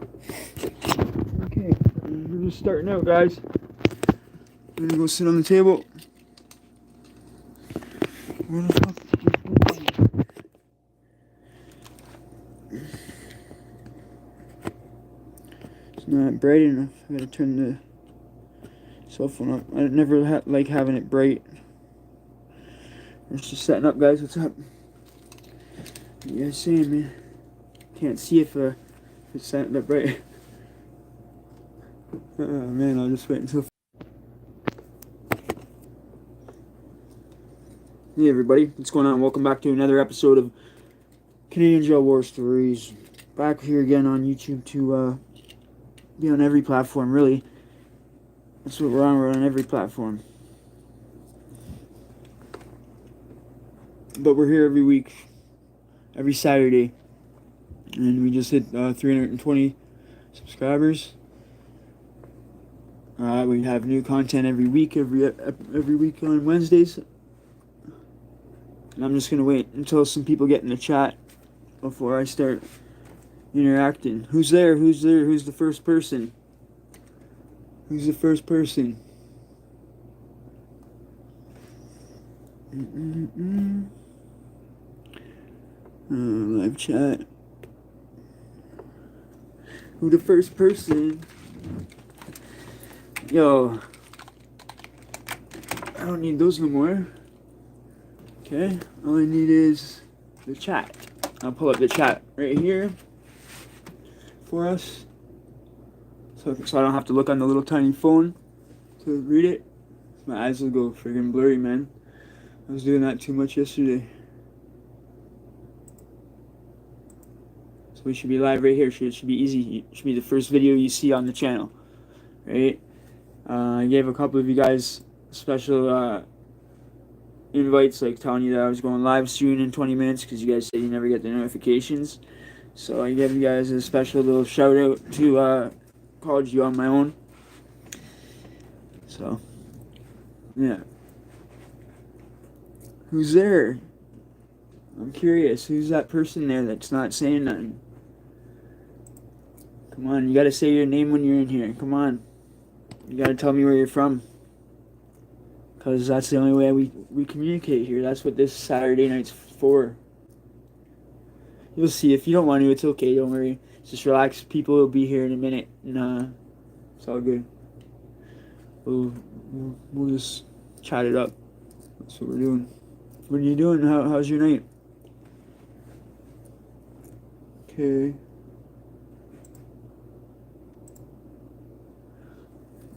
Okay, we're just starting out, guys. I'm gonna go sit on the table. Where the fuck did you go? It's not bright enough. I gotta turn the cell phone up. I never like having it bright. We're just setting up, guys. What's up? What you guys saying, man? Can't see if it's setting up bright. Oh man, I'll just wait until. Hey everybody, what's going on? Welcome back to another episode of Canadian Jail War Stories. Back here again on YouTube to be on every platform, really. That's what we're on every platform. But we're here every week, every Saturday. And we just hit 320 subscribers. We have new content every week, every week on Wednesdays. And I'm just gonna wait until some people get in the chat before I start interacting. Who's there? Who's there? Who's the first person? Who's the first person? Live chat. Who the first person? Yo. I don't need those no more. Okay, all I need is the chat. I'll pull up the chat right here for us. So I don't have to look on the little tiny phone to read it. My eyes will go friggin' blurry, man. I was doing that too much yesterday. So we should be live right here. It should be easy. It should be the first video you see on the channel. Right? I gave a couple of you guys special invites, like telling you that I was going live soon in 20 minutes because you guys said you never get the notifications. So I gave you guys a special little shout out to College You on my own. So, yeah. Who's there? I'm curious. Who's that person there that's not saying nothing? Come on, you gotta say your name when you're in here. Come on. You gotta tell me where you're from. Because that's the only way we communicate here. That's what this Saturday night's for. You'll see. If you don't want to, it's okay. Don't worry. Just relax. People will be here in a minute. And it's all good. We'll just chat it up. That's what we're doing. What are you doing? How's your night? Okay.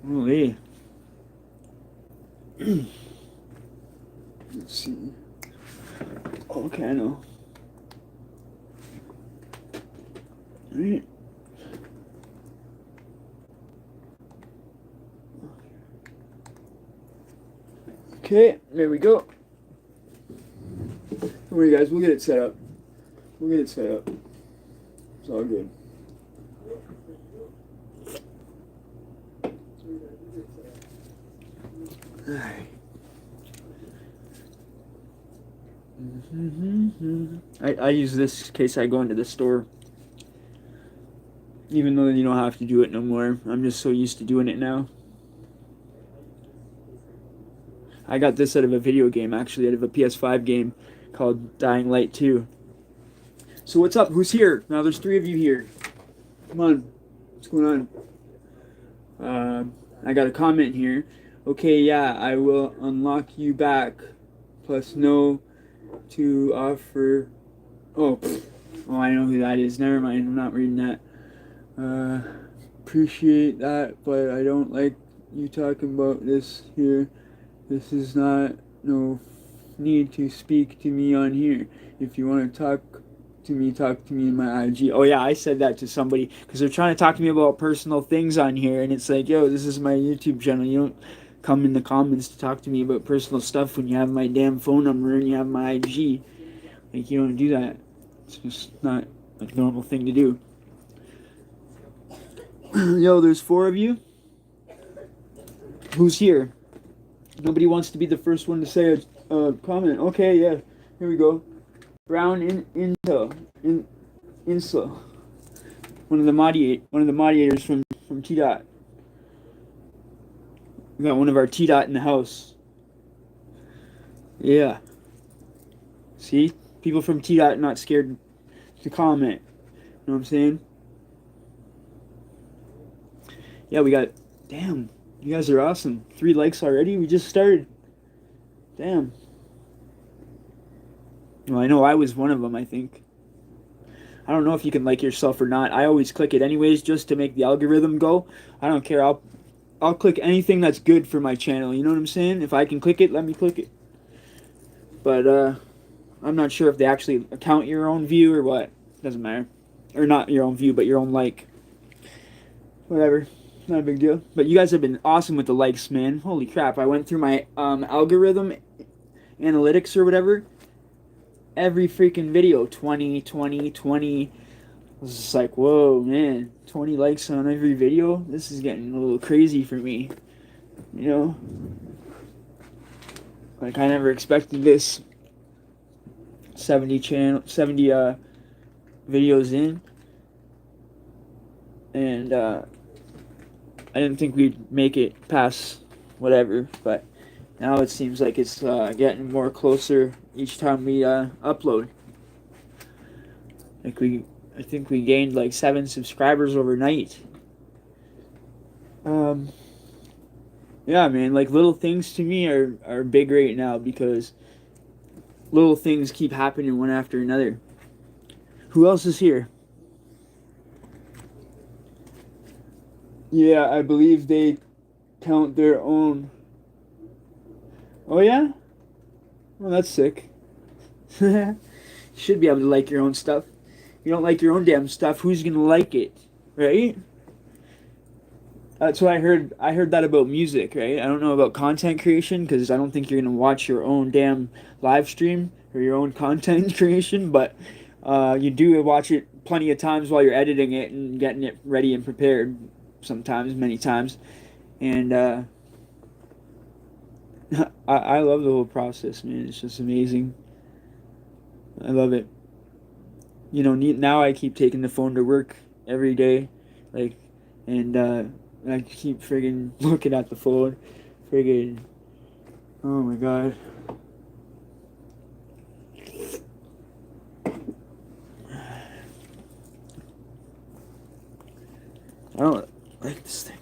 Holy. Let's see. Okay, I know. Alright. Okay, there we go. Don't worry, guys. We'll get it set up. It's all good. Alright. I use this in case I go into the store. Even though you don't have to do it no more. I'm just so used to doing it now. I got this out of a video game, actually, out of a PS5 game called Dying Light 2. So what's up? Who's here? Now there's 3 of you here. Come on. What's going on? I got a comment here. Okay, yeah, I will unlock you back. Plus no to offer. Oh, I know who that is. Never mind. I'm not reading that. Appreciate that, but I don't like you talking about this here. This is not no need to speak to me on here. If you want to talk to me in my IG. Oh yeah, I said that to somebody because they're trying to talk to me about personal things on here, and it's like, yo, this is my YouTube channel. You don't come in the comments to talk to me about personal stuff when you have my damn phone number and you have my IG. Like, you don't do that. It's just not a normal thing to do. Yo, there's 4 of you. Who's here? Nobody wants to be the first one to say a comment. Okay, yeah. Here we go. Brown Intel. One of the moderators from T Dot. We got one of our T Dot in the house. Yeah. See, people from T Dot not scared to comment. You know what I'm saying? Yeah, we got. Damn, you guys are awesome. 3 likes already. We just started. Damn. Well, I know I was one of them. I think. I don't know if you can like yourself or not. I always click it anyways just to make the algorithm go. I don't care. I'll click anything that's good for my channel. You know what I'm saying? If I can click it, let me click it. But I'm not sure if they actually count your own view or what. Doesn't matter. Or not your own view, but your own like. Whatever. Not a big deal. But you guys have been awesome with the likes, man. Holy crap. I went through my algorithm analytics or whatever. Every freaking video. 20, 20, 20. I was just like, whoa, man. 20 likes on every video? This is getting a little crazy for me. You know? Like, I never expected this. 70 videos in. And, I didn't think we'd make it past whatever, but now it seems like it's getting more closer each time we upload. I think we gained like 7 subscribers overnight. Yeah, man, like little things to me are big right now because little things keep happening one after another. Who else is here? Yeah, I believe they count their own. Oh yeah? Well, that's sick. You should be able to like your own stuff. If you don't like your own damn stuff, who's gonna like it? Right? That's what I heard. I heard that about music, right? I don't know about content creation because I don't think you're gonna watch your own damn live stream or your own content creation, but you do watch it plenty of times while you're editing it and getting it ready and prepared. Sometimes, many times, and I love the whole process, man. It's just amazing. I love it. You know, now I keep taking the phone to work every day, like, and I keep friggin' looking at the phone, friggin'. Oh my god. I don't like this thing.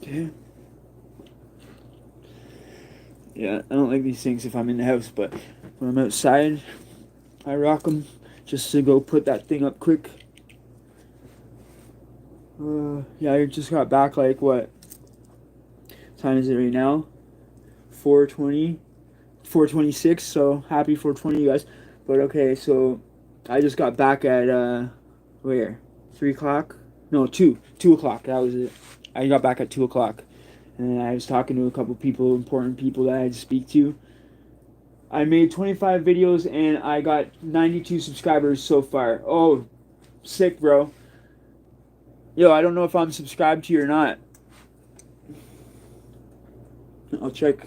Okay. Yeah, I don't like these things if I'm in the house, but when I'm outside, I rock them just to go put that thing up quick. Yeah, I just got back like what time is it right now? 4:20, 4:26. So happy 4:20, you guys. But okay, so I just got back at where 3 o'clock? No, 2 o'clock. That was it. I got back at 2 o'clock, and I was talking to a couple people, important people that I had to speak to. I made 25 videos and I got 92 subscribers so far. Oh, sick, bro. Yo, I don't know if I'm subscribed to you or not. I'll check.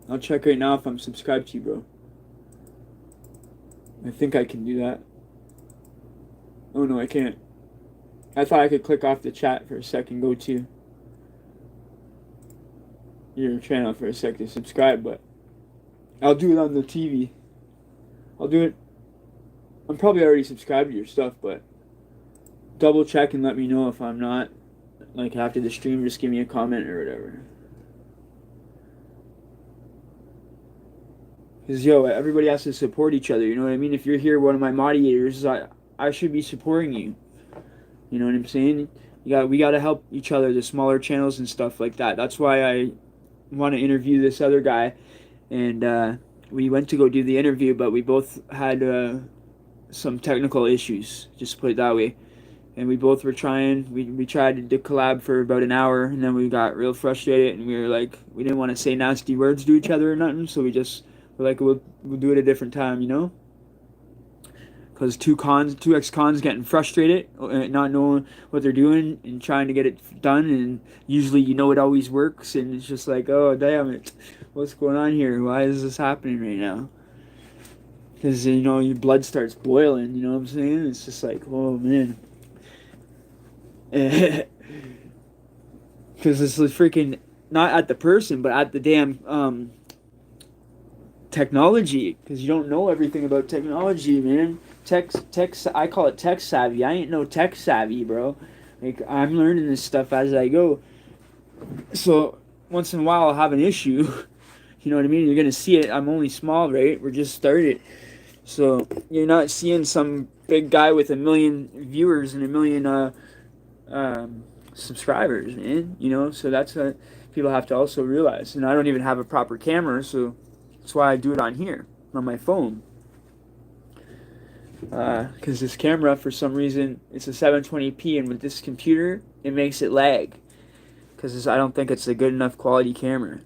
I'll check right now if I'm subscribed to you, bro. I think I can do that. Oh no, I can't. I thought I could click off the chat for a second, go to your channel for a sec to subscribe, but I'll do it on the TV. I'll do it. I'm probably already subscribed to your stuff, but double check and let me know if I'm not. Like after the stream, just give me a comment or whatever. Because, yo, everybody has to support each other, you know what I mean? If you're here, one of my moderators, I should be supporting you. You know what I'm saying? We got to help each other, the smaller channels and stuff like that. That's why I want to interview this other guy. And we went to go do the interview, but we both had some technical issues, just put it that way. And we both were trying. We tried to collab for about an hour, and then we got real frustrated, and we were like, we didn't want to say nasty words to each other or nothing, so we just were like, we'll do it a different time, you know? Because two ex-cons getting frustrated, not knowing what they're doing, and trying to get it done, and usually you know it always works, and it's just like, oh, damn it. What's going on here? Why is this happening right now? Because, you know, your blood starts boiling, you know what I'm saying? It's just like, oh, man. Because it's like freaking, not at the person, but at the damn technology. Because you don't know everything about technology, man. I call it tech savvy. I ain't no tech savvy, bro. Like, I'm learning this stuff as I go. So, once in a while, I'll have an issue. You know what I mean? You're going to see it. I'm only small, right? We're just started. So you're not seeing some big guy with 1 million viewers and 1 million subscribers, man. You know, so that's what people have to also realize. And I don't even have a proper camera, so that's why I do it on here on my phone. Because this camera, for some reason, it's a 720p, and with this computer, it makes it lag. Because I don't think it's a good enough quality camera.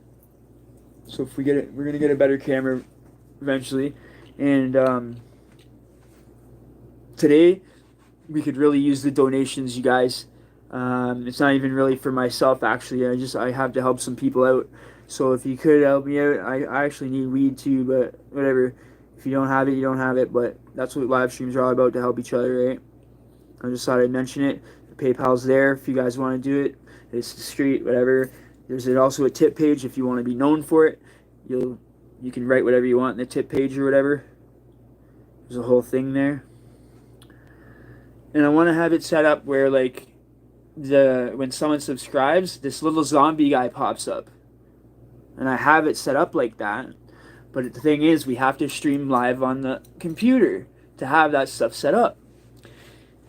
So if we get it, we're gonna get a better camera eventually. And today, we could really use the donations, you guys. It's not even really for myself, actually. I have to help some people out. So if you could help me out, I actually need weed too, but whatever. If you don't have it, you don't have it. But that's what live streams are all about, to help each other, right? I just thought I'd mention it. The PayPal's there if you guys want to do it. It's discreet, whatever. There's also a tip page if you want to be known for it. You can write whatever you want in the tip page or whatever. There's a whole thing there. And I want to have it set up where, like, when someone subscribes, this little zombie guy pops up. And I have it set up like that. But the thing is, we have to stream live on the computer to have that stuff set up.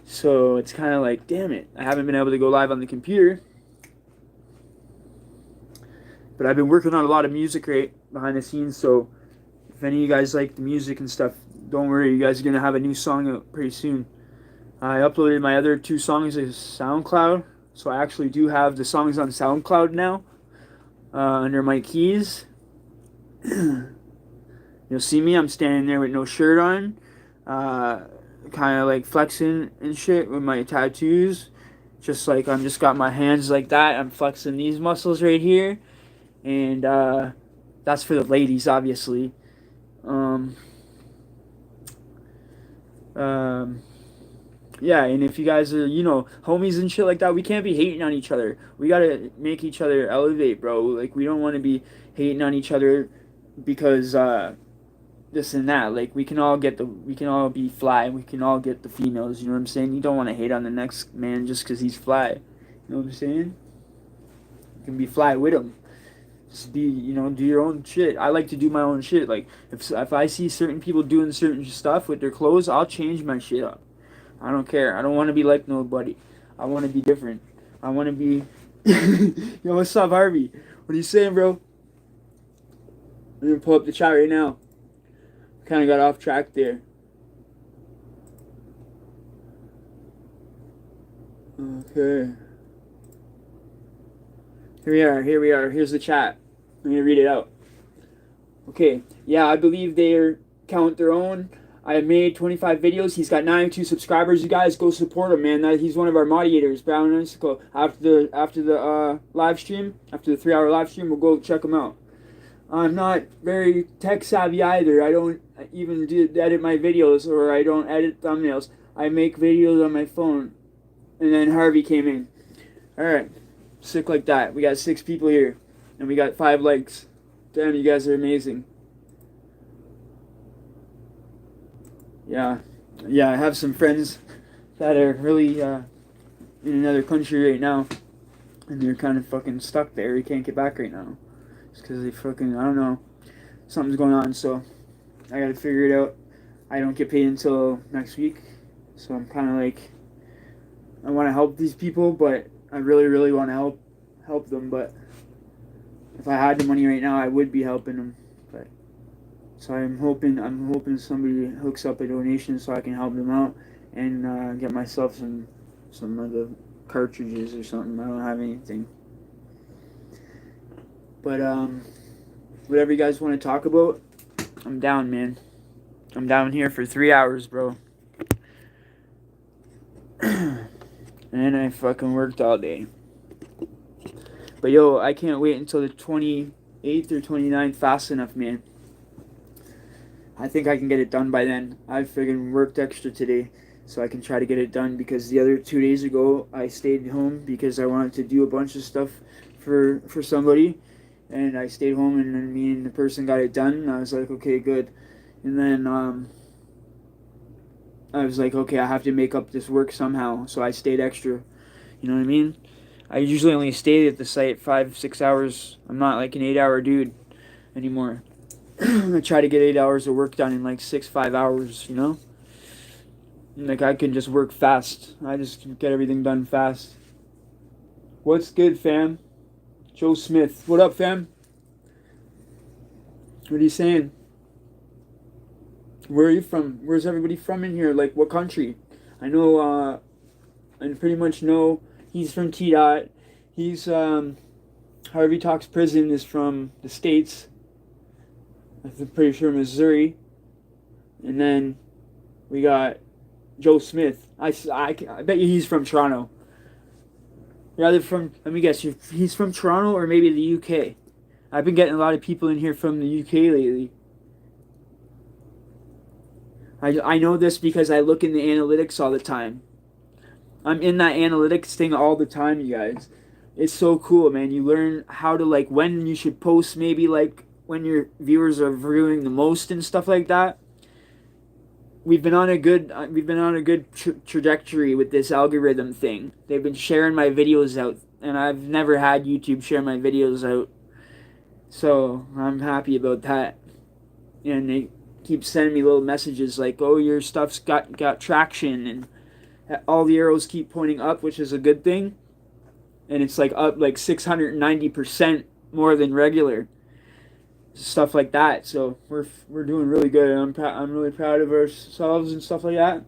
So it's kind of like, damn it, I haven't been able to go live on the computer. But I've been working on a lot of music right behind the scenes, so if any of you guys like the music and stuff, don't worry, you guys are going to have a new song out pretty soon. I uploaded my other 2 songs as SoundCloud, so I actually do have the songs on SoundCloud now, under my keys. You'll see me, I'm standing there with no shirt on, kind of like flexing and shit with my tattoos, just like I'm just got my hands like that, I'm flexing these muscles right here, and that's for the ladies, obviously. Yeah, and if you guys are, you know, homies and shit like that, we can't be hating on each other. We gotta make each other elevate, bro. Like, we don't want to be hating on each other because this and that. Like, we can all be fly, we can all get the females. You know what I'm saying? You don't want to hate on the next man just because he's fly. You know what I'm saying? You can be fly with him. Just be, you know, do your own shit. I like to do my own shit. Like, if I see certain people doing certain stuff with their clothes, I'll change my shit up. I don't care. I don't want to be like nobody. I want to be different. I want to be... Yo, what's up, Harvey? What are you saying, bro? I'm going to pull up the chat right now. Kind of got off track there. Okay. Here we are. Here's the chat. I'm going to read it out. Okay. Yeah, I believe they count their own. I have made 25 videos. He's got 92 subscribers. You guys go support him, man. He's one of our moderators, Brown Icicle. After the live stream, after the 3-hour live stream, we'll go check him out. I'm not very tech savvy either. I don't even edit my videos, or I don't edit thumbnails. I make videos on my phone. And then Harvey came in. Alright. Sick like that. We got 6 people here. And we got 5 likes. Damn, you guys are amazing. Yeah, I have some friends that are really in another country right now, and they're kind of fucking stuck there. They can't get back right now. It's because they fucking, I don't know, something's going on, so I gotta figure it out. I don't get paid until next week, so I'm kind of like, I want to help these people, but I really, really want to help them, but if I had the money right now, I would be helping them, but... So I'm hoping somebody hooks up a donation so I can help them out and get myself some of the cartridges or something. I don't have anything. But whatever you guys want to talk about, I'm down, man. I'm down here for 3 hours, bro. And I fucking worked all day. But yo, I can't wait until the 28th or 29th fast enough, man. I think I can get it done by then. I friggin' worked extra today, so I can try to get it done, because the other 2 days ago I stayed home because I wanted to do a bunch of stuff for somebody, and I stayed home, and then me and the person got it done, and I was like, okay, good. And then I was like, okay, I have to make up this work somehow, so I stayed extra. You know what I mean? I usually only stay at the site 5 6 hours. I'm not like an 8 hour dude anymore. I try to get 8 hours of work done in like 6 5 hours. You know, like I can just work fast. I just get everything done fast. What's good, fam? Joe Smith. What up, fam? What are you saying? Where are you from? Where's everybody from in here? Like, what country? I know, I pretty much know he's from T Dot. He's, Harvey Talks Prison is from the States. I'm pretty sure Missouri. And then we got Joe Smith. I bet you he's from Toronto. Rather from, let me guess, he's from Toronto or maybe the UK. I've been getting a lot of people in here from the UK lately. I know this because I look in the analytics all the time. I'm in that analytics thing all the time, you guys. It's so cool, man. You learn how to, like, when you should post, maybe like when your viewers are viewing the most and stuff like that. We've been on a good trajectory with this algorithm thing. They've been sharing my videos out, and I've never had YouTube share my videos out. So, I'm happy about that. And they keep sending me little messages like, "Oh, your stuff's got traction," and all the arrows keep pointing up, which is a good thing. And it's like up like 690% more than regular, stuff like that. So we're doing really good, and I'm really proud of ourselves and stuff like that.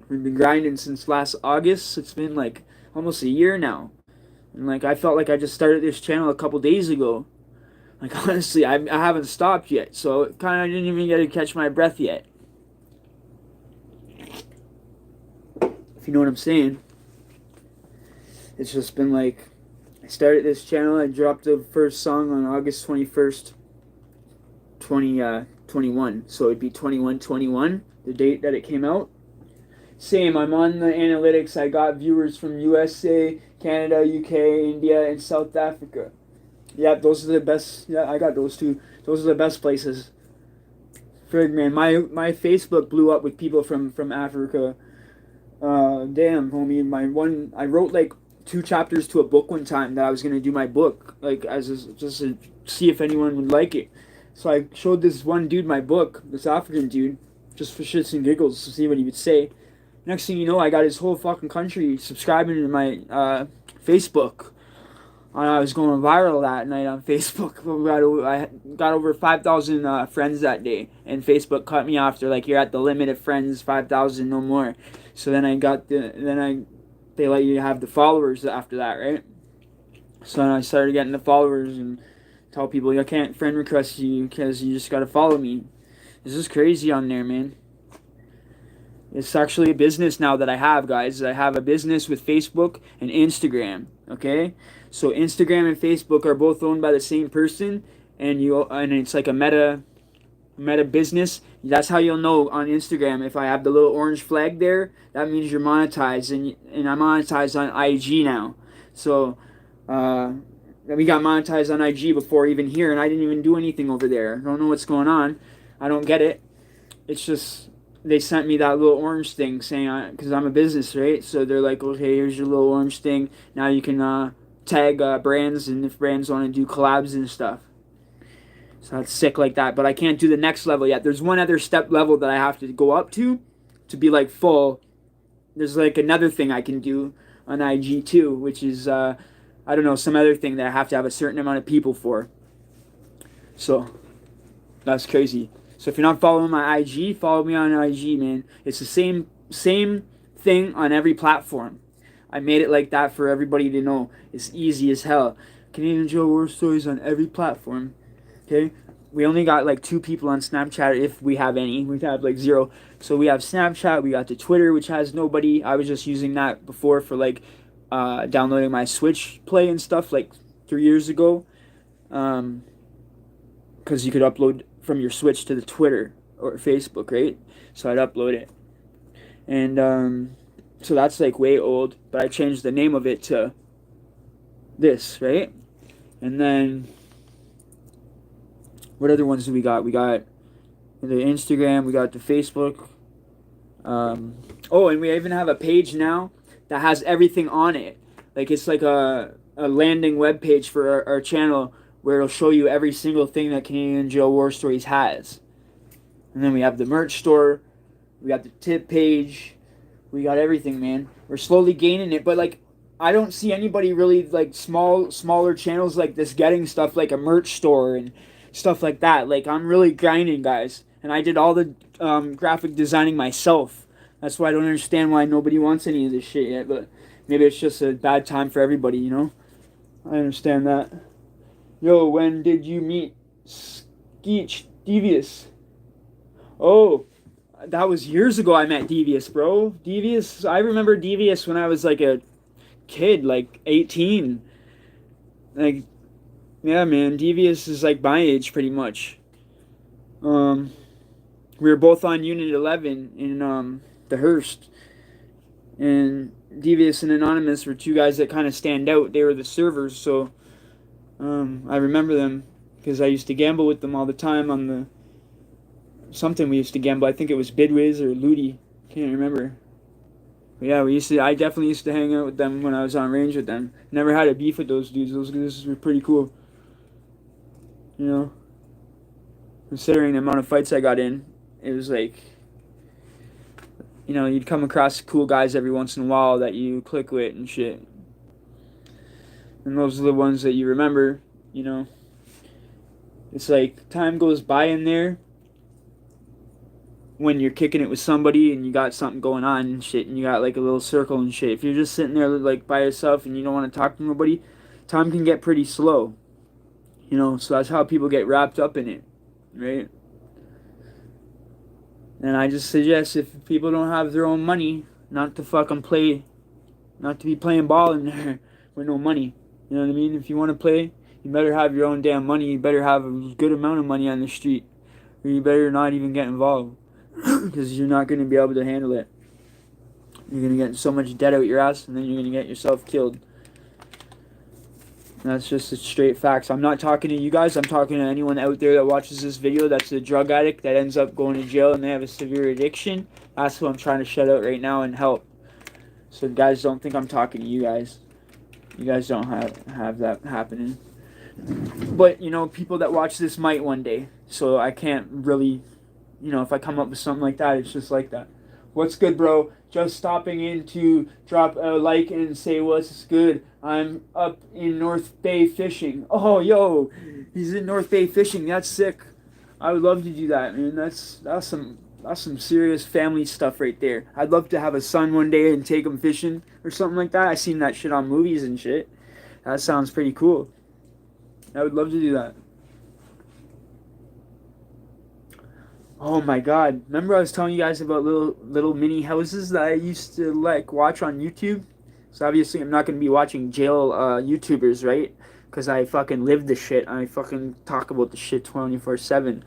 We've been grinding since last August. It's been like almost a year now, and like I felt like I just started this channel a couple days ago. Like, honestly, I haven't stopped yet, so it kind of didn't even get to catch my breath yet. If you know what I'm saying. It's just been like, I started this channel, I dropped the first song on August 21st, 2021. So it'd be 21/21, the date that it came out. Same, I'm on the analytics. I got viewers from USA, Canada, UK, India, and South Africa. Yeah, those are the best. Yeah, I got those two. Those are the best places. Frig, man, my Facebook blew up with people from Africa. Damn, homie, I wrote like 2 chapters to a book one time that I was gonna do my book, like just to see if anyone would like it. So I showed this one dude my book, this African dude, just for shits and giggles to see what he would say. Next thing you know, I got his whole fucking country subscribing to my Facebook. I was going viral that night on Facebook. I got over 5,000 friends that day, and Facebook cut me off. They're like, "You're at the limit of friends, 5,000, no more." So then they let you have the followers after that, right? So then I started getting the followers and tell people, "I can't friend request you because you just gotta follow me." This is crazy on there, man. It's actually a business now that I have, guys. I have a business with Facebook and Instagram. Okay, so Instagram and Facebook are both owned by the same person, and it's like a meta business. That's how you'll know on Instagram. If I have the little orange flag there, that means you're monetized, and I'm monetized on IG now. So we got monetized on IG before even here, and I didn't even do anything over there. I don't know what's going on. I don't get it. It's just they sent me that little orange thing saying, because I'm a business, right? So they're like, "Okay, here's your little orange thing. Now you can tag brands, and if brands want to do collabs and stuff." So that's sick like that. But I can't do the next level yet. There's one other step level that I have to go up to be like full. There's like another thing I can do on IG too, which is, I don't know, some other thing that I have to have a certain amount of people for. So that's crazy. So if you're not following my IG, follow me on IG, man. It's the same thing on every platform. I made it like that for everybody to know. It's easy as hell. Canadian Joe War Stories on every platform. Okay? We only got like 2 people on Snapchat, if we have any. We have like 0. So we have Snapchat, we got the Twitter, which has nobody. I was just using that before for like downloading my Switch Play and stuff like 3 years ago. Because you could upload from your Switch to the Twitter or Facebook, right? So I'd upload it. And so that's like way old, but I changed the name of it to this, right? And then what other ones do we got? We got the Instagram, we got the Facebook. Oh, and we even have a page now that has everything on it. Like it's like a landing web page for our channel where it'll show you every single thing that Canadian Jail War Stories has. And then we have the merch store, we got the tip page, we got everything, man. We're slowly gaining it, but like I don't see anybody really like smaller channels like this getting stuff like a merch store and stuff like that. Like I'm really grinding, guys, and I did all the graphic designing myself. That's why I don't understand why nobody wants any of this shit yet. But maybe it's just a bad time for everybody, you know. I understand that. Yo, when did you meet Skeech Devious? Oh, that was years ago I met Devious, bro. Devious, I remember Devious when I was like a kid, like 18. Like, yeah, man, Devious is like my age pretty much. We were both on Unit 11 in the Hearst. And Devious and Anonymous were two guys that kind of stand out. They were the servers, so I remember them because I used to gamble with them all the time on the something we used to gamble. I think it was Bidwiz or Ludi. Can't remember. But yeah, I definitely used to hang out with them when I was on range with them. Never had a beef with those dudes. Those guys were pretty cool. You know, considering the amount of fights I got in, it was like, you know, you'd come across cool guys every once in a while that you click with and shit. And those are the ones that you remember, you know. It's like time goes by in there when you're kicking it with somebody and you got something going on and shit and you got like a little circle and shit. If you're just sitting there like by yourself and you don't want to talk to nobody, time can get pretty slow. You know, so that's how people get wrapped up in it, right? And I just suggest if people don't have their own money, not to fucking play, not to be playing ball in there with no money. You know what I mean? If you want to play, you better have your own damn money. You better have a good amount of money on the street. Or you better not even get involved. Because you're not going to be able to handle it. You're going to get so much debt out your ass, and then you're going to get yourself killed. And that's just the straight facts. I'm not talking to you guys. I'm talking to anyone out there that watches this video that's a drug addict that ends up going to jail and they have a severe addiction. That's who I'm trying to shut out right now and help. So guys, don't think I'm talking to you guys. You guys don't have that happening. But, you know, people that watch this might one day. So I can't really, you know, if I come up with something like that, it's just like that. What's good, bro? Just stopping in to drop a like and say what's good. I'm up in North Bay fishing. Oh, yo, he's in North Bay fishing. That's sick. I would love to do that, man. That's some serious family stuff right there. I'd love to have a son one day and take him fishing or something like that. I seen that shit on movies and shit. That sounds pretty cool. I would love to do that. Oh my god. Remember I was telling you guys about little mini houses that I used to like watch on YouTube? So obviously I'm not going to be watching jail YouTubers, right? Because I fucking live the shit. I fucking talk about the shit 24/7.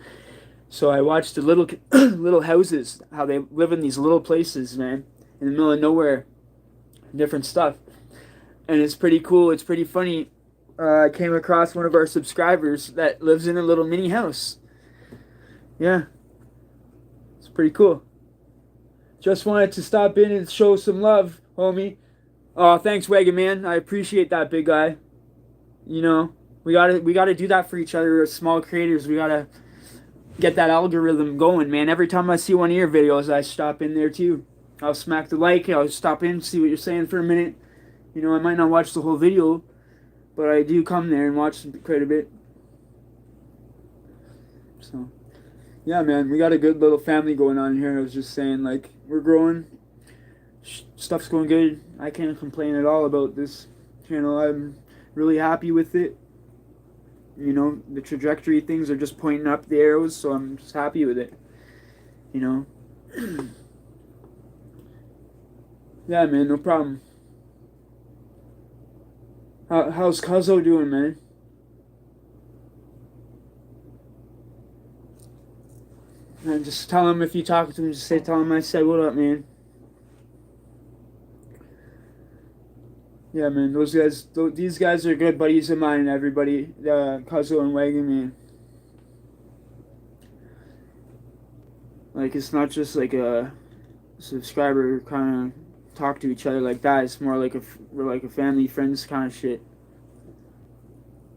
So I watched the little little houses, how they live in these little places, man, in the middle of nowhere, different stuff. And it's pretty cool. It's pretty funny. I came across one of our subscribers that lives in a little mini house. Yeah. Pretty cool. Just wanted to stop in and show some love, homie. Oh, thanks, Wagon Man. I appreciate that, big guy. You know, we gotta do that for each other as small creators. We gotta get that algorithm going, man. Every time I see one of your videos, I stop in there too. I'll smack the like. I'll stop in, see what you're saying for a minute. You know, I might not watch the whole video, but I do come there and watch quite a bit. So. Yeah, man, we got a good little family going on here. I was just saying, like, we're growing. Stuff's going good. I can't complain at all about this channel. I'm really happy with it. You know, the trajectory, things are just pointing up the arrows, so I'm just happy with it. You know? Yeah, man, no problem. How's Cuzzo doing, man? just tell him if you talk to him, tell him I said what up, man. Yeah, man, these guys are good buddies of mine. Everybody, Cuzzo and Wagon, man. Like, it's not just like a subscriber kind of talk to each other like that. It's more like we're like a family, friends kind of shit.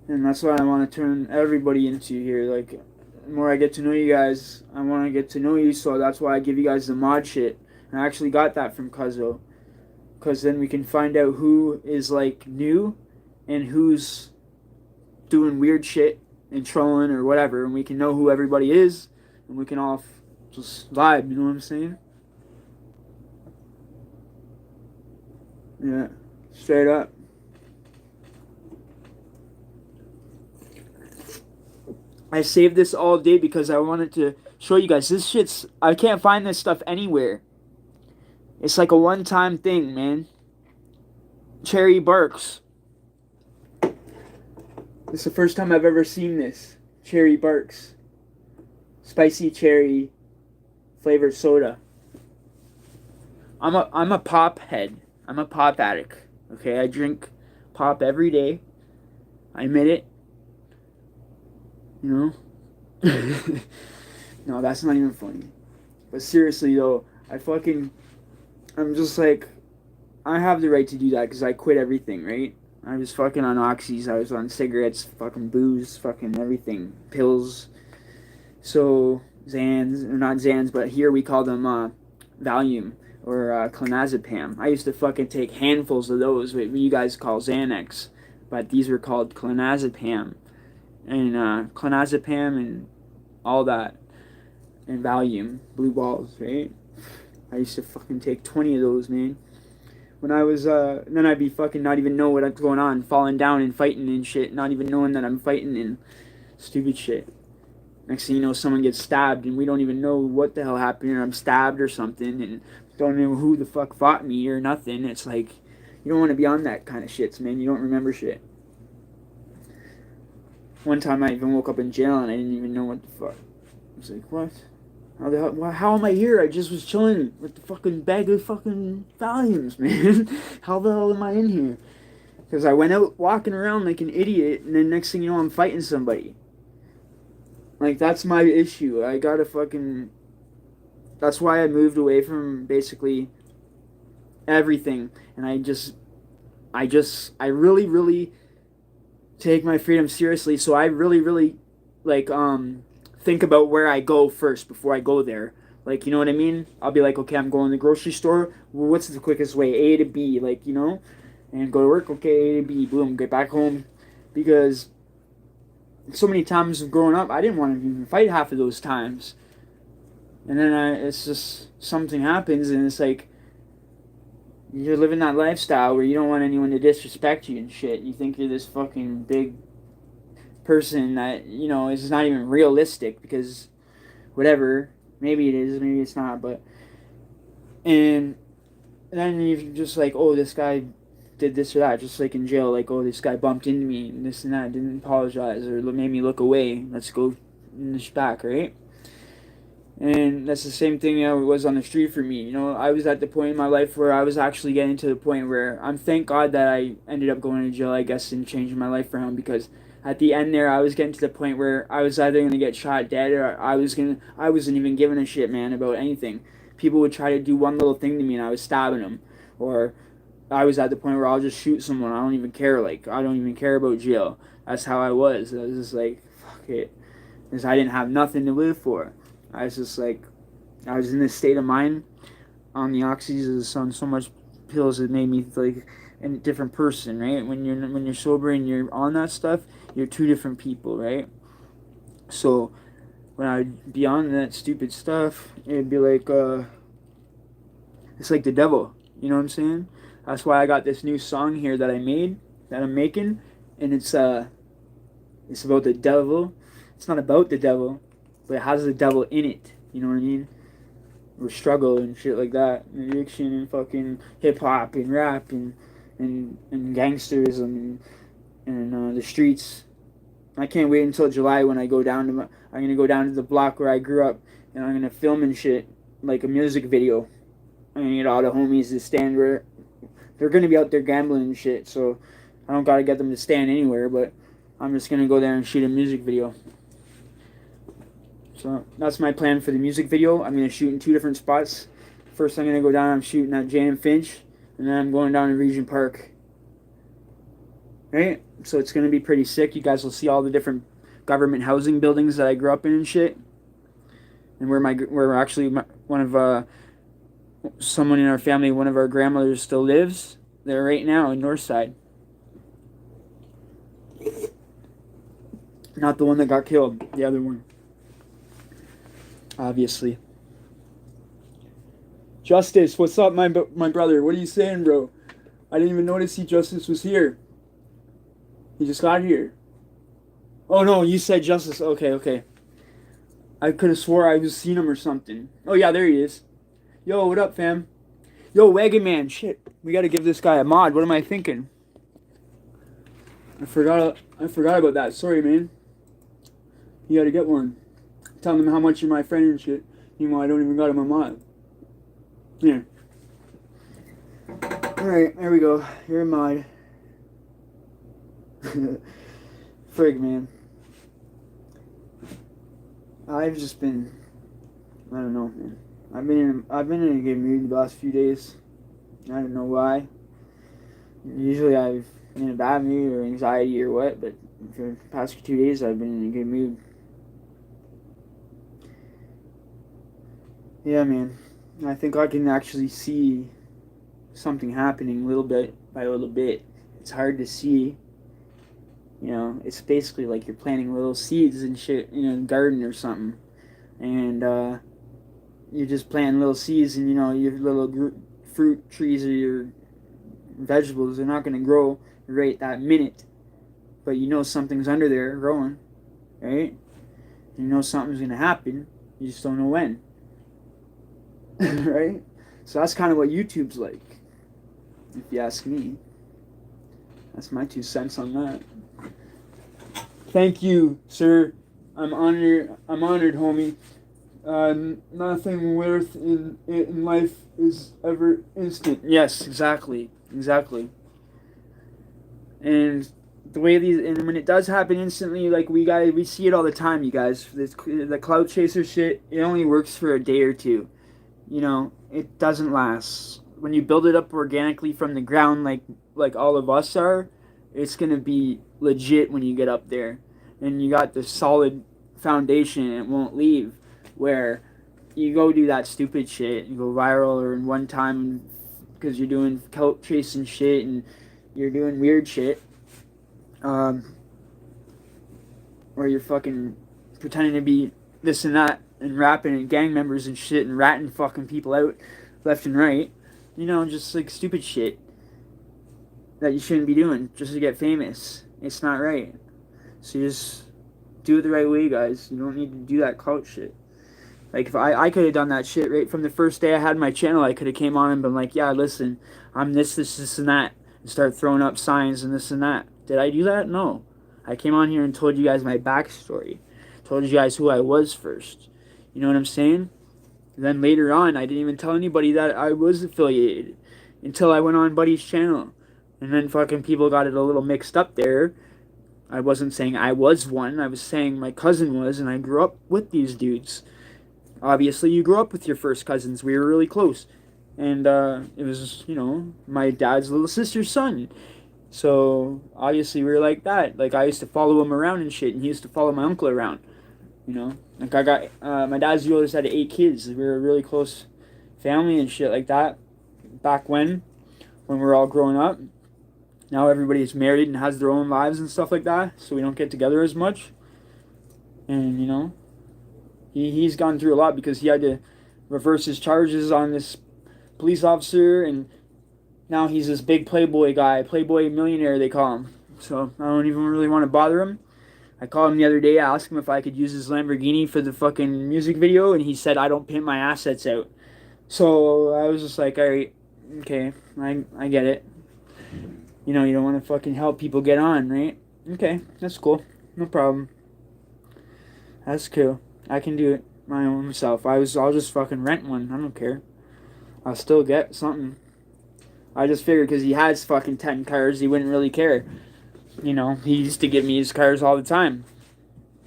And that's what I want to turn everybody into here. Like, the more I get to know you guys, I want to get to know you. So that's why I give you guys the mod shit. And I actually got that from Cuzzo. Because then we can find out who is like new and who's doing weird shit and trolling or whatever, and we can know who everybody is, and we can all just vibe. You know what I'm saying? Yeah, straight up. I saved this all day because I wanted to show you guys. This shit's, I can't find this stuff anywhere. It's like a one-time thing, man. Cherry Barks. This is the first time I've ever seen this. Cherry Barks. Spicy cherry flavored soda. I'm a pop head. I'm a pop addict. Okay, I drink pop every day. I admit it. You know? No, that's not even funny. But seriously though, I'm just like, I have the right to do that because I quit everything, right? I was fucking on oxys, I was on cigarettes, fucking booze, fucking everything, pills. So, Xans, or not Xans, but here we call them Valium or clonazepam. I used to fucking take handfuls of those, what you guys call Xanax, but these were called clonazepam. And clonazepam and all that. And Valium, blue balls, right? I used to fucking take 20 of those, man. When I was, then I'd be fucking not even know what's going on, falling down and fighting and shit, not even knowing that I'm fighting and stupid shit. Next thing you know, someone gets stabbed and we don't even know what the hell happened, or I'm stabbed or something, and don't know who the fuck fought me or nothing. It's like, you don't want to be on that kind of shit, man. You don't remember shit. One time I even woke up in jail and I didn't even know what the fuck. I was like, what? How am I here? I just was chilling with the fucking bag of fucking Valiums, man. How the hell am I in here? Because I went out walking around like an idiot, and then next thing you know, I'm fighting somebody. Like, that's my issue. I gotta fucking... That's why I moved away from basically everything. And I really, really take my freedom seriously. So I really, really, like, think about where I go first before I go there. Like, you know what I mean? I'll be like, okay, I'm going to the grocery store. Well, what's the quickest way? A to B, like, you know? And go to work, okay, A to B, boom, get back home. Because so many times growing up, I didn't want to even fight half of those times. And then it's just, something happens, and it's like, you're living that lifestyle where you don't want anyone to disrespect you and shit. You think you're this fucking big person that, you know, is not even realistic, because whatever, maybe it is, maybe it's not, but and then you're just like, oh, this guy did this or that, just like in jail, like, oh, this guy bumped into me and this and that, didn't apologize or made me look away, let's go in this back, right? And that's the same thing, you know, it was on the street for me. You know, I was at the point in my life where I was actually getting to the point where thank God that I ended up going to jail, I guess, and changing my life around, because at the end there, I was getting to the point where I was either going to get shot dead, or I wasn't even giving a shit, man, about anything. People would try to do one little thing to me and I was stabbing them. Or I was at the point where I'll just shoot someone. I don't even care. Like, I don't even care about jail. That's how I was. I was just like, fuck it. Because I didn't have nothing to live for. I was just like, I was in this state of mind on the oxys, on so much pills, it made me like a different person, right? When you're sober and you're on that stuff, you're two different people, right? So when I'd be on that stupid stuff, it'd be like, it's like the devil, you know what I'm saying? That's why I got this new song here that I'm making, and it's about the devil. It's not about the devil, but it has the devil in it, you know what I mean? Or struggle and shit like that, and addiction and fucking hip hop and rap and gangsterism and the streets. I can't wait until July when I'm gonna go down to the block where I grew up, and I'm gonna film and shit like a music video. I'm gonna get all the homies to stand where they're gonna be out there gambling and shit. So I don't gotta get them to stand anywhere, but I'm just gonna go there and shoot a music video. So that's my plan for the music video. I'm gonna shoot in 2 different spots. First, I'm gonna go down. I'm shooting at Jane and Finch, and then I'm going down to Regent Park. Right? So it's gonna be pretty sick. You guys will see all the different government housing buildings that I grew up in and shit, and where actually one of someone in our family, one of our grandmothers still lives there right now in Northside. Not the one that got killed, the other one. Obviously. Justice, what's up, my brother? What are you saying, bro? I didn't even notice Justice was here. He just got here. Oh no, you said Justice. Okay. I could have swore I was seen him or something. Oh yeah, there he is. Yo, what up, fam? Yo, Wagon Man, shit. We gotta give this guy a mod. What am I thinking? I forgot about that. Sorry, man. You gotta get one. Tell them how much you're my friend and shit. You know, I don't even got him a mod. Here. Alright, there we go. You're a mod. Frig, man. I've just been, I don't know, man. I've been in a good mood the last few days. I don't know why. Usually I've been in a bad mood or anxiety or what, but for the past 2 days I've been in a good mood. Yeah, man. I think I can actually see something happening little bit by little bit. It's hard to see. You know, it's basically like you're planting little seeds and shit in a garden or something. And you're just planting little seeds, and you know, your little fruit trees or your vegetables are not going to grow right that minute. But you know something's under there growing, right? You know something's going to happen. You just don't know when. Right? So that's kind of what YouTube's like, if you ask me. That's my 2 cents on that. Thank you, sir. I'm honored, homie. Nothing worth in life is ever instant. Yes, exactly. And the way and when it does happen instantly, like we see it all the time, you guys. The cloud chaser shit, it only works for a day or two. You know, it doesn't last. When you build it up organically from the ground, like all of us are, it's gonna be legit when you get up there, and you got the solid foundation, and it won't leave. Where you go do that stupid shit, you go viral or in one time because you're doing clout chasing shit and you're doing weird shit, where you're fucking pretending to be this and that and rapping and gang members and shit and ratting fucking people out left and right. You know, just like stupid shit that you shouldn't be doing just to get famous. It's not right. So you just do it the right way, guys. You don't need to do that clout shit. Like, if I could have done that shit right from the first day I had my channel, I could have came on and been like, yeah, listen, I'm this, and that, and start throwing up signs and this and that. Did I do that? No. I came on here and told you guys my backstory. Told you guys who I was first. You know what I'm saying? And then later on, I didn't even tell anybody that I was affiliated until I went on Buddy's channel. And then fucking people got it a little mixed up there. I wasn't saying I was one. I was saying my cousin was, and I grew up with these dudes. Obviously, you grew up with your first cousins. We were really close. And it was, you know, my dad's little sister's son. So, obviously, we were like that. Like, I used to follow him around and shit, and he used to follow my uncle around. You know? Like, I got, my dad's the oldest out of 8 kids. We were a really close family and shit like that. Back when we were all growing up. Now everybody's married and has their own lives and stuff like that. So we don't get together as much. And, you know, he's gone through a lot because he had to reverse his charges on this police officer, and now he's this big playboy guy, playboy millionaire they call him. So I don't even really want to bother him. I called him the other day, asked him if I could use his Lamborghini for the fucking music video, and he said I don't pimp my assets out. So I was just like, alright, okay, I get it. You know, you don't want to fucking help people get on, right? Okay, that's cool. No problem. That's cool. I can do it. my own self. I'll just fucking rent one. I don't care. I'll still get something. I just figured because he has fucking 10 cars, he wouldn't really care. You know, he used to give me his cars all the time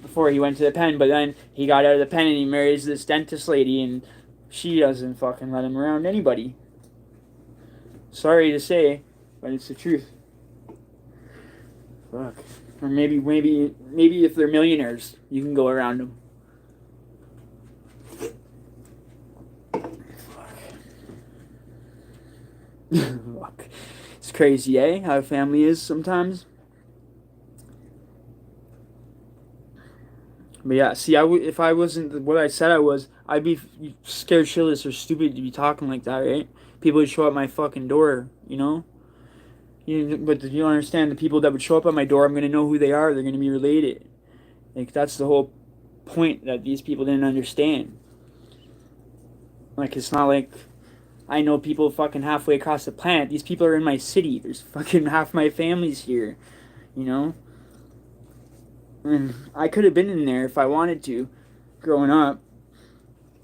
before he went to the pen, but then he got out of the pen and he marries this dentist lady and she doesn't fucking let him around anybody. Sorry to say, but it's the truth. Fuck. Or maybe if they're millionaires, you can go around them. Fuck. It's crazy, eh? How a family is sometimes. But yeah, see, if I wasn't what I said I was, I'd be scared shitless or stupid to be talking like that, right? People would show up my fucking door, you know? But you don't understand, the people that would show up at my door, I'm going to know who they are. They're going to be related. Like, that's the whole point that these people didn't understand. Like, it's not like I know people fucking halfway across the planet. These people are in my city. There's fucking half my family's here, you know? And I could have been in there if I wanted to, growing up.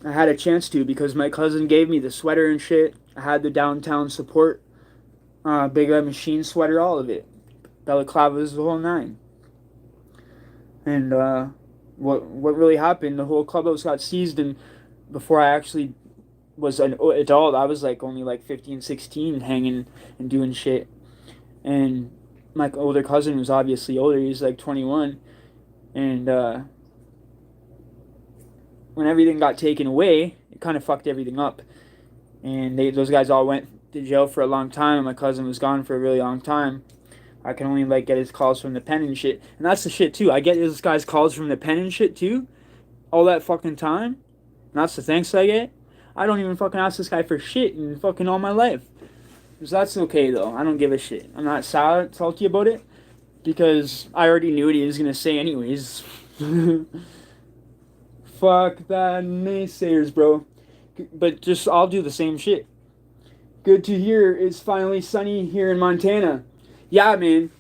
I had a chance to because my cousin gave me the sweater and shit. I had the downtown support, Big Red Machine sweater, all of it. Balaclavas, the whole nine. And what really happened, the whole clubhouse got seized, and before I actually was an adult, I was like only like 15, 16, hanging and doing shit. And my older cousin was obviously older, he was like 21. And when everything got taken away, it kind of fucked everything up. And those guys all went to jail for a long time, and my cousin was gone for a really long time. I can only like get his calls from the pen and shit. And that's the shit too. I get this guy's calls from the pen and shit too. All that fucking time. And that's the thanks I get. I don't even fucking ask this guy for shit in fucking all my life. So that's okay though. I don't give a shit. I'm not salty about it. Because I already knew what he was going to say anyways. Fuck that naysayers, bro. But just, I'll do the same shit. Good to hear it's finally sunny here in Montana. Yeah, man.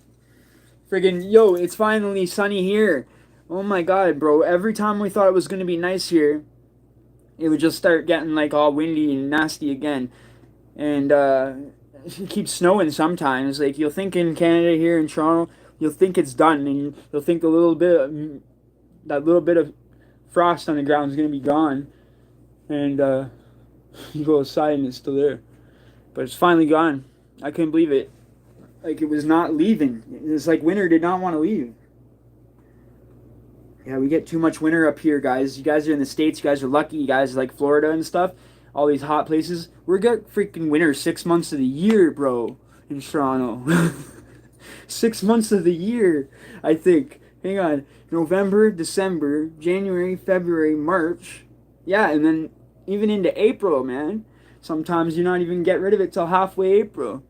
Friggin', yo, it's finally sunny here. Oh my god, bro. Every time we thought it was going to be nice here, it would just start getting like all windy and nasty again. And it keeps snowing sometimes. Like, you'll think in Canada here in Toronto, you'll think it's done, and you'll think that little bit of frost on the ground is going to be gone, and you go outside and it's still there, but it's finally gone. I couldn't believe it. Like, it was not leaving. It's like winter did not want to leave. Yeah, we get too much winter up here, guys. You guys are in the States. You guys are lucky. You guys are like Florida and stuff. All these hot places. We get freaking winter 6 months of the year, bro, in Toronto. 6 months of the year, I think. Hang on. November, December, January, February, March. Yeah, and then even into April, man. Sometimes you're not even get rid of it till halfway April.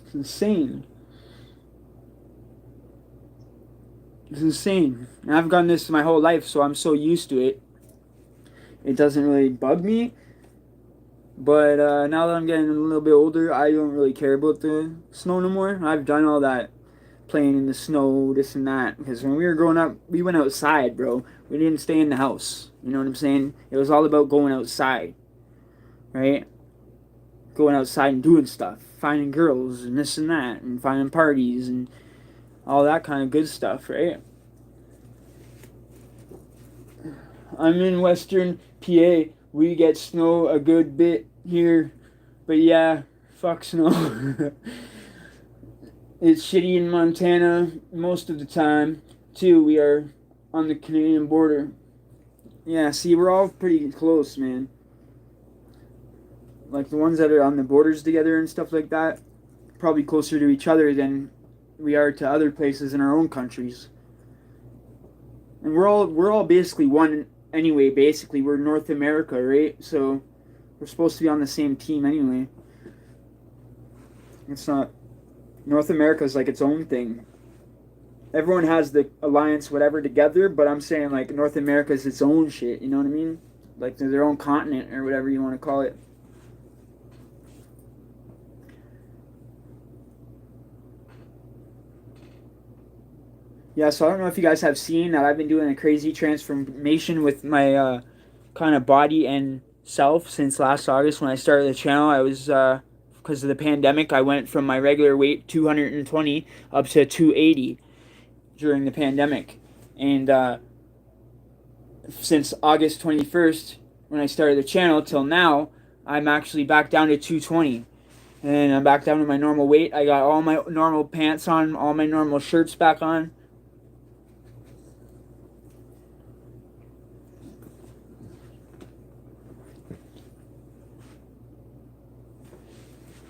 It's insane. It's insane. And I've gotten this my whole life, so I'm so used to it. It doesn't really bug me. But now that I'm getting a little bit older, I don't really care about the snow no more. I've done all that playing in the snow, this and that. Because when we were growing up, we went outside, bro. We didn't stay in the house. You know what I'm saying? It was all about going outside. Right? Going outside and doing stuff. Finding girls and this and that. And finding parties and all that kind of good stuff, right? I'm in Western PA. We get snow a good bit here. But yeah, fuck snow. It's shitty in Montana most of the time, too. We are on the Canadian border. Yeah, see, we're all pretty close, man. Like, the ones that are on the borders together and stuff like that, probably closer to each other than we are to other places in our own countries. And we're all basically one anyway. Basically, we're North America, right? So we're supposed to be on the same team anyway. It's not. North America is like its own thing. Everyone has the alliance, whatever, together, but I'm saying like North America is its own shit. You know what I mean? Like they're their own continent or whatever you want to call it. Yeah, so I don't know if you guys have seen that I've been doing a crazy transformation with my kind of body and self since last August when I started the channel. I was because of the pandemic, I went from my regular weight 220 up to 280 during the pandemic, and since August 21st when I started the channel till now, I'm actually back down to 220. And I'm back down to my normal weight. I got all my normal pants on, all my normal shirts back on.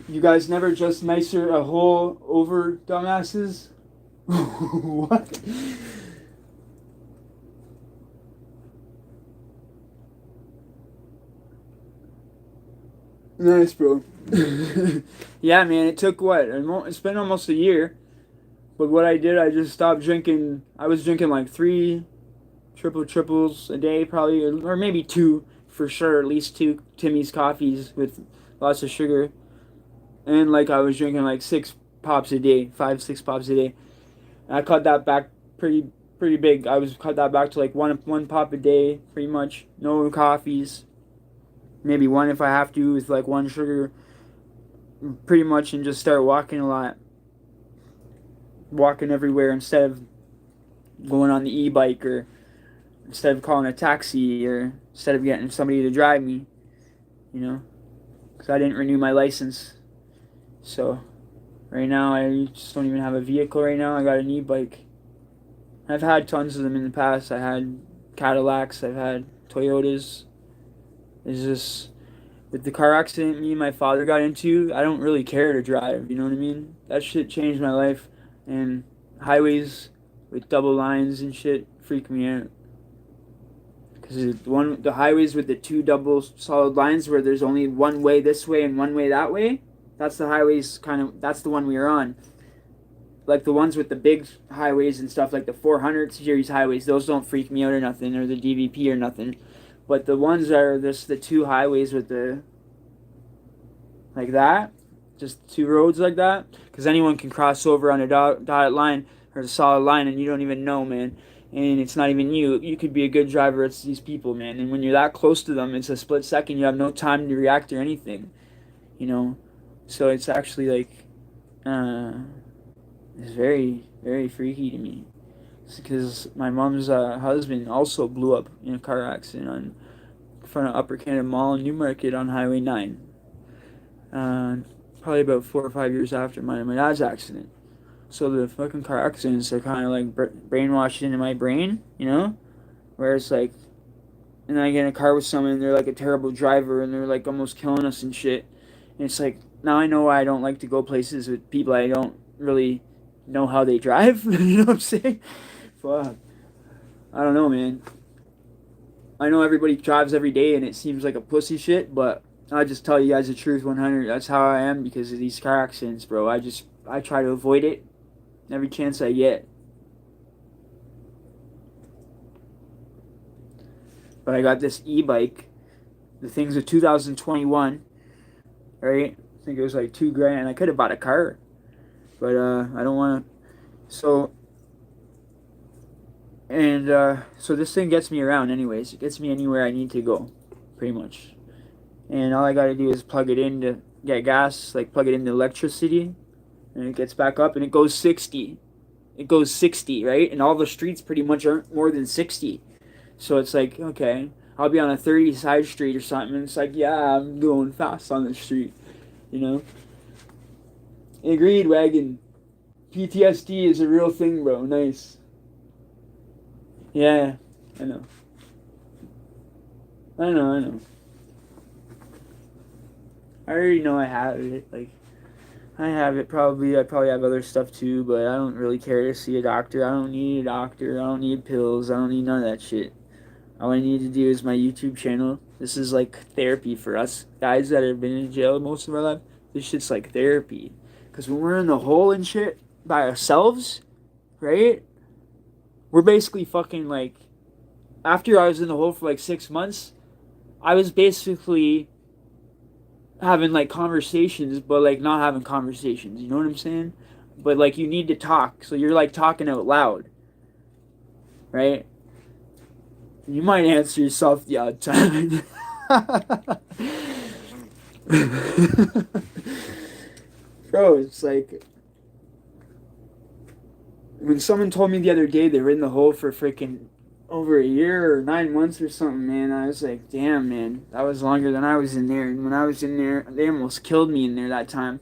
You guys never just nicer a hole over dumbasses? What? Nice, bro. Yeah, man, it took what? It's been almost a year. But what I did, I just stopped drinking. I was drinking like 3 triples a day, probably, or maybe 2 for sure, at least 2 Timmy's coffees with lots of sugar. And like I was drinking like 6 pops a day, 5, 6 pops a day. And I cut that back pretty big. I was cut that back to like one pop a day, pretty much. No coffees. Maybe 1 if I have to, with like 1 sugar, pretty much, and just start walking a lot. Walking everywhere instead of going on the e-bike, or instead of calling a taxi, or instead of getting somebody to drive me, you know, because I didn't renew my license. So right now I just don't even have a vehicle right now. I got an e-bike. I've had tons of them in the past. I had Cadillacs, I've had Toyotas. It's just, with the car accident me and my father got into, I don't really care to drive, you know what I mean? That shit changed my life, and highways with double lines and shit freak me out. Because the highways with the 2 double solid lines where there's only one way this way and one way that way, that's the highways that's the one we were on. Like the ones with the big highways and stuff, like the 400 series highways, those don't freak me out or nothing, or the DVP or nothing. But the ones that are just the 2 highways with the, like that, just 2 roads like that, because anyone can cross over on a dotted line or a solid line and you don't even know, man. And it's not even you. You could be a good driver. It's these people, man. And when you're that close to them, it's a split second. You have no time to react or anything, you know. So it's actually like, it's very, very freaky to me. Because my mom's husband also blew up in a car accident in front of Upper Canada Mall in Newmarket on Highway 9. Probably about 4 or 5 years after my dad's accident. So the fucking car accidents are kind of like brainwashed into my brain, you know? Where it's like, and then I get in a car with someone and they're like a terrible driver and they're like almost killing us and shit. And it's like, now I know why I don't like to go places with people I don't really know how they drive. You know what I'm saying? Fuck. I don't know, man. I know everybody drives every day and it seems like a pussy shit, but I just tell you guys the truth 100. That's how I am because of these car accidents, bro. I try to avoid it every chance I get. But I got this e-bike. The thing's a 2021, right? I think it was like $2,000. I could have bought a car, but I don't want to. So this thing gets me around anyways. It gets me anywhere I need to go, pretty much. And all I gotta do is plug it in to get gas, like plug it into electricity, and it gets back up and it goes 60. It goes 60, right? And all the streets pretty much aren't more than 60. So it's like, okay, I'll be on a 30 side street or something, and it's like, yeah, I'm going fast on the street, you know? Agreed, wagon. PTSD is a real thing, bro. Nice. Yeah, I know. I know. I already know I have it. Like, I have it probably. I probably have other stuff too, but I don't really care to see a doctor. I don't need a doctor. I don't need pills. I don't need none of that shit. All I need to do is my YouTube channel. This is like therapy for us guys that have been in jail most of our life. This shit's like therapy. Because when we're in the hole and shit by ourselves, right? We're basically fucking like, after I was in the hole for like 6 months, I was basically having like conversations, but like not having conversations. You know what I'm saying? But like you need to talk. So you're like talking out loud. Right? You might answer yourself the odd time. Bro, it's like when someone told me the other day they were in the hole for freaking over a year or 9 months or something, man, I was like, damn, man, that was longer than I was in there. And when I was in there, they almost killed me in there that time.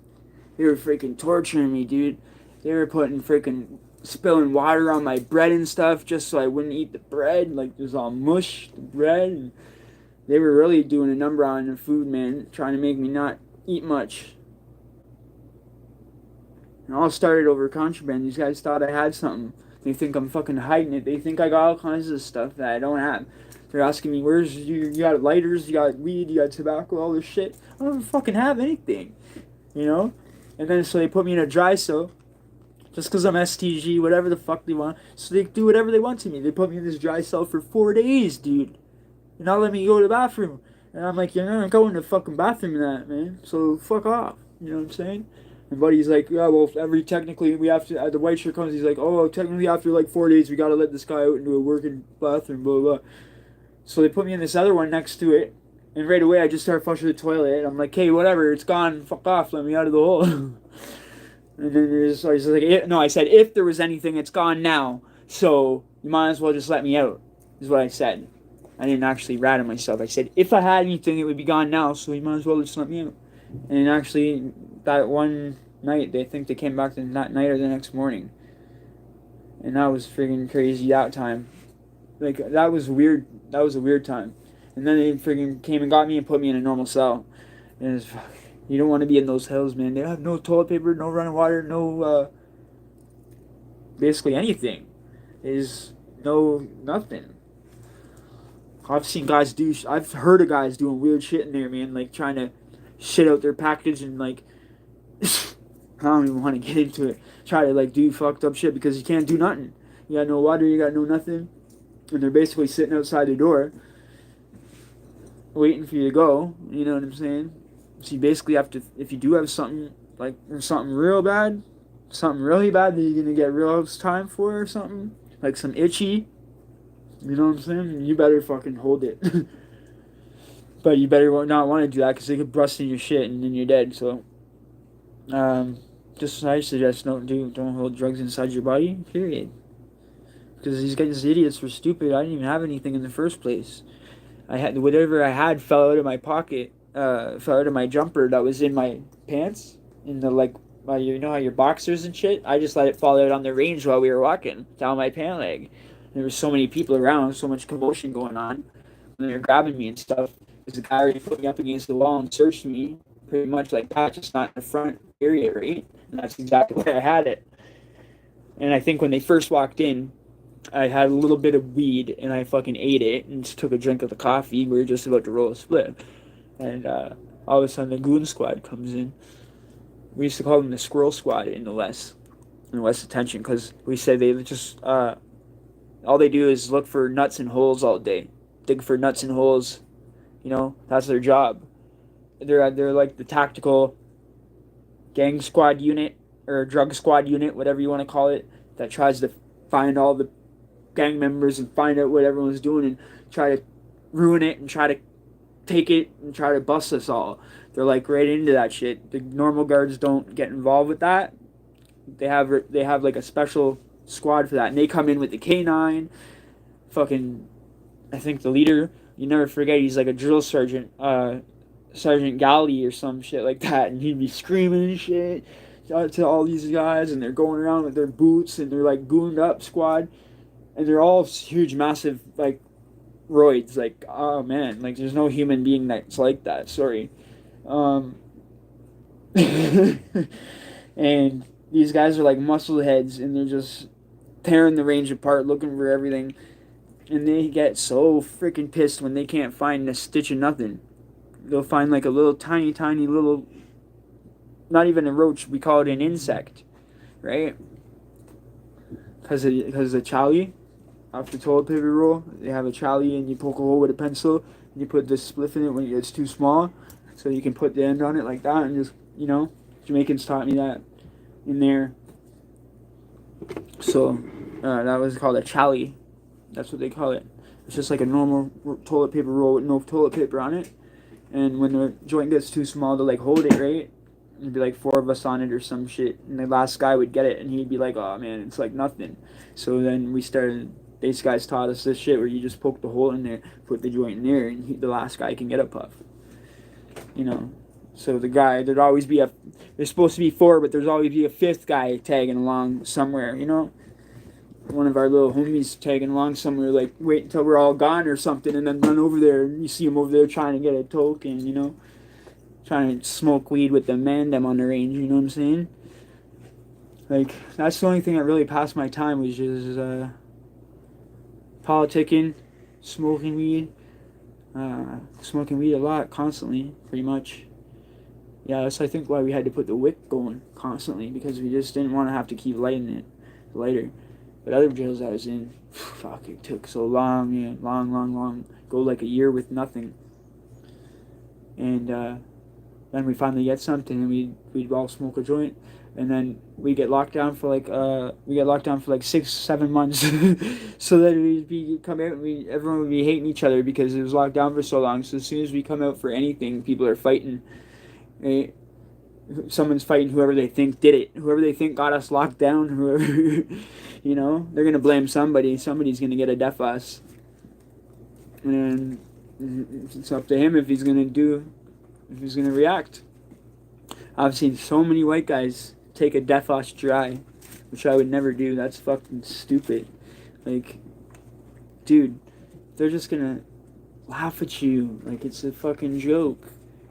They were freaking torturing me, dude. They were putting freaking spilling water on my bread and stuff just so I wouldn't eat the bread. Like, it was all mush, the bread. And they were really doing a number on the food, man, trying to make me not eat much. And all started over contraband. These guys thought I had something. They think I'm fucking hiding it. They think I got all kinds of stuff that I don't have. They're asking me, where's you got lighters, you got weed, you got tobacco, all this shit. I don't fucking have anything, you know? And then so they put me in a dry cell just because I'm STG, whatever the fuck they want. So they do whatever they want to me. They put me in this dry cell for 4 days, dude. And not let me go to the bathroom. And I'm like, you're not going to the fucking bathroom in that, man. So fuck off. You know what I'm saying? And buddy's like, yeah, well, technically we have to, the white shirt comes, he's like, oh, technically after like 4 days, we gotta let this guy out into a working bathroom, blah, blah, blah. So they put me in this other one next to it. And right away, I just started flushing the toilet. I'm like, hey, whatever, it's gone. Fuck off. Let me out of the hole. And then I was like, no, I said, if there was anything, it's gone now. So you might as well just let me out, is what I said. I didn't actually rat at myself. I said, if I had anything, it would be gone now. So you might as well just let me out. And actually, that one night, they think they came back that night or the next morning. And that was friggin' crazy that time. Like, that was weird. That was a weird time. And then they friggin' came and got me and put me in a normal cell. And it's, you don't want to be in those hells, man. They have no toilet paper, no running water, no, basically anything. There's no, nothing. I've heard of guys doing weird shit in there, man. Like, trying to shit out their package and, like, I don't even want to get into it. Try to, like, do fucked up shit because you can't do nothing. You got no water, you got no nothing. And they're basically sitting outside the door waiting for you to go. You know what I'm saying? So you basically have to, if you do have something, like, something real bad, something really bad that you're going to get real time for or something, like some itchy, you know what I'm saying? You better fucking hold it. But you better not want to do that because they could bust in your shit and then you're dead. So, just I suggest don't hold drugs inside your body. Period. Because these idiots were stupid. I didn't even have anything in the first place. I had whatever I had fell out of my pocket, fell out of my jumper that was in my pants, in the like, you know how your boxers and shit. I just let it fall out on the range while we were walking down my pant leg. There were so many people around, so much commotion going on. And they were grabbing me and stuff. Because the guy already put me up against the wall and searched me, pretty much like that, just not in the front area, right? And that's exactly where I had it. And I think when they first walked in, I had a little bit of weed and I fucking ate it and just took a drink of the coffee. We were just about to roll a split. And all of a sudden the goon squad comes in. We used to call them the squirrel squad in the West Detention, because we said they just, all they do is look for nuts and holes all day. Dig for nuts and holes. You know, that's their job. They're like the tactical gang squad unit or drug squad unit, whatever you want to call it, that tries to find all the gang members and find out what everyone's doing and try to ruin it and try to take it and try to bust us all. They're like right into that shit. The normal guards don't get involved with that. They have like a special squad for that, and they come in with the K9. Fucking, I think the leader, you never forget, he's like a drill sergeant, Sergeant Galley or some shit like that, and he'd be screaming and shit to all these guys, and they're going around with their boots, and they're like gooned up squad, and they're all huge, massive, like, roids, like, oh man, like, there's no human being that's like that, sorry. And these guys are like muscle heads, and they're just tearing the range apart, looking for everything, and they get so freaking pissed when they can't find a stitch of nothing. They'll find like a little tiny little, not even a roach, we call it an insect, right? Because the chali, off the toilet paper roll, they have a chali, and you poke a hole with a pencil, and you put the spliff in it when it's too small, so you can put the end on it like that, and just, you know, Jamaicans taught me that in there. So that was called a chali. That's what they call it. It's just like a normal toilet paper roll with no toilet paper on it. And when the joint gets too small to like hold it, right? There'd be like 4 of us on it or some shit. And the last guy would get it and he'd be like, oh man, it's like nothing. So then these guys taught us this shit where you just poke the hole in there, put the joint in there, and the last guy can get a puff. You know? So there's supposed to be 4, but there's always be a 5th guy tagging along somewhere, you know? One of our little homies tagging along somewhere, like wait until we're all gone or something, and then run over there. And you see him over there trying to get a token, you know, trying to smoke weed with the man them on the range. You know what I'm saying? Like that's the only thing that really passed my time was just politicking, smoking weed a lot, constantly, pretty much. Yeah, that's I think why we had to put the wick going constantly because we just didn't want to have to keep lighting it later. But other jails I was in, fuck, it took so long, yeah, long. Go like a year with nothing. And then we finally get something, and we'd all smoke a joint, and then we get locked down for like 6-7 months, so then we'd come out and everyone would be hating each other because it was locked down for so long. So as soon as we come out for anything, people are fighting. Right? Someone's fighting whoever they think did it, whoever they think got us locked down, whoever, you know, they're gonna blame somebody. Somebody's gonna get a death us, and it's up to him if he's gonna react. I've seen so many white guys take a death us dry, which I would never do. That's fucking stupid. Like, dude, they're just gonna laugh at you like it's a fucking joke.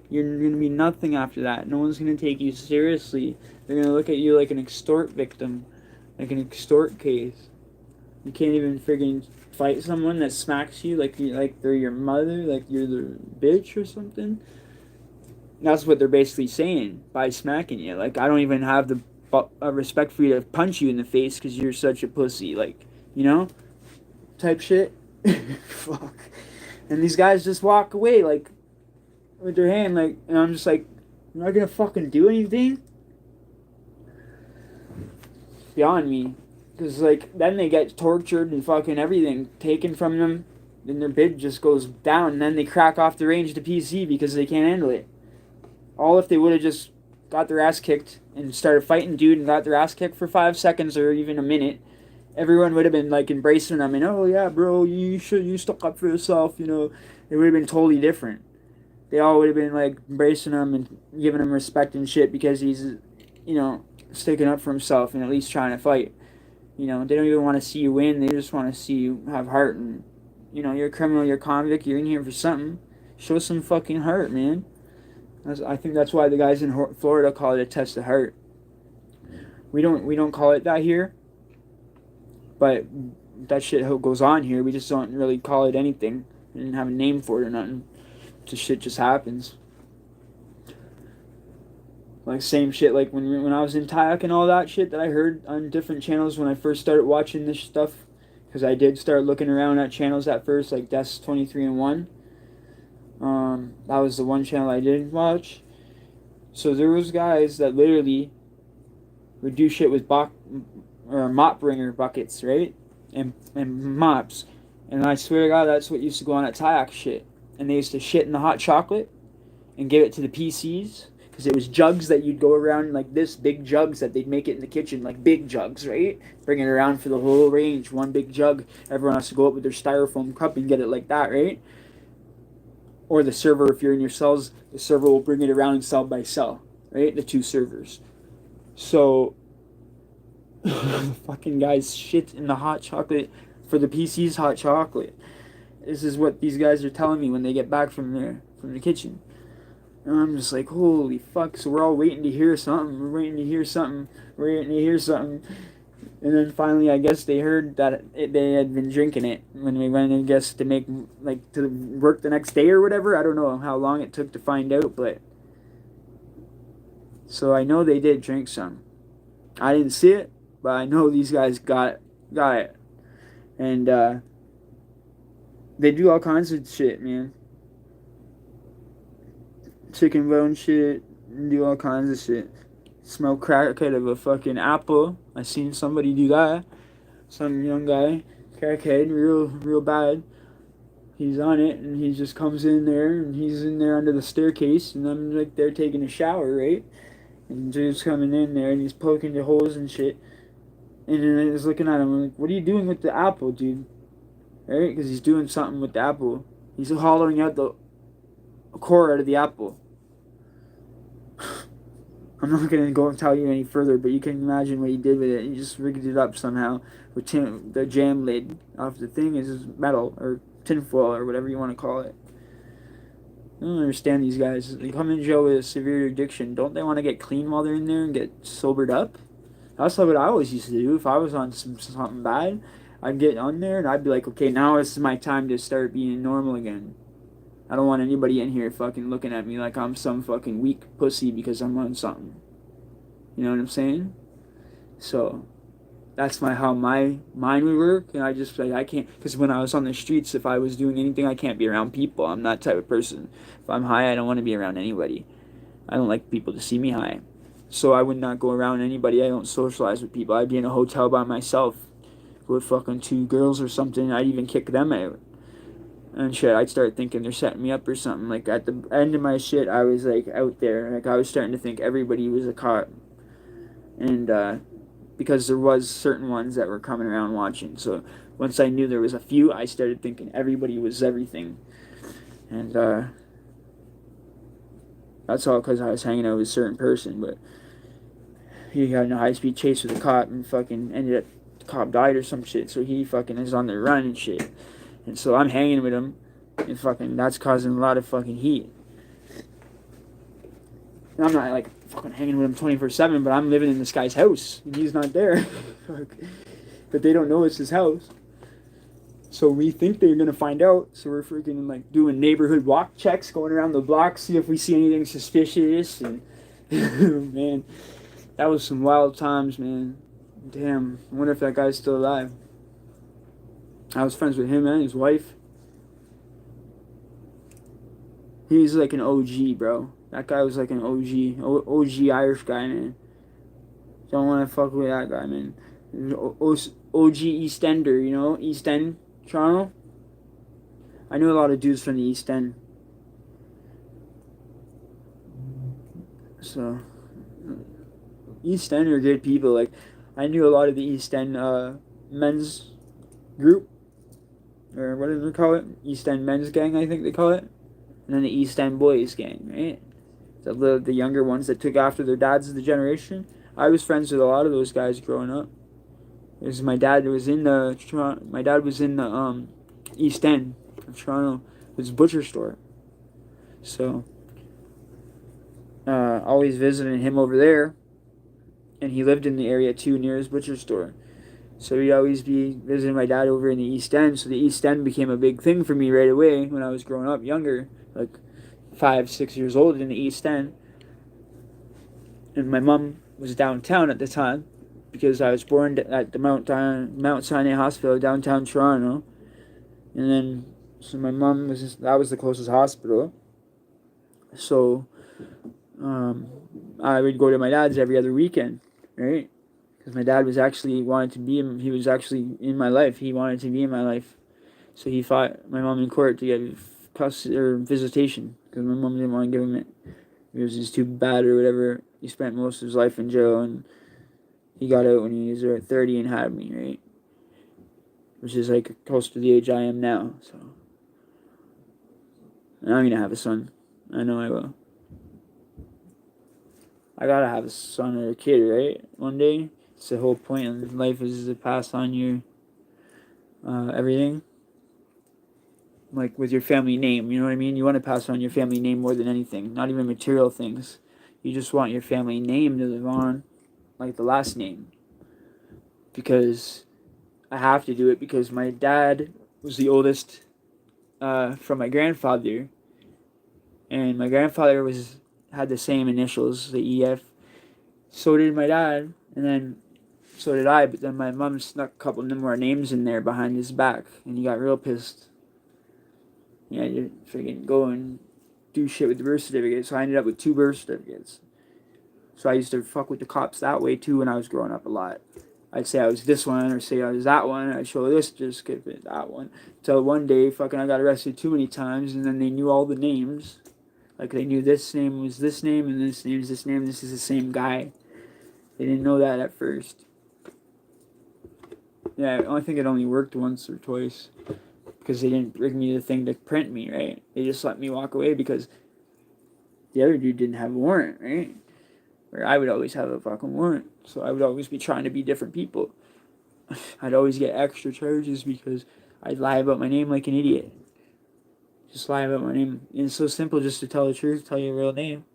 You're going to be nothing after that. No one's going to take you seriously. They're going to look at you like an extort victim. Like an extort case. You can't even friggin' fight someone that smacks you like they're your mother, like you're the bitch or something. That's what they're basically saying by smacking you. Like, I don't even have the respect for you to punch you in the face because you're such a pussy. Like, you know? Type shit. Fuck. And these guys just walk away, like, with their hand, like, and I'm just like, you're not gonna fucking do anything? Beyond me. Because, like, then they get tortured and fucking everything taken from them, then their bid just goes down, and then they crack off the range to PC because they can't handle it. All if they would have just got their ass kicked and started fighting dude and got their ass kicked for 5 seconds or even a minute, everyone would have been, like, embracing them and, oh, yeah, bro, you stuck up for yourself, you know. It would have been totally different. They all would have been, like, embracing him and giving him respect and shit because he's, you know, sticking up for himself and at least trying to fight. You know, they don't even want to see you win. They just want to see you have heart. And, you know, you're a criminal, you're a convict, you're in here for something. Show some fucking heart, man. I think that's why the guys in Florida call it a test of heart. We don't call it that here. But that shit goes on here. We just don't really call it anything. We didn't have a name for it or nothing. Just shit just happens. Like same shit like when I was in Tayak and all that shit that I heard on different channels when I first started watching this stuff, because I did start looking around at channels at first like Death's 23 and 1. That was the one channel I did watch. So there was guys that literally would do shit with mop bringer buckets, right? And mops. And I swear to God, that's what used to go on at Tayak shit. And they used to shit in the hot chocolate and give it to the PCs. Because it was jugs that you'd go around like this, big jugs that they'd make it in the kitchen, like big jugs, right? Bring it around for the whole range, one big jug. Everyone has to go up with their styrofoam cup and get it like that, right? Or the server, if you're in your cells, the server will bring it around cell by cell, right? The 2 servers. So, the fucking guys shit in the hot chocolate for the PC's hot chocolate. This is what these guys are telling me when they get back from the kitchen. And I'm just like, holy fuck. So we're all waiting to hear something. We're waiting to hear something. And then finally, I guess they heard that they had been drinking it when we went, I guess, to make, like, to work the next day or whatever. I don't know how long it took to find out, but. So I know they did drink some. I didn't see it, but I know these guys got it. And, they do all kinds of shit, man. Chicken bone shit, do all kinds of shit. Smell crack out of a fucking apple. I seen somebody do that. Some young guy, crackhead, real bad. he's on it, and he just comes in there, and he's in there under the staircase, and I'm like there taking a shower, right? And dude's coming in there, and he's poking the holes and shit. And then I was looking at him, I'm like, what are you doing with the apple, dude? Right? Because he's doing something with the apple. He's hollowing out the core out of the apple. I'm not going to go and tell you any further, but you can imagine what he did with it. He just rigged it up somehow with the jam lid off the thing is metal or tinfoil or whatever you want to call it. I don't understand these guys. They come in jail with a severe addiction. Don't they want to get clean while they're in there and get sobered up? That's what I always used to do. If I was on something bad, I'd get on there and I'd be like, okay, now it's my time to start being normal again. I don't want anybody in here fucking looking at me like I'm some fucking weak pussy because I'm on something. You know what I'm saying? So that's how my mind would work. And I just like I can't, because when I was on the streets, if I was doing anything, I can't be around people. I'm that type of person. If I'm high, I don't want to be around anybody. I don't like people to see me high. So I would not go around anybody. I don't socialize with people. I'd be in a hotel by myself with fucking 2 girls or something. I'd even kick them out. And shit, I'd start thinking they're setting me up or something. Like at the end of my shit, I was like out there. Like I was starting to think everybody was a cop. And because there was certain ones that were coming around watching. So once I knew there was a few, I started thinking everybody was everything. And that's all because I was hanging out with a certain person. But he got in a high-speed chase with a cop and fucking ended up, the cop died or some shit. So he fucking is on the run and shit. And so I'm hanging with him, and fucking that's causing a lot of fucking heat. And I'm not like fucking hanging with him 24/7, but I'm living in this guy's house, and he's not there. But they don't know it's his house. So we think they're gonna find out. So we're freaking like doing neighborhood walk checks, going around the block, see if we see anything suspicious. And man, that was some wild times, man. Damn, I wonder if that guy's still alive. I was friends with him and his wife. He's like an OG, bro. That guy was like an OG Irish guy, man. Don't want to fuck with that guy, man. OG East Ender, you know, East End, Toronto. I knew a lot of dudes from the East End. So, East End are good people. Like, I knew a lot of the East End men's group. Or what do they call it? East End Men's Gang, I think they call it. And then the East End Boys Gang, right? The younger ones that took after their dads of the generation. I was friends with a lot of those guys growing up. Because my dad was in the East End of Toronto. It was a butcher store. So always visiting him over there. And he lived in the area too, near his butcher store. So he'd always be visiting my dad over in the East End. So the East End became a big thing for me right away when I was growing up, younger, like 5, 6 years old in the East End. And my mom was downtown at the time because I was born at the Mount Sinai Hospital, downtown Toronto. And then, so my mom that was the closest hospital. So I would go to my dad's every other weekend, right? Because my dad was actually he was actually in my life. He wanted to be in my life. So he fought my mom in court to get custody or visitation because my mom didn't want to give him it. It was just too bad or whatever. He spent most of his life in jail and he got out when he was 30 and had me, right? Which is like close to the age I am now. So and I'm going to have a son. I know I will. I gotta have a son or a kid, right? One day. It's the whole point of life is to pass on your everything. Like with your family name, you know what I mean? You want to pass on your family name more than anything. Not even material things. You just want your family name to live on. Like the last name. Because I have to do it because my dad was the oldest from my grandfather. And my grandfather had the same initials, the EF. So did my dad. And then so did I, but then my mom snuck a couple more names in there behind his back, and he got real pissed. Yeah, you freaking go and do shit with the birth certificate, so I ended up with 2 birth certificates. So I used to fuck with the cops that way too when I was growing up a lot. I'd say I was this one or say I was that one. I'd show this, just skip it, that one. Till one day, fucking, I got arrested too many times, and then they knew all the names. Like, they knew this name was this name, and this name is this name, this is the same guy. They didn't know that at first. Yeah, I think it only worked once or twice. Because they didn't bring me the thing to print me, right? They just let me walk away because the other dude didn't have a warrant, right? Where I would always have a fucking warrant. So I would always be trying to be different people. I'd always get extra charges because I'd lie about my name like an idiot. Just lie about my name. And it's so simple just to tell the truth, tell your real name.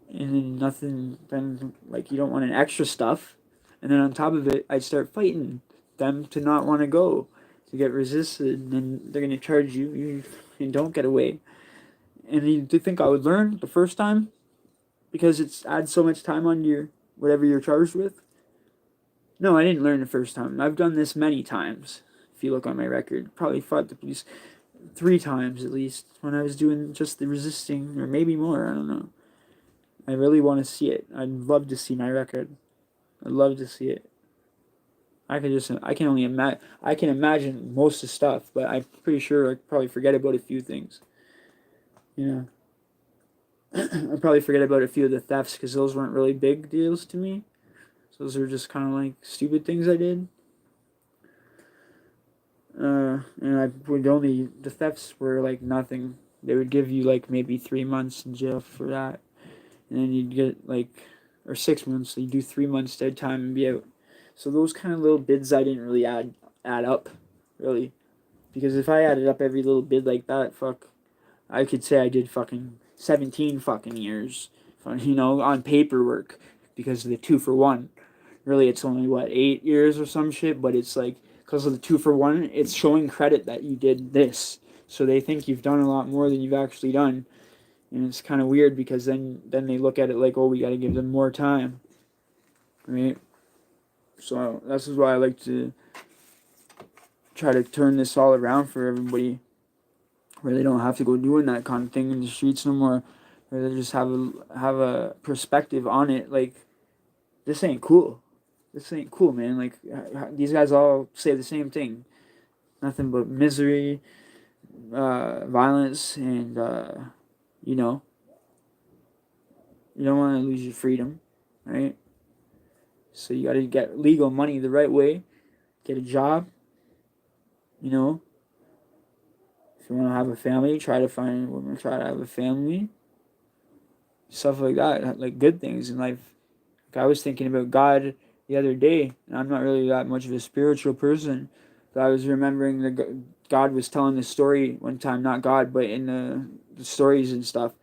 And then nothing, then, like, you don't want an extra stuff. And then on top of it, I'd start fighting them to not want to go, to get resisted, and then they're going to charge you, you don't get away. And you think I would learn the first time? Because it's adds so much time on your, whatever you're charged with? No, I didn't learn the first time. I've done this many times. If you look on my record, probably fought the police 3 times at least when I was doing just the resisting, or maybe more, I don't know. I really want to see it. I'd love to see my record. I'd love to see it. I can only imagine. I can imagine most of the stuff, but I'm pretty sure I probably forget about a few things. You know, I probably forget about a few of the thefts because those weren't really big deals to me. So those are just kind of like stupid things I did. And I would only, the thefts were like nothing. They would give you like maybe 3 months in jail for that, and then you'd get like, or 6 months. So you do 3 months dead time and be out. So those kind of little bids I didn't really add up, really, because if I added up every little bid like that, fuck, I could say I did fucking 17 fucking years, you know, on paperwork, because of the 2-for-1. Really, it's only what, 8 years or some shit, but it's like, because of the 2-for-1, it's showing credit that you did this, so they think you've done a lot more than you've actually done, and it's kind of weird because then they look at it like, oh, we got to give them more time, right? So this is why I like to try to turn this all around for everybody, where they don't have to go doing that kind of thing in the streets no more, where they just have a perspective on it. Like, this ain't cool. This ain't cool, man. Like, these guys all say the same thing. Nothing but misery, violence, and, you know, you don't want to lose your freedom, right? So you got to get legal money the right way, get a job, you know. If you want to have a family, try to find a woman, try to have a family, stuff like that, like good things in life. Like, I was thinking about God the other day, and I'm not really that much of a spiritual person, but I was remembering that God was telling the story one time, not God, but in the stories and stuff,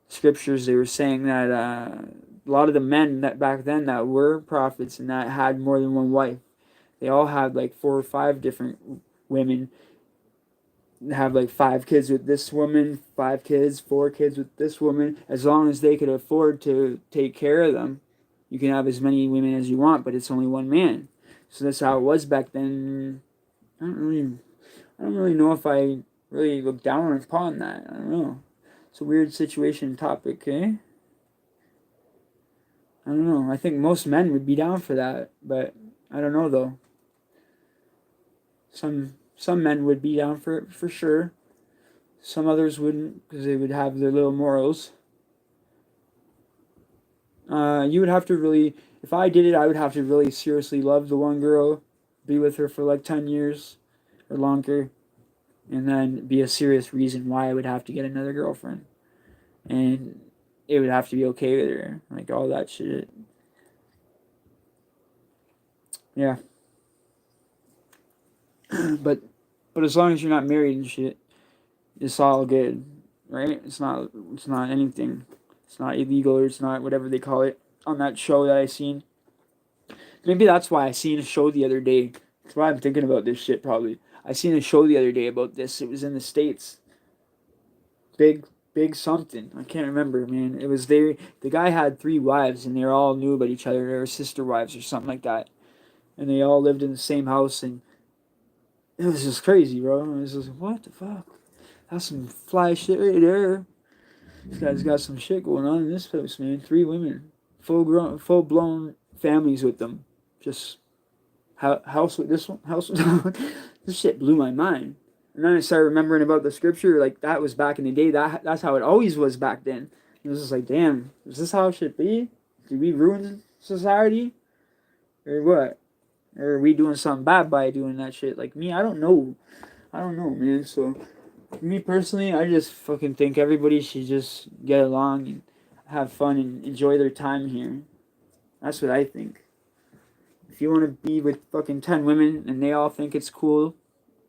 scriptures, they were saying that a lot of the men that back then that were prophets and that had more than one wife, they all had like 4 or 5 different women, have like 5 kids with this woman, 5 kids, 4 kids with this woman. As long as they could afford to take care of them, you can have as many women as you want, but it's only one man. So that's how it was back then. I don't really know if I really look down upon that. I don't know. It's a weird situation topic, eh? I don't know. I think most men would be down for that, but I don't know though. Some men would be down for it for sure. Some others wouldn't, because they would have their little morals. You would have to really, if I did it, I would have to really seriously love the one girl, be with her for like 10 years or longer, and then be a serious reason why I would have to get another girlfriend. And it would have to be okay with her, like all that shit. Yeah. but as long as you're not married and shit, it's all good, right? It's not anything. It's not illegal, or it's not whatever they call it on that show that I seen. Maybe that's why I seen a show the other day. That's why I'm thinking about this shit probably. I seen a show the other day about this. It was in the States. Big something. I can't remember, man. It was there. The guy had 3 wives, and they all knew about each other. They were sister wives or something like that. And they all lived in the same house, and it was just crazy, bro. It was just, what the fuck? That's some fly shit right there. This guy's got some shit going on in this place, man. 3 women. Full blown families with them. Just house with this one, house with this shit blew my mind. And then I started remembering about the scripture, like that was back in the day. That's how it always was back then. It was just like, damn, is this how it should be? Did we ruin society, or what? Or are we doing something bad by doing that shit? Like me, I don't know. I don't know, man. So, me personally, I just fucking think everybody should just get along and have fun and enjoy their time here. That's what I think. If you want to be with fucking 10 women and they all think it's cool,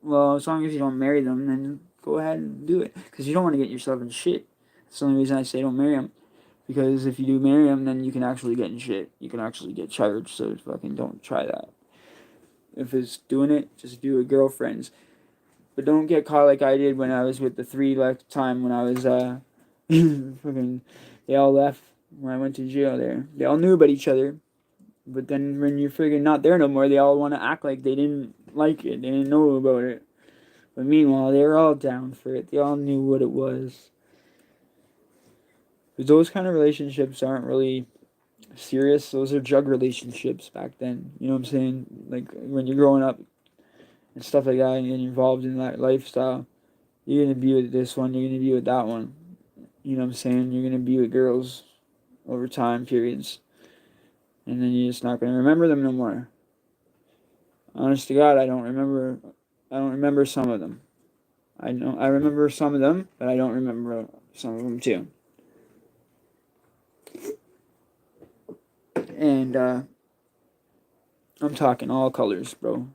well, as long as you don't marry them, then go ahead and do it. Because you don't want to get yourself in shit. That's the only reason I say don't marry them. Because if you do marry them, then you can actually get in shit. You can actually get charged, so fucking don't try that. If it's doing it, just do it girlfriends. But don't get caught like I did when I was with the 3 last time when I was, fucking, they all left when I went to jail there. They all knew about each other. But then when you're friggin' not there no more, they all want to act like they didn't like it. They didn't know about it. But meanwhile, they were all down for it. They all knew what it was. But those kind of relationships aren't really serious. Those are drug relationships back then. You know what I'm saying? Like when you're growing up and stuff like that and getting involved in that lifestyle, you're going to be with this one, you're going to be with that one. You know what I'm saying? You're going to be with girls over time periods. And then you're just not going to remember them no more. Honest to God, I don't remember some of them. I remember some of them, but I don't remember some of them too. And I'm talking all colors, bro.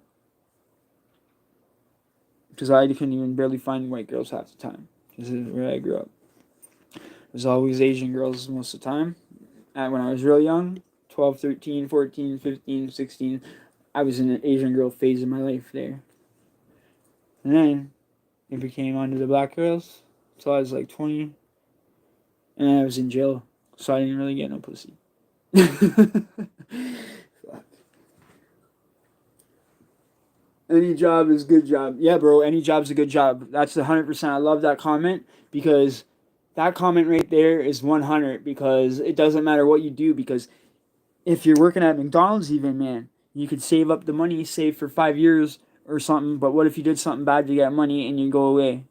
Because I couldn't even barely find white girls half the time. This is where I grew up. There's always Asian girls most of the time. And when I was real young, 12, 13, 14, 15, 16, I was in an Asian girl phase of my life there. And then it became onto the black girls until I was like 20. And I was in jail, so I didn't really get no pussy. Fuck. Any job is a good job. Yeah, bro, any job's a good job. That's 100%. I love that comment because that comment right there is 100 because it doesn't matter what you do because if you're working at McDonald's even, man, you could save up the money, save for 5 years or something, but what if you did something bad to get money and you go away?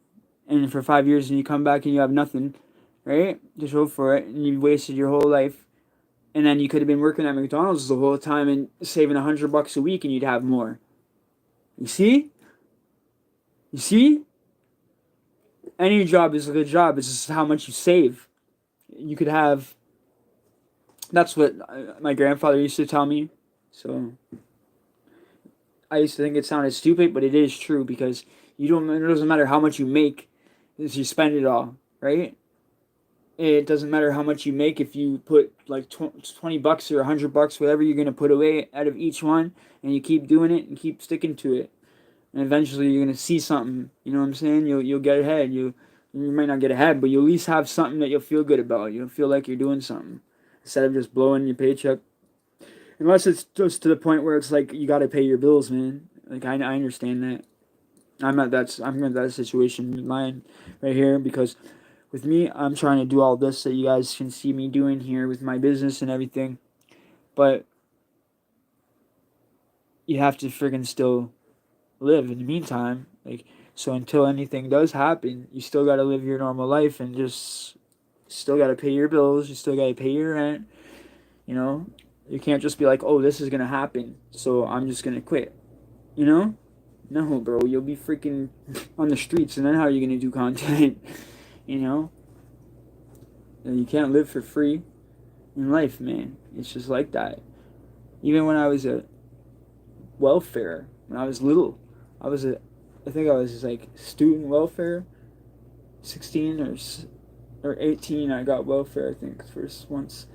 And for 5 years and you come back and you have nothing, right? To show for it, and you wasted your whole life. And then you could have been working at McDonald's the whole time and saving $100 a week and you'd have more. You see? You see? Any job is a good job. It's just how much you save. You could have... That's what my grandfather used to tell me. So I used to think it sounded stupid, but it is true because it doesn't matter how much you make if you spend it all, right? It doesn't matter how much you make if you put like $20 or $100, whatever you're going to put away out of each one, and you keep doing it and keep sticking to it. And eventually you're going to see something, you know what I'm saying? You'll get ahead. You might not get ahead, but you'll at least have something that you'll feel good about. You'll feel like you're doing something instead of just blowing your paycheck. Unless it's just to the point where it's like you got to pay your bills, man. Like I understand that. I'm in that situation in mine right here because with me, I'm trying to do all this that you guys can see me doing here with my business and everything. But you have to friggin' still live in the meantime. Like, so until anything does happen, you still got to live your normal life and just still got to pay your bills. You still got to pay your rent. You know, you can't just be like, oh, this is going to happen, so I'm just going to quit. You know? No, bro, you'll be freaking on the streets, and then how are you going to do content? You know? And you can't live for free in life, man. It's just like that. Even when I was a welfare, when I was little, I think I was like student welfare, 16 or 18. I got welfare, I think, first once,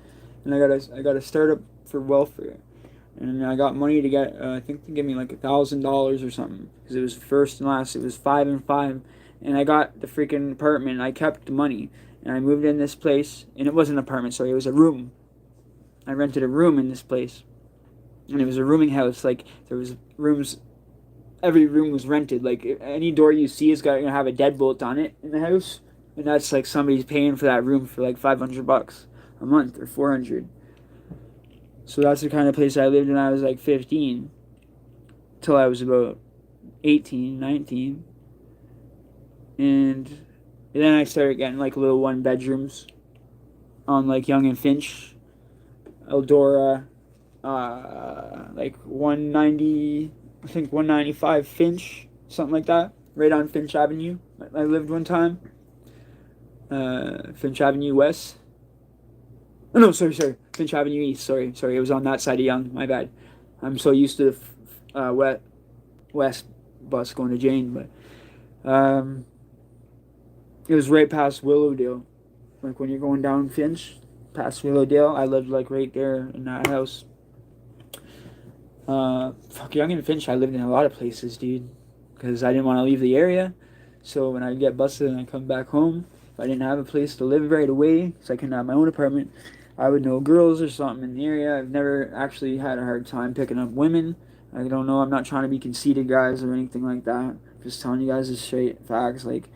and I got a startup for welfare, and I got money to get. I think they gave me like $1,000 or something because it was first and last. It was 5 and 5, and I got the freaking apartment. And I kept the money, and I moved in this place, and it wasn't an apartment. Sorry, it was a room. I rented a room in this place, and it was a rooming house. Like there was rooms. Every room was rented. Like any door you see is gonna have a deadbolt on it in the house, and that's like somebody's paying for that room for like $500 a month or $400. So that's the kind of place I lived when I was like 15. till I was about 18, 19. And then I started getting like little one bedrooms on like Young and Finch, Eldora, like 190, I think 195 Finch, something like that, right on Finch Avenue. I lived one time. Finch Avenue West. Oh, no, sorry. Finch Avenue East. Sorry. It was on that side of Young. My bad. I'm so used to the west bus going to Jane, but it was right past Willowdale. Like when you're going down Finch, past Willowdale, I lived like right there in that house. Fuck, Young and Finch, I lived in a lot of places, dude, because I didn't want to leave the area. So when I get busted and I come back home, if I didn't have a place to live right away, so I couldn't have my own apartment, I would know girls or something in the area. I've never actually had a hard time picking up women. I don't know. I'm not trying to be conceited, guys, or anything like that. Just telling you guys the straight facts. Like,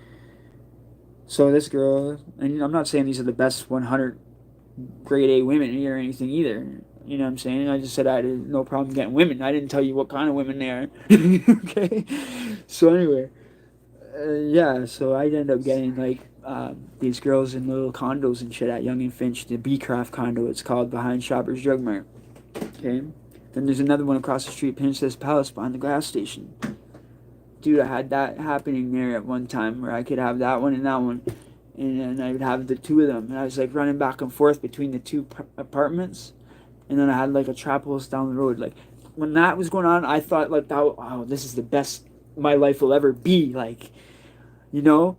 so this girl, and I'm not saying these are the best 100 grade A women or anything either. You know what I'm saying? I just said I had no problem getting women. I didn't tell you what kind of women they are. Okay? So anyway, yeah, so I ended up getting like these girls in little condos and shit at Young and Finch, the Beecraft condo it's called, behind Shoppers Drug Mart. Okay? Then there's another one across the street, Princess Palace, behind the gas station. Dude, I had that happening there at one time where I could have that one and that one. And then I would have the two of them. And I was like running back and forth between the two apartments. And then I had like a trap house down the road. Like when that was going on, I thought like, oh, this is the best my life will ever be. Like, you know,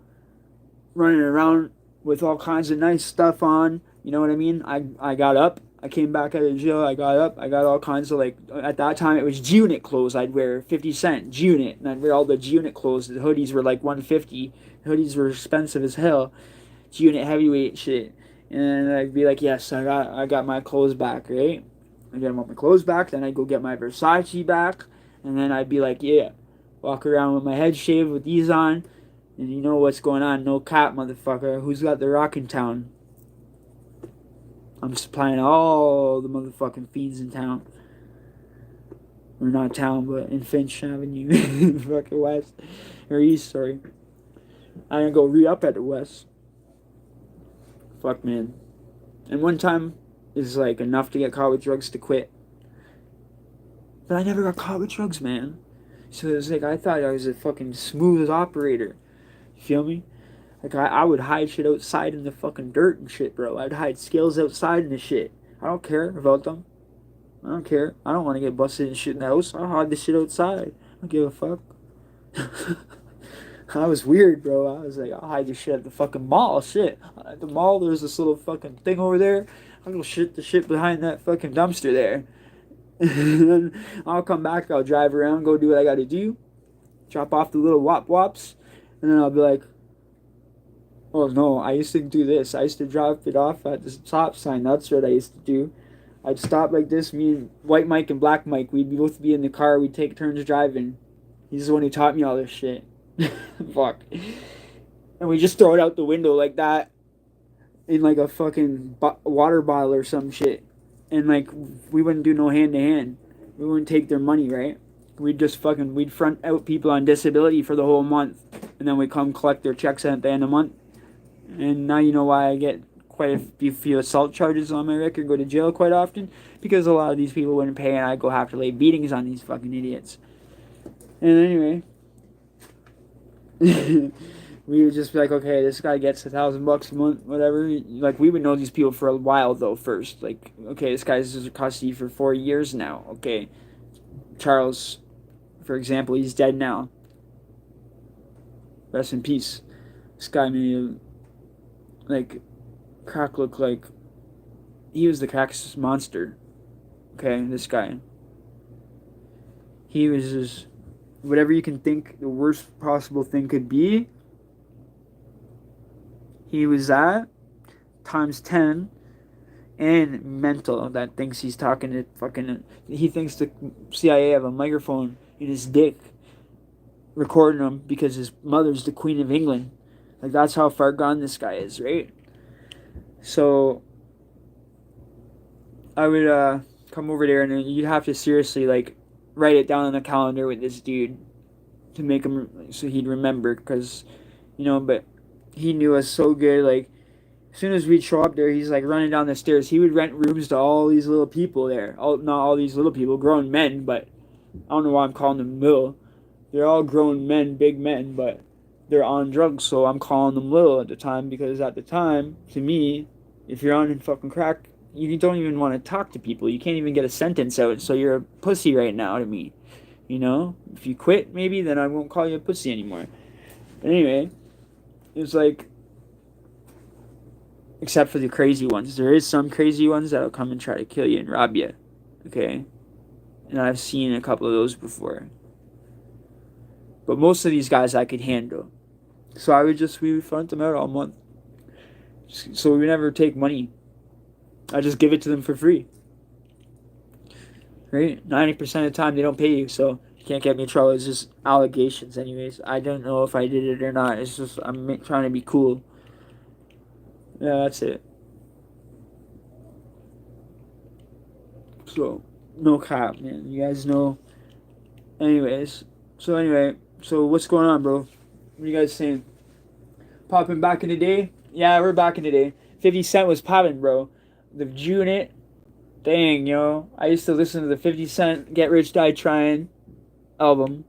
running around with all kinds of nice stuff on. You know what I mean? I got up. I came back out of jail. I got up. I got all kinds of like, at that time it was G-Unit clothes. I'd wear 50 cent G-Unit. And I'd wear all the G-Unit clothes. The hoodies were like 150. The hoodies were expensive as hell. G-Unit heavyweight shit. And I'd be like, yes, I got my clothes back, right? I get my clothes back. Then I'd go get my Versace back. And then I'd be like, yeah, walk around with my head shaved with these on. And you know what's going on. No cap, motherfucker. Who's got the rock in town? I'm supplying all the motherfucking fiends in town. Or not town, but in Finch Avenue. Fucking west. Or east, sorry. I didn't go re-up at the west. Fuck, man. And one time is like enough to get caught with drugs to quit. But I never got caught with drugs, man. So it was like I thought I was a fucking smooth operator. You feel me? Like I would hide shit outside in the fucking dirt and shit, bro. I'd hide scales outside in the shit. I don't care about them. I don't care. I don't want to get busted and shit in the house. I'll hide the shit outside. I don't give a fuck. I was weird, bro. I was like, I'll hide the shit at the fucking mall. Shit. At the mall, there's this little fucking thing over there. I'll go shit the shit behind that fucking dumpster there. And then I'll come back. I'll drive around, go do what I gotta do. Drop off the little wop wops. And then I'll be like, oh no, I used to do this. I used to drop it off at the stop sign. That's what I used to do. I'd stop like this. Me and White Mike and Black Mike, we'd both be in the car. We'd take turns driving. He's the one who taught me all this shit. Fuck. And we just throw it out the window like that in like a fucking water bottle or some shit. And like we wouldn't do no hand to hand. We wouldn't take their money, right? We'd front out people on disability for the whole month. And then we come collect their checks at the end of the month. And now you know why I get quite a few assault charges on my record, go to jail quite often. Because a lot of these people wouldn't pay and I go have to lay beatings on these fucking idiots. And anyway, we would just be like, okay, this guy gets $1,000 a month, whatever. Like, we would know these people for a while, though, first. Like, okay, this guy's in custody for 4 years now. Okay, Charles, for example, he's dead now. Rest in peace. This guy made, like, crack look like he was the crackest monster. Okay, this guy. He was just whatever you can think the worst possible thing could be. He was that times 10 and mental that thinks he's talking to fucking. He thinks the CIA have a microphone in his dick recording him because his mother's the Queen of England. Like, that's how far gone this guy is, right? So I would come over there and you'd have to seriously, like, write it down on the calendar with this dude to make him so he'd remember, because but he knew us so good. Like, as soon as we'd show up there, he's like running down the stairs. He would rent rooms to all these little people there. Not all these little people, grown men, but I don't know why I'm calling them little. They're all grown men, big men, but they're on drugs, so I'm calling them little at the time, because at the time, to me, if you're on fucking crack, you don't even want to talk to people. You can't even get a sentence out, so you're a pussy right now to me. If you quit, maybe, then I won't call you a pussy anymore. But anyway, it's like, except for the crazy ones. There is some crazy ones that'll come and try to kill you and rob you. Okay? And I've seen a couple of those before. But most of these guys I could handle. So we would front them out all month. So we never take money. I just give it to them for free. Right? 90% of the time they don't pay you, so you can't get me in trouble. It's just allegations anyways. I don't know if I did it or not. It's just I'm trying to be cool. Yeah, that's it. So, no cap, man. You guys know. Anyways. So what's going on, bro? What are you guys saying? Popping back in the day? Yeah, we're back in the day. 50 Cent was popping, bro. The Unit. Dang, yo. I used to listen to the 50 Cent Get Rich Die Trying album.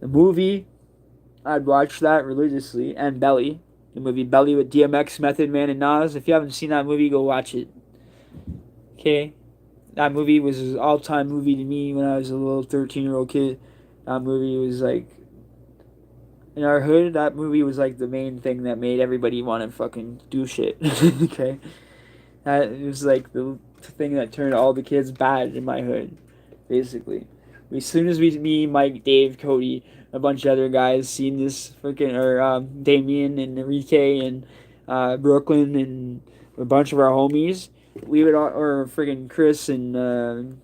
The movie, I'd watch that religiously. And Belly. The movie Belly with DMX, Method Man, and Nas. If you haven't seen that movie, go watch it. Okay? That movie was an all-time movie to me when I was a little 13-year-old kid. That movie was like, in our hood, that movie was like the main thing that made everybody want to fucking do shit. Okay? It was like the thing that turned all the kids bad in my hood, basically. As soon as me, Mike, Dave, Cody, a bunch of other guys seen this Damien and Enrique and Brooklyn and a bunch of our homies, we would or friggin' Chris and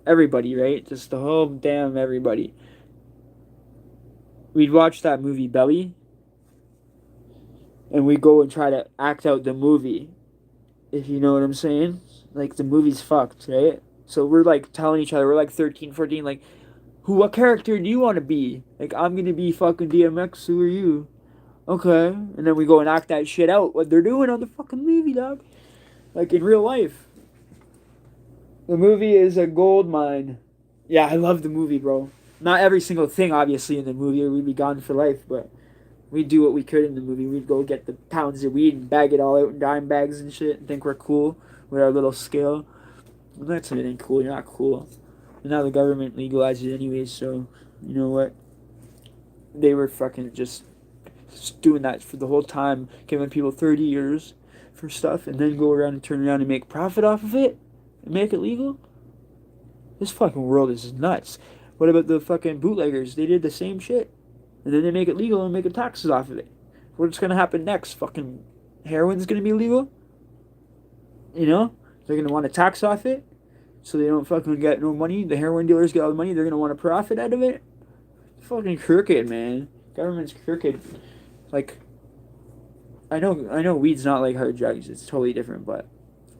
everybody, right? Just the whole damn everybody. We'd watch that movie Belly, and we'd go and try to act out the movie, if you know what I'm saying. Like, the movie's fucked, right? So we're like telling each other, we're like 13, 14, like, what character do you want to be? Like, I'm gonna be fucking DMX, who are you? Okay. And then we go and act that shit out, what they're doing on the fucking movie, dog. Like, in real life. The movie is a gold mine. Yeah, I love the movie, bro. Not every single thing, obviously, in the movie, or we'd be gone for life, but we'd do what we could in the movie. We'd go get the pounds of weed and bag it all out in dime bags and shit and think we're cool with our little scale. Well, that's it, ain't cool. You're not cool. And now the government legalized it anyways, so you know what? They were fucking just doing that for the whole time, giving people 30 years for stuff, and then go around and turn around and make profit off of it and make it legal? This fucking world is nuts. What about the fucking bootleggers? They did the same shit. And then they make it legal and make taxes off of it. What's gonna happen next? Fucking heroin's gonna be legal? They're gonna want to tax off it, so they don't fucking get no money. The heroin dealers get all the money. They're gonna want to profit out of it. Fucking crooked, man. Government's crooked. Like, I know weed's not like hard drugs. It's totally different, but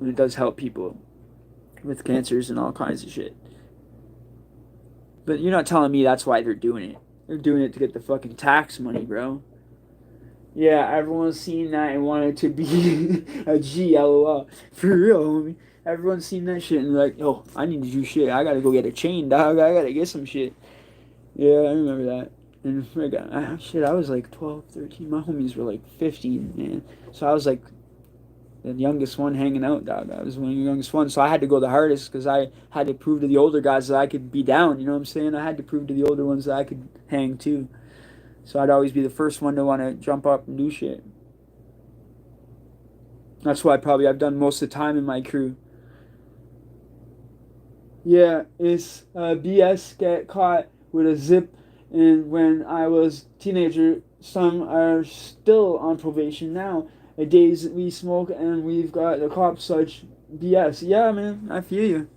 it does help people with cancers and all kinds of shit. But you're not telling me that's why they're doing it. They're doing it to get the fucking tax money, bro. Yeah, everyone's seen that and wanted to be a G, LOL. For real, homie. Everyone's seen that shit and like, yo, I need to do shit. I gotta go get a chain, dog. I gotta get some shit. Yeah, I remember that. And shit, I was like 12, 13. My homies were like 15, man. So I was like the youngest one hanging out, dog. I was one of the youngest ones. So I had to go the hardest because I had to prove to the older guys that I could be down. You know what I'm saying? I had to prove to the older ones that I could hang too. So I'd always be the first one to want to jump up and do shit. That's why I've done most of the time in my crew. Yeah, it's BS get caught with a zip, and when I was a teenager, some are still on probation now. The days that we smoke and we've got the cops such BS. Yeah, man, I feel you.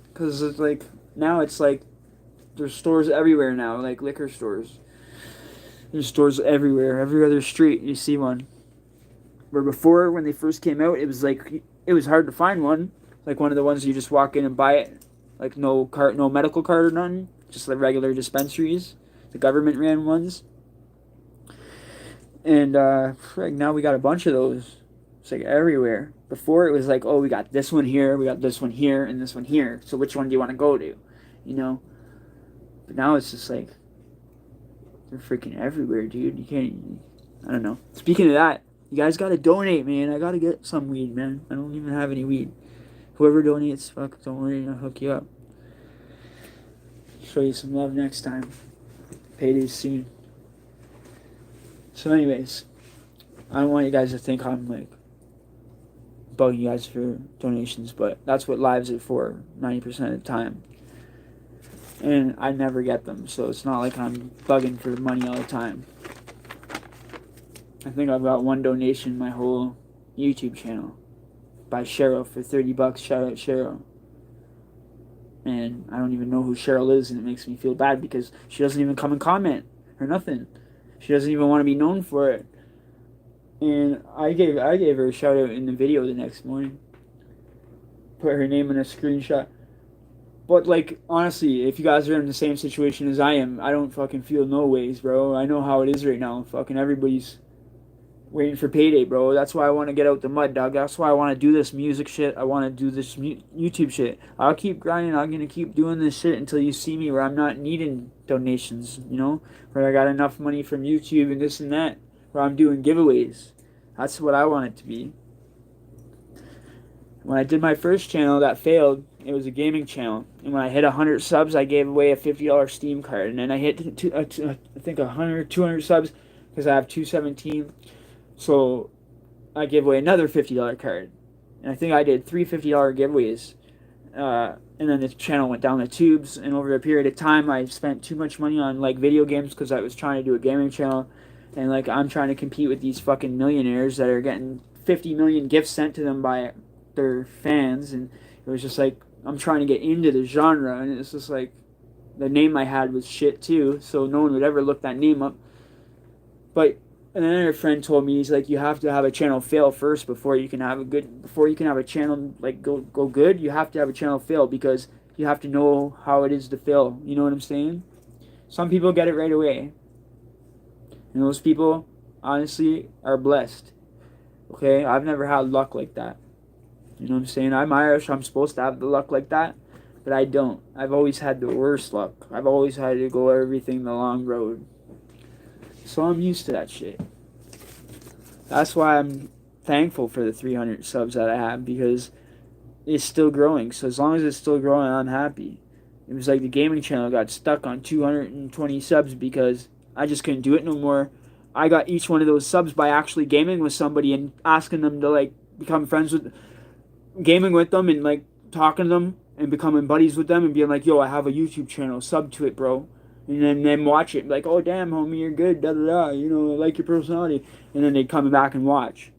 Because it's like, now it's like, there's stores everywhere now, like liquor stores. There's stores everywhere. Every other street, you see one. Where before, when they first came out, it was hard to find one. Like one of the ones you just walk in and buy it. like no medical card or nothing, just like regular dispensaries, the government ran ones. And now we got a bunch of those. It's like everywhere. Before it was like, oh, we got this one here, we got this one here, and this one here. So which one do you want to go to? You know. But now it's just like they're freaking everywhere, dude. You can't. I don't know. Speaking of that, you guys gotta donate, man. I gotta get some weed, man. I don't even have any weed. Whoever donates, fuck, don't worry, I'll hook you up. Show you some love next time. Payday's soon. So, anyways, I don't want you guys to think I'm like bugging you guys for donations, but that's what lives are for 90% of the time. And I never get them, so it's not like I'm bugging for money all the time. I think I've got one donation in my whole YouTube channel by Cheryl for $30. Shout out Cheryl. And I don't even know who Cheryl is, and it makes me feel bad because she doesn't even come and comment or nothing. She doesn't even want to be known for it. And I gave her a shout out in the video the next morning. Put her name in a screenshot. But, like, honestly, if you guys are in the same situation as I am, I don't fucking feel no ways, bro. I know how it is right now. Fucking everybody's waiting for payday, bro. That's why I want to get out the mud, dog. That's why I want to do this music shit. I want to do this YouTube shit. I'll keep grinding. I'm going to keep doing this shit until you see me where I'm not needing donations, you know? Where I got enough money from YouTube and this and that. Where I'm doing giveaways. That's what I want it to be. When I did my first channel that failed, it was a gaming channel. And when I hit 100 subs, I gave away a $50 Steam card. And then I hit, I think 100, 200 subs because I have 217. So I gave away another $50 card. And I think I did three $50 giveaways. And then the channel went down the tubes. And over a period of time, I spent too much money on like video games because I was trying to do a gaming channel. And like I'm trying to compete with these fucking millionaires that are getting 50 million gifts sent to them by their fans. And it was just like, I'm trying to get into the genre. And it's just like, the name I had was shit too. So no one would ever look that name up. But and another friend told me, he's like, you have to have a channel fail first before you can have a channel like go good. You have to have a channel fail because you have to know how it is to fail. You know what I'm saying? Some people get it right away. And those people, honestly, are blessed. Okay? I've never had luck like that. You know what I'm saying? I'm Irish. I'm supposed to have the luck like that. But I don't. I've always had the worst luck. I've always had to go everything the long road. So I'm used to that shit. That's why I'm thankful for the 300 subs that I have because it's still growing. So as long as it's still growing, I'm happy. It was like the gaming channel got stuck on 220 subs because I just couldn't do it no more. I got each one of those subs by actually gaming with somebody and asking them to like become friends with, gaming with them and like talking to them and becoming buddies with them and being like, yo, I have a YouTube channel, sub to it, bro. And then them watch it, like, oh damn, homie, you're good, da da da. You know, I like your personality. And then they come back and watch.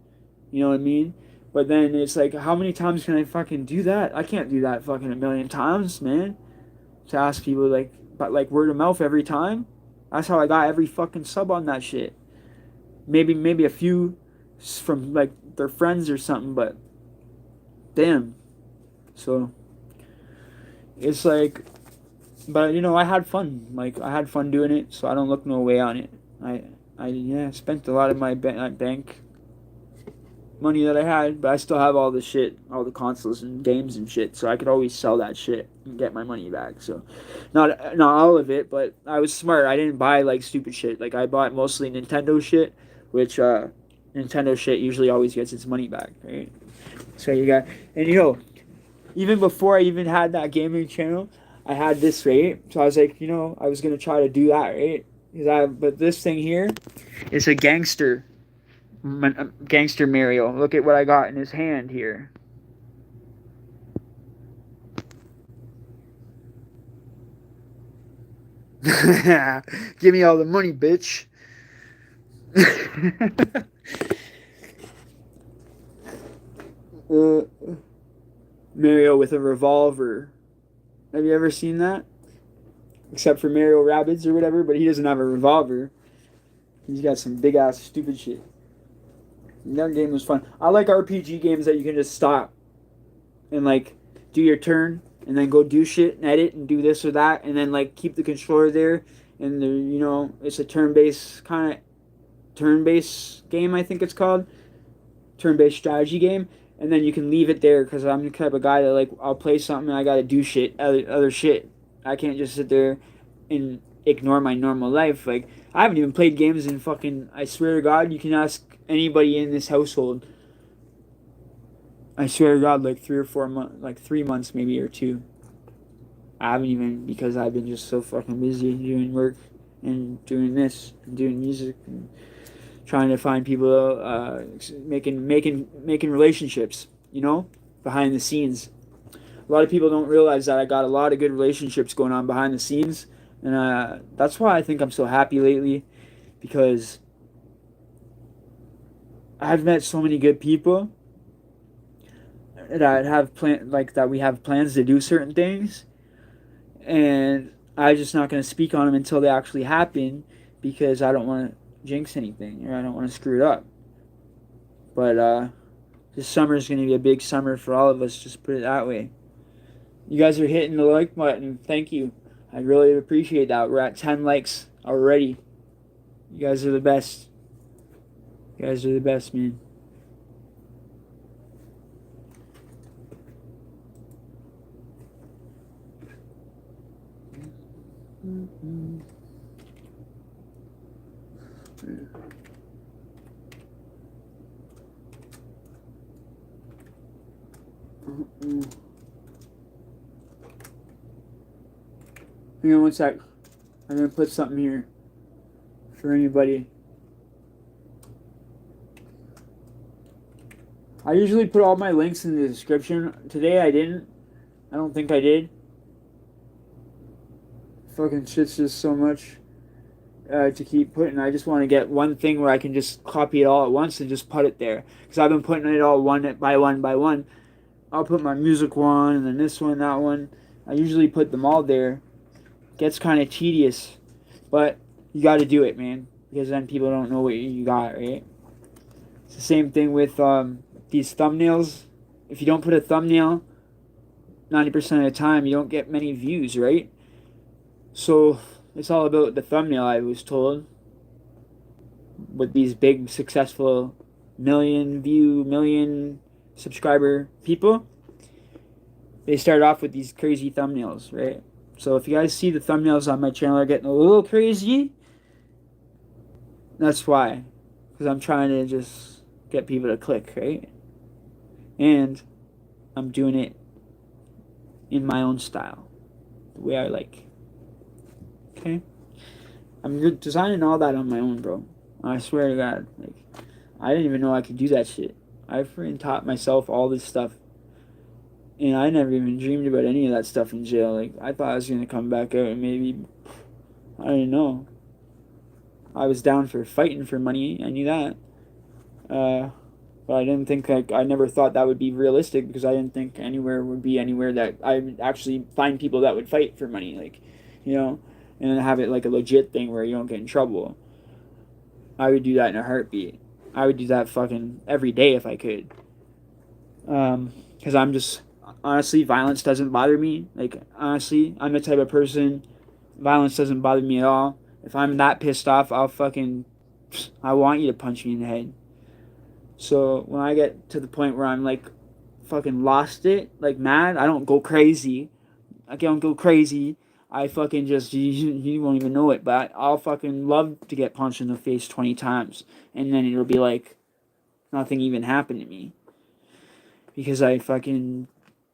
You know what I mean? But then it's like, how many times can I fucking do that? I can't do that fucking a million times, man. To ask people like, but like word of mouth every time. That's how I got every fucking sub on that shit. Maybe a few from like their friends or something, but damn. So it's like. But you know, I had fun. Like I had fun doing it, so I don't look no way on it. I spent a lot of my bank money that I had, but I still have all the shit, all the consoles and games and shit. So I could always sell that shit and get my money back. So not all of it, but I was smart. I didn't buy like stupid shit. Like I bought mostly Nintendo shit, which Nintendo shit usually always gets its money back, right? So you got, and you know, even before I even had that gaming channel, I had this, right? So I was like, you know, I was going to try to do that, right? But this thing here is a gangster Mario. Look at what I got in his hand here. Give me all the money, bitch. Mario with a revolver. Have you ever seen that? Except for Mario Rabbids or whatever, but he doesn't have a revolver. He's got some big ass stupid shit. And that game was fun. I like RPG games that you can just stop and like do your turn and then go do shit and edit and do this or that, and then like keep the controller there, and it's a turn-based game, I think it's called, turn-based strategy game, and then you can leave it there because I'm the type of guy that like I'll play something and I gotta do shit, other shit. I can't just sit there and ignore my normal life. Like I haven't even played games in fucking. I swear to God, you can ask anybody in this household. I swear to God, like 3 or 4 months, like 3 months maybe or two. I haven't even, because I've been just so fucking busy doing work and doing this and doing music and trying to find people, making relationships, behind the scenes. A lot of people don't realize that I got a lot of good relationships going on behind the scenes, and that's why I think I'm so happy lately, because I've met so many good people that that we have plans to do certain things, and I'm just not going to speak on them until they actually happen, because I don't want to jinx anything, or I don't want to screw it up. But this summer is going to be a big summer for all of us, just put it that way. You guys are hitting the like button. Thank you. I really appreciate that. We're at 10 likes already. You guys are the best. You guys are the best, man. Mm-hmm. Hang on one sec. I'm gonna put something here for anybody. I usually put all my links in the description. Today I didn't. I don't think I did. Fucking shit's just so much to keep putting. I just want to get one thing where I can just copy it all at once and just put it there. Because I've been putting it all one by one by one. I'll put my music one, and then this one, that one. I usually put them all there. Gets kind of tedious, but you got to do it, man, because then people don't know what you got, right? It's the same thing with these thumbnails. If you don't put a thumbnail, 90% of the time you don't get many views, right? So it's all about the thumbnail, I was told. With these big, successful million subscriber people, they start off with these crazy thumbnails, right? So if you guys see the thumbnails on my channel are getting a little crazy, that's why. Because I'm trying to just get people to click, right? And I'm doing it in my own style, the way I like. Okay? I'm designing all that on my own, bro. I swear to God. Like, I didn't even know I could do that shit. I freaking taught myself all this stuff. And I never even dreamed about any of that stuff in jail. Like, I thought I was going to come back out and maybe, I didn't know. I was down for fighting for money. I knew that. But I didn't think, I never thought that would be realistic, because I didn't think anywhere would be anywhere that I would actually find people that would fight for money. Like, and then have it like a legit thing where you don't get in trouble. I would do that in a heartbeat. I would do that fucking every day if I could. Because I'm just... Honestly, violence doesn't bother me. Like, honestly, I'm the type of person, violence doesn't bother me at all. If I'm that pissed off, I want you to punch me in the head. So, when I get to the point where I'm, like, fucking lost it, like, mad, I don't go crazy. I don't go crazy. I fucking just, you won't even know it, but I'll fucking love to get punched in the face 20 times. And then it'll be like, nothing even happened to me. Because I fucking...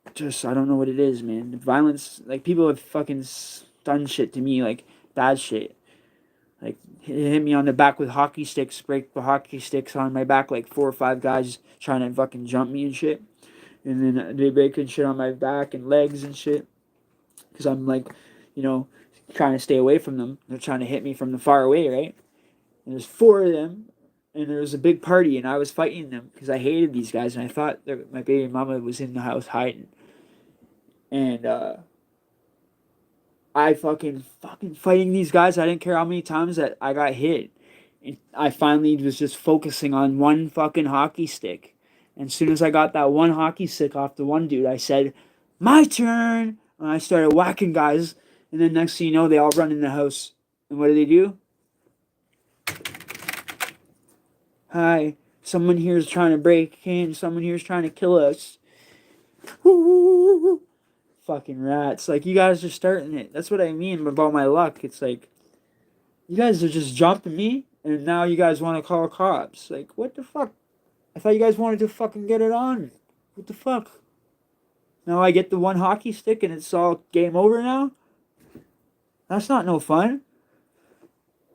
I don't know what it is, man. Violence, like, people have fucking done shit to me, like, bad shit. Like, hit me on the back with hockey sticks, break the hockey sticks on my back, like 4 or 5 guys trying to fucking jump me and shit. And then they breaking shit on my back and legs and shit. Because I'm, like, trying to stay away from them. They're trying to hit me from the far away, right? And there's 4 of them. And there was a big party, and I was fighting them because I hated these guys, and I thought my baby mama was in the house hiding. And I fucking fighting these guys. I didn't care how many times that I got hit. And I finally was just focusing on one fucking hockey stick. And as soon as I got that one hockey stick off the one dude, I said, "My turn! And I started whacking guys, and then next thing you know, they all run in the house. And what do? Hi, someone here is trying to break in. Someone here is trying to kill us. Woo! Fucking rats. Like, you guys are starting it. That's what I mean about my luck. It's like, you guys are just jumping me, and now you guys want to call cops. Like, what the fuck? I thought you guys wanted to fucking get it on. What the fuck? Now I get the one hockey stick and it's all game over now? That's not no fun.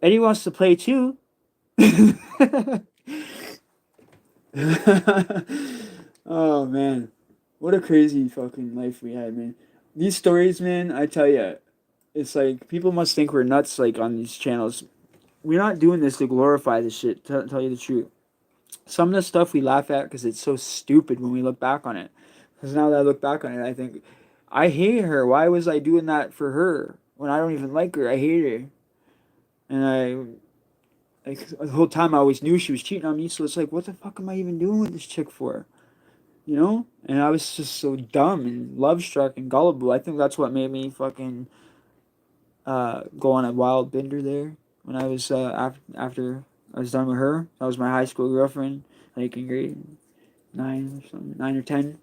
Eddie wants to play too. Oh man, what a crazy fucking life we had, man. These stories, man, I tell ya, it's like people must think we're nuts, like on these channels. We're not doing this to glorify this shit. Tell you the truth. Some of the stuff we laugh at because it's so stupid when we look back on it. Because now that I look back on it, I think I hate her. Why was I doing that for her when I don't even like her? I hate her, and like the whole time I always knew she was cheating on me. So it's like, what the fuck am I even doing with this chick for? You know? And I was just so dumb and love struck and gullible. I think that's what made me fucking go on a wild bender there when I was after I was done with her. That was my high school girlfriend, like in grade 9 or something, 9 or 10.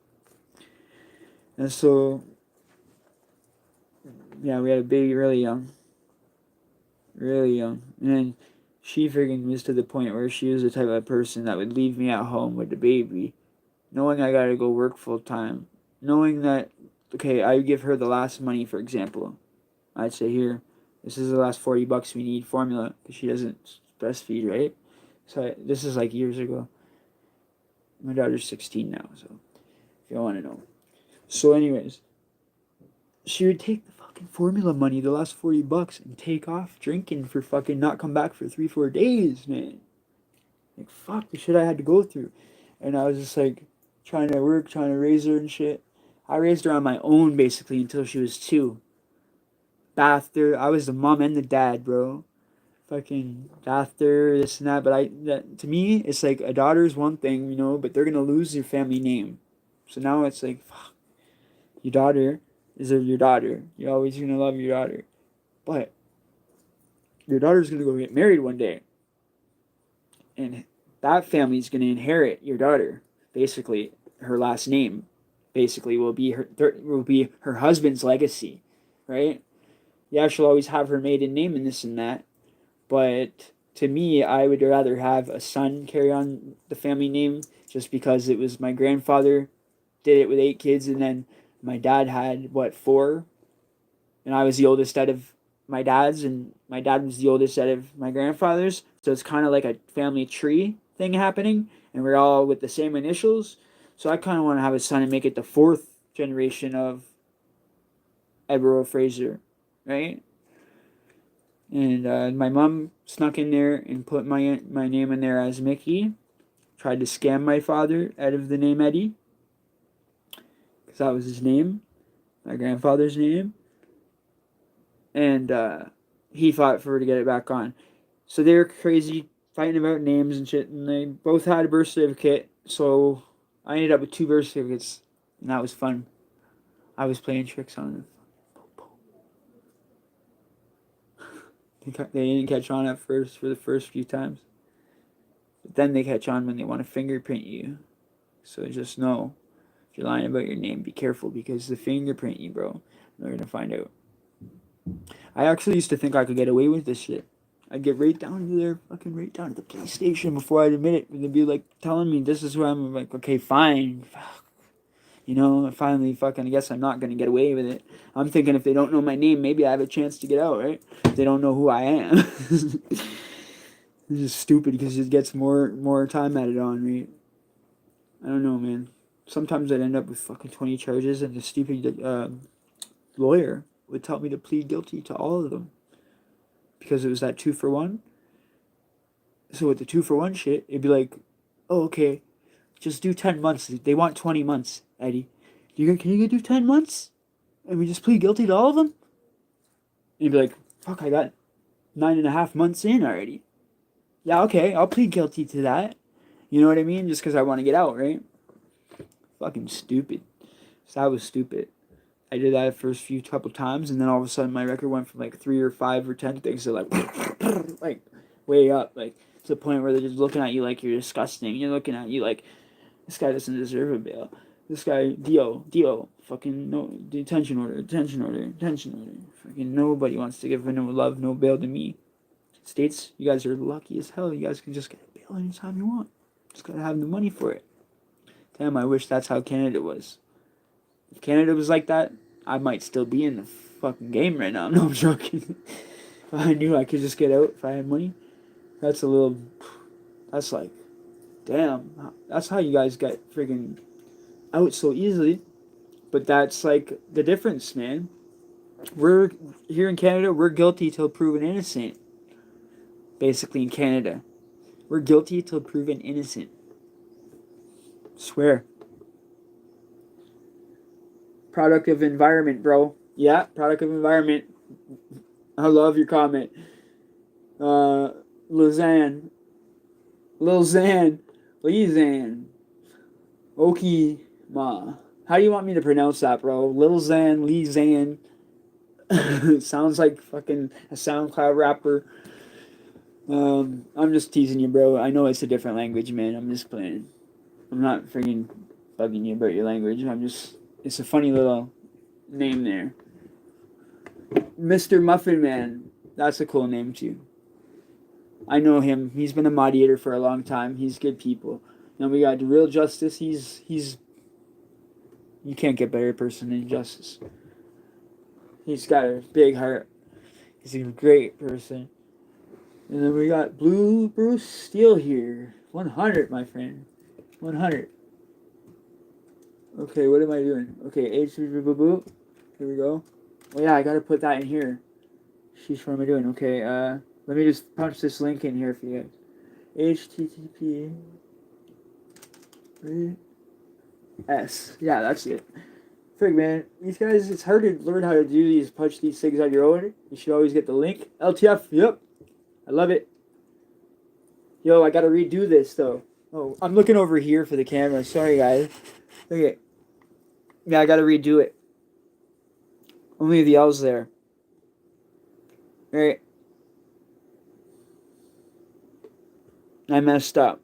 And so yeah, we had a baby really young, and then she freaking was to the point where she was the type of person that would leave me at home with the baby, knowing I gotta go work full time, knowing that, okay, I would give her the last money, for example. I'd say, here, this is the last $40 we need formula, because she doesn't breastfeed, right? So this is like years ago. My daughter's 16 now, so if you want to know. So anyways, she would take the fucking formula money, the last $40, and take off drinking for fucking not come back for 3-4 days, man. Like, fuck the shit I had to go through. And I was just like trying to work, trying to raise her and shit. I raised her on my own basically until she was 2. Bathed her. I was the mom and the dad, bro. Fucking bathed her, this and that. But to me, it's like a daughter's one thing, you know, but they're gonna lose their family name. So now it's like, fuck, your daughter is your daughter. You're always gonna love your daughter. But your daughter's gonna go get married one day. And that family's gonna inherit your daughter. Basically, her last name basically will be her husband's legacy, right? Yeah, she'll always have her maiden name and this and that. But to me, I would rather have a son carry on the family name just because it was my grandfather did it with 8 kids, and then my dad had, what, 4? And I was the oldest out of my dad's, and my dad was the oldest out of my grandfather's. So it's kind of like a family tree thing happening, and we're all with the same initials. So I kind of want to have a son and make it the 4th generation of Edward Fraser, right? And my mom snuck in there and put my name in there as Mickey. Tried to scam my father out of the name Eddie, because that was his name, my grandfather's name. And he fought for her to get it back on. So they were crazy, fighting about names and shit, and they both had a birth certificate. So I ended up with 2 birth certificates, and that was fun. I was playing tricks on them. They didn't catch on at first for the first few times. But then they catch on when they want to fingerprint you. So just know, if you're lying about your name, be careful, because the fingerprint you, bro, they're going to find out. I actually used to think I could get away with this shit. I'd get right down to right down to the police station before I'd admit it. And they'd be like telling me this is who I'm. Like, okay, fine. You know, finally, I guess I'm not going to get away with it. I'm thinking if they don't know my name, maybe I have a chance to get out, right? If they don't know who I am. This is stupid because it gets more time added on, right? I don't know, man. Sometimes I'd end up with fucking 20 charges, and the stupid lawyer would tell me to plead guilty to all of them because it was that 2-for-1. So with the 2-for-1 shit, it'd be like, oh, okay, just do 10 months. They want 20 months, Eddie. Can you do 10 months? And we just plead guilty to all of them? And you'd be like, fuck, I got 9.5 months in already. Yeah, okay, I'll plead guilty to that. You know what I mean? Just because I want to get out, right? Fucking stupid. So that was stupid. I did that the first few couple times, and then all of a sudden my record went from like 3 or 5 or 10 things to like way up, like to the point where they're just looking at you like you're disgusting. You're looking at you like this guy doesn't deserve a bail. This guy, Dio, fucking no detention order, detention order, detention order. Fucking nobody wants to give no love, no bail to me. States, you guys are lucky as hell. You guys can just get bail anytime you want. Just gotta have the money for it. Damn, I wish that's how Canada was. If Canada was like that, I might still be in the fucking game right now. No, I'm joking. If I knew I could just get out if I had money, that's a little. That's like, damn. That's how you guys get friggin' out so easily. But that's like the difference, man. We're here in Canada, we're guilty till proven innocent. Basically, in Canada, we're guilty till proven innocent. Swear. Product of environment, bro. Yeah, product of environment. I love your comment. Lizanne. Oki Ma. How do you want me to pronounce that, bro? Lil Xan. Sounds like fucking a SoundCloud rapper. I'm just teasing you, bro. I know it's a different language, man. I'm just playing. I'm not freaking bugging you about your language. It's a funny little name there. Mr. Muffin Man. That's a cool name, too. I know him. He's been a moderator for a long time. He's good people. Then we got Real Justice. He's you can't get better person than Justice. He's got a big heart. He's a great person. And then we got Blue Bruce Steele here. 100, my friend. 100. Okay, what am I doing? Okay, Here we go. Oh yeah, I gotta put that in here. Sheesh, what am I doing? Okay, let me just punch this link in here for you guys. HTTP. S. Yeah, that's it. Frig, man. These guys, it's hard to learn how to do these, punch these things on your own. You should always get the link. LTF, yep. I love it. Yo, I gotta redo this, though. Oh, I'm looking over here for the camera. Sorry, guys. Okay. Yeah, I gotta redo it. Only the L's there. Alright. I messed up.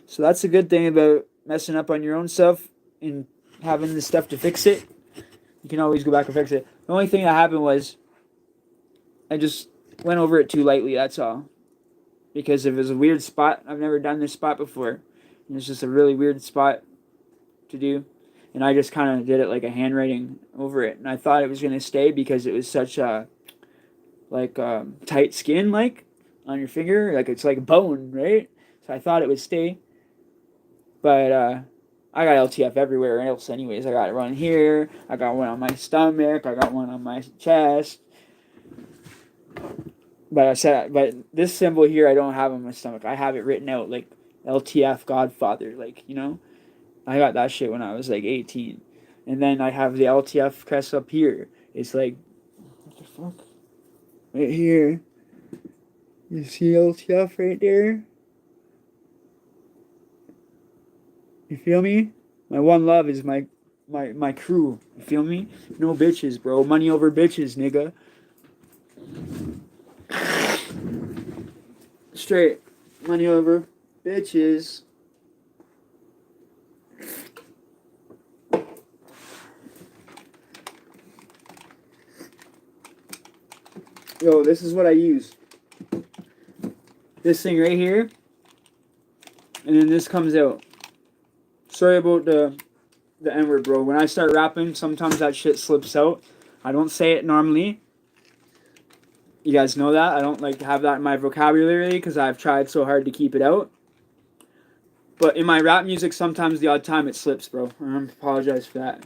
So that's a good thing about messing up on your own stuff and having the stuff to fix it. You can always go back and fix it. The only thing that happened was I just went over it too lightly, that's all. Because it was a weird spot. I've never done this spot before. And it's just a really weird spot to do. And I just kind of did it like a handwriting over it. And I thought it was going to stay because it was such a tight skin like on your finger. Like it's like a bone, right? So I thought it would stay. But I got LTF everywhere else anyways. I got one here. I got one on my stomach. I got one on my chest. But this symbol here I don't have on my stomach. I have it written out like LTF Godfather. Like, you know? I got that shit when I was like 18. And then I have the LTF crest up here. It's like, what the fuck? Right here. You see LTF right there? You feel me? My one love is my crew. You feel me? No bitches, bro. Money over bitches, nigga. Straight. Money over bitches. Yo, this is what I use. This thing right here. And then this comes out. Sorry about the N-word, bro. When I start rapping, sometimes that shit slips out. I don't say it normally. You guys know that. I don't like to have that in my vocabulary because I've tried so hard to keep it out. But in my rap music, sometimes the odd time it slips, bro. And I apologize for that.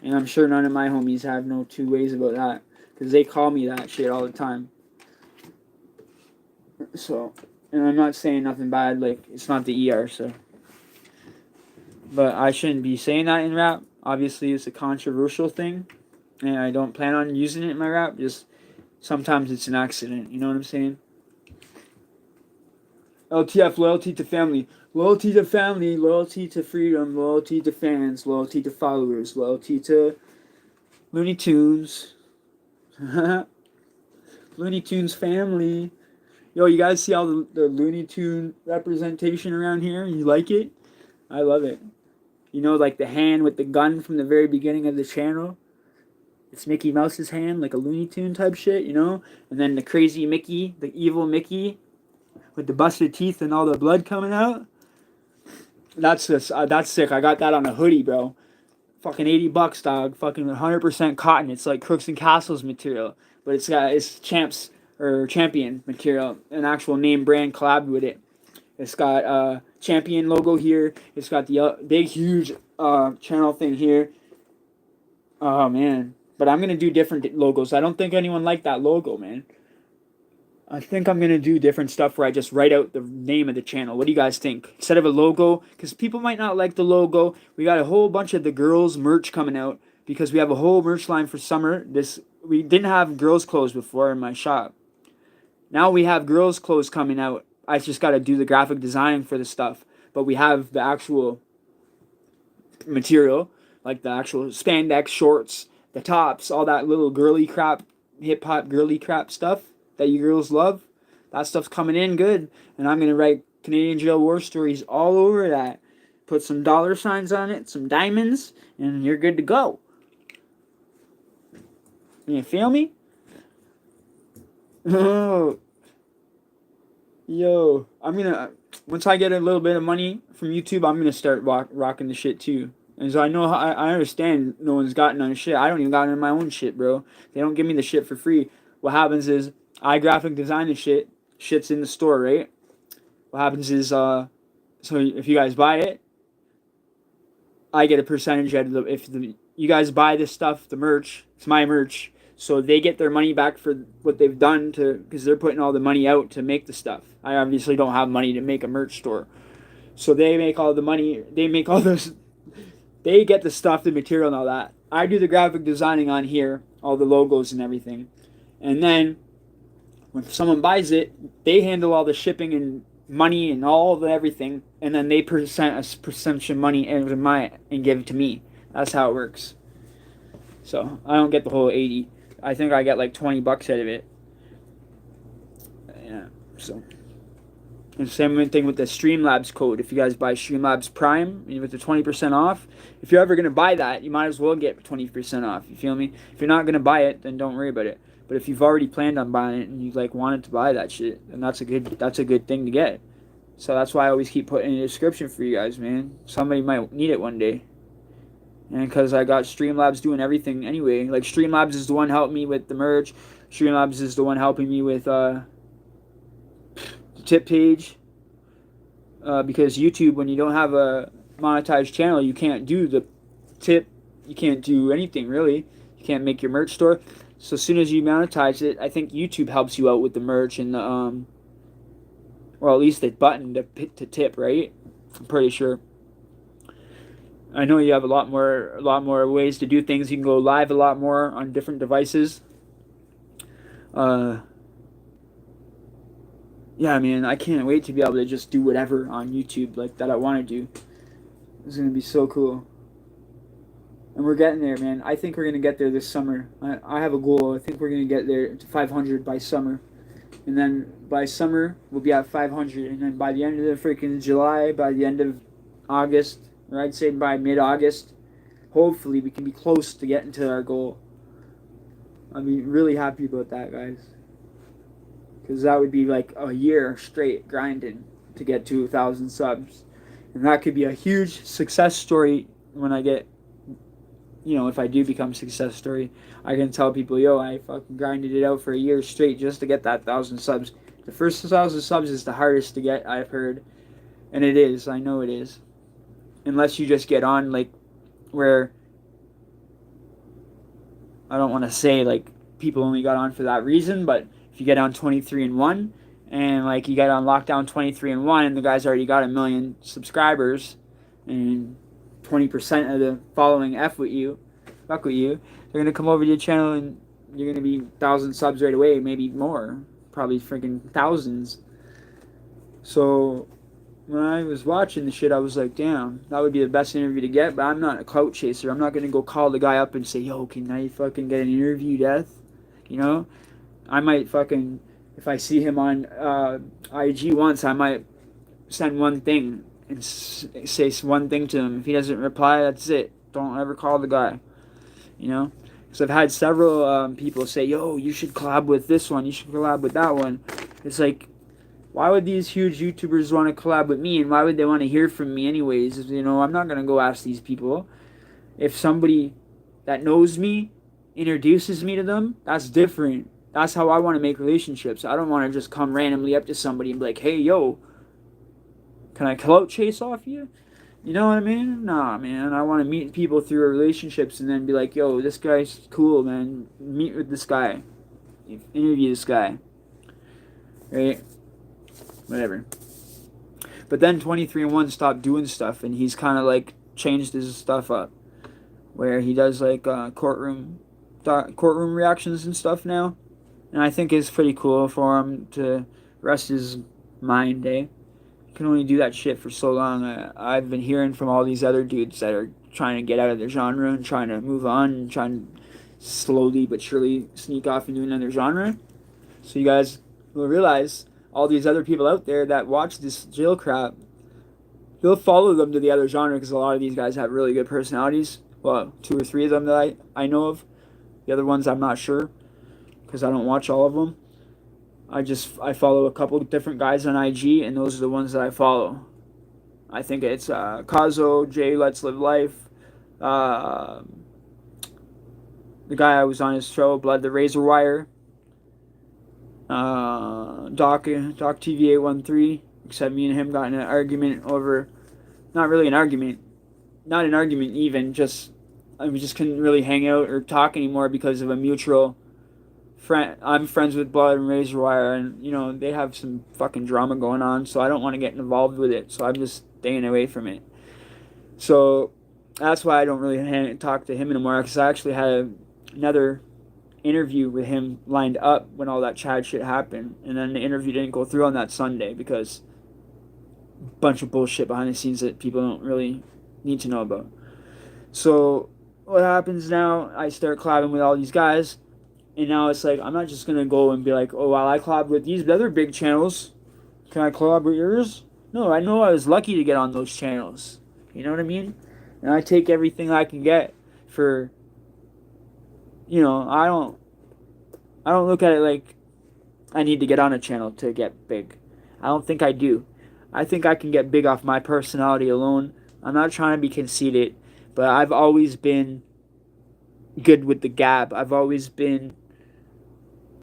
And I'm sure none of my homies have no two ways about that. Because they call me that shit all the time. So, and I'm not saying nothing bad. Like, it's not the ER, so. But I shouldn't be saying that in rap. Obviously, it's a controversial thing. And I don't plan on using it in my rap. Just sometimes it's an accident. You know what I'm saying? LTF, loyalty to family. Loyalty to family, loyalty to freedom, loyalty to fans, loyalty to followers, loyalty to Looney Tunes. Looney Tunes family. Yo, you guys see all the Looney Tune representation around here? You like it? I love it. You know, like the hand with the gun from the very beginning of the channel? It's Mickey Mouse's hand, like a Looney Tune type shit, you know? And then the crazy Mickey, the evil Mickey, with the busted teeth and all the blood coming out. That's sick. I got that on a hoodie, bro. Fucking $80, dog. Fucking 100% cotton. It's like Crooks and Castles material, but it's champion material, an actual name brand collab with it. It's got champion logo here. It's got the big huge channel thing here. Oh man, but I'm gonna do different logos. I don't think anyone liked that logo, man. I think I'm gonna do different stuff where I just write out the name of the channel. What do you guys think? Instead of a logo, because people might not like the logo. We got a whole bunch of the girls merch coming out because we have a whole merch line for summer. We didn't have girls clothes before in my shop. Now we have girls clothes coming out. I just got to do the graphic design for the stuff, but we have the actual material, like the actual spandex shorts, the tops, all that little girly crap, hip hop girly crap stuff that you girls love. That stuff's coming in good, and I'm gonna write Canadian jail war stories all over that. Put some dollar signs on it, some diamonds, and you're good to go. You feel me? Oh, yo, I'm gonna once I get a little bit of money from YouTube, I'm gonna start rocking the shit too. And so I understand no one's got none shit. I don't even got none of my own shit, bro. They don't give me the shit for free. What happens is I graphic design the shit. Shit's in the store, right? What happens is so if you guys buy it, I get a percentage out of you guys buy this stuff, the merch. It's my merch. So they get their money back for what they've done because they're putting all the money out to make the stuff. I obviously don't have money to make a merch store. So they make all the money. They make all those. They get the stuff, the material and all that. I do the graphic designing on here, all the logos and everything. And then when someone buys it, they handle all the shipping and money and all the everything. And then they present a percentage of money and give it to me. That's how it works. So I don't get the whole 80. I think I get like $20 out of it. Yeah, so. And same thing with the Streamlabs code. If you guys buy Streamlabs Prime with the 20% off, if you're ever going to buy that, you might as well get 20% off. You feel me? If you're not going to buy it, then don't worry about it. But if you've already planned on buying it and you like wanted to buy that shit, then that's a good thing to get. So that's why I always keep putting in a description for you guys, man. Somebody might need it one day. And because I got Streamlabs doing everything anyway. Like, Streamlabs is the one helping me with the merch. Streamlabs is the one helping me with the tip page. Because YouTube, when you don't have a monetized channel, you can't do the tip. You can't do anything, really. You can't make your merch store. So as soon as you monetize it, I think YouTube helps you out with the merch and the, or at least the button to tip, right? I'm pretty sure. I know you have a lot more ways to do things. You can go live a lot more on different devices. Yeah, man, I can't wait to be able to just do whatever on YouTube like that I want to do. It's gonna be so cool. And we're getting there, man. I think we're gonna get there this summer. I have a goal. I think we're gonna get there to 500 by summer. And then by summer, we'll be at 500. And then by the end of the freaking July, by the end of August, or I'd say by mid-August, hopefully we can be close to getting to our goal. I'd be really happy about that, guys. Because that would be like a year straight grinding to get to 1,000 subs. And that could be a huge success story when I get, if I do become a success story. I can tell people, yo, I fucking grinded it out for a year straight just to get that 1,000 subs. The first 1,000 subs is the hardest to get, I've heard. And it is. I know it is. Unless you just get on, like, where, I don't want to say, like, people only got on for that reason, but if you get on 23andMe, and, like, you get on lockdown 23andMe, and the guy's already got 1 million subscribers, and 20% of the following fuck with you, they're going to come over to your channel, and you're going to be 1,000 subs right away, maybe more, probably freaking thousands. So when I was watching the shit, I was like, damn, that would be the best interview to get. But I'm not a clout chaser. I'm not gonna go call the guy up and say, yo, can I fucking get an interview, Death? You know, I might fucking, if I see him on IG once, I might send one thing and say one thing to him. If he doesn't reply, that's it. Don't ever call the guy. You know, because I've had several people say, yo, you should collab with this one. You should collab with that one. It's like, why would these huge YouTubers want to collab with me, and why would they want to hear from me anyways? You know, I'm not going to go ask these people. If somebody that knows me introduces me to them, that's different. That's how I want to make relationships. I don't want to just come randomly up to somebody and be like, hey, yo, can I clout chase off you? You know what I mean? Nah, man. I want to meet people through relationships and then be like, yo, this guy's cool, man. Meet with this guy. Interview this guy. Right? Whatever. But then 23andOne stopped doing stuff, and he's kind of like changed his stuff up, where he does like courtroom reactions and stuff now, and I think it's pretty cool for him to rest his mind. You can only do that shit for so long. I've been hearing from all these other dudes that are trying to get out of their genre and trying to move on and trying to slowly but surely sneak off into another genre. So you guys will realize all these other people out there that watch this jail crap, you'll follow them to the other genre because a lot of these guys have really good personalities. Well, 2 or 3 of them that I know of. The other ones I'm not sure because I don't watch all of them. I follow a couple different guys on IG, and those are the ones that I follow. I think it's Kazo, Jay Let's Live Life, the guy I was on his show, Blood the Razor Wire, Doc TV 813, except me and him got in an argument over, not really an argument, not an argument even, just we just couldn't really hang out or talk anymore because of a mutual friend. I'm friends with Blood and Razor Wire, and you know they have some fucking drama going on, so I don't want to get involved with it. So I'm just staying away from it. So that's why I don't really talk to him anymore, because I actually had another interview with him lined up when all that Chad shit happened, and then the interview didn't go through on that Sunday because a bunch of bullshit behind the scenes that people don't really need to know about. So what happens now, I start collabing with all these guys, and now it's like I'm not just gonna go and be like, oh well, I collab with these other big channels, can I collab with yours? No, I know I was lucky to get on those channels. You know what I mean? And I take everything I can get for, you know, I don't look at it like I need to get on a channel to get big. I don't think I do. I think I can get big off my personality alone. I'm not trying to be conceited, but I've always been good with the gab. I've always been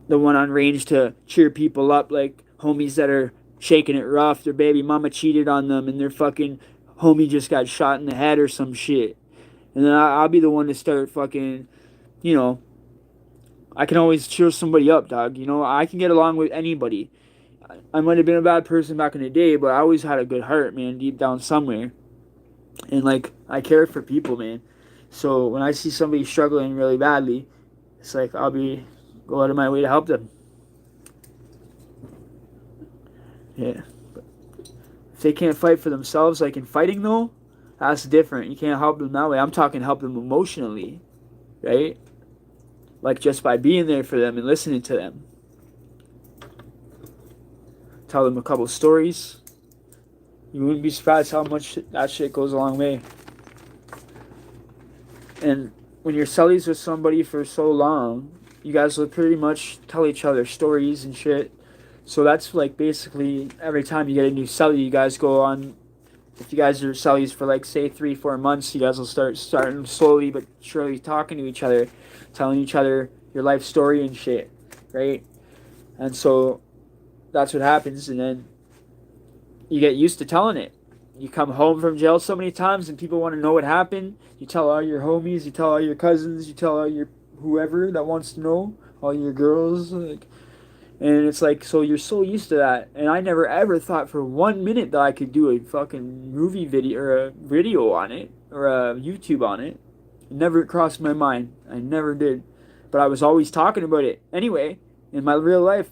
the one on range to cheer people up, like homies that are shaking it rough. Their baby mama cheated on them and their fucking homie just got shot in the head or some shit. And then I'll be the one to start fucking, you know, I can always cheer somebody up, dog. You know, I can get along with anybody. I might have been a bad person back in the day, but I always had a good heart, man, deep down somewhere. And, like, I care for people, man. So when I see somebody struggling really badly, it's like I'll go out of my way to help them. Yeah. But if they can't fight for themselves, like in fighting, though, that's different. You can't help them that way. I'm talking help them emotionally, right? Like just by being there for them and listening to them. Tell them a couple stories. You wouldn't be surprised how much that shit goes a long way. And when you're cellies with somebody for so long, you guys will pretty much tell each other stories and shit. So that's like basically every time you get a new cellie, you guys go on. If you guys are cellies for like say 3-4 months, you guys will starting slowly but surely talking to each other, telling each other your life story and shit, right? And so that's what happens, and then you get used to telling it. You come home from jail so many times and people want to know what happened. You tell all your homies, you tell all your cousins, you tell all your whoever that wants to know, all your girls, like, and it's like, so you're so used to that. And I never ever thought for 1 minute that I could do a fucking movie video or a video on it or a YouTube on it. It never crossed my mind. I never did. But I was always talking about it anyway in my real life.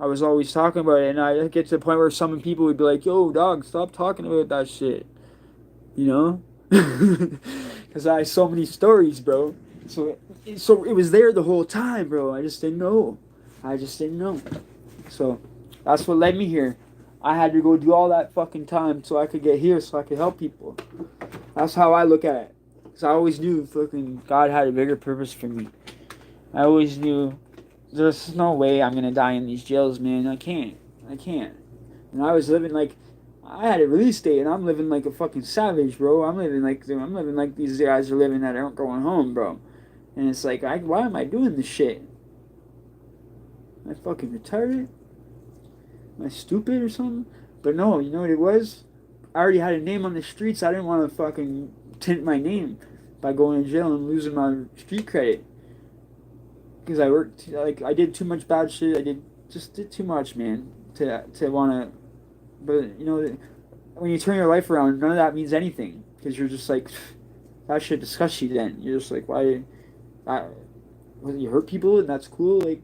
I was always talking about it, and I get to the point where some people would be like, "Yo, dog, stop talking about that shit," you know? Because I have so many stories, bro. So it was there the whole time, bro. I just didn't know. I just didn't know. So that's what led me here. I had to go do all that fucking time so I could get here, so I could help people. That's how I look at it. Because I always knew fucking God had a bigger purpose for me. I always knew there's no way I'm gonna die in these jails, man. I can't. I can't. And I was living like I had a release date, and I'm living like a fucking savage, bro. I'm living like these guys are living that aren't going home, bro. And it's like, why am I doing this shit? Am I fucking retarded? Am I stupid or something? But no, you know what it was? I already had a name on the streets. I didn't want to fucking tint my name by going to jail and losing my street credit. Because I worked, like, I did too much bad shit. Did too much, man, to want to. But, you know, when you turn your life around, none of that means anything. Because you're just like, that shit disgusts you then. You're just like, why? Well, you hurt people and that's cool. Like,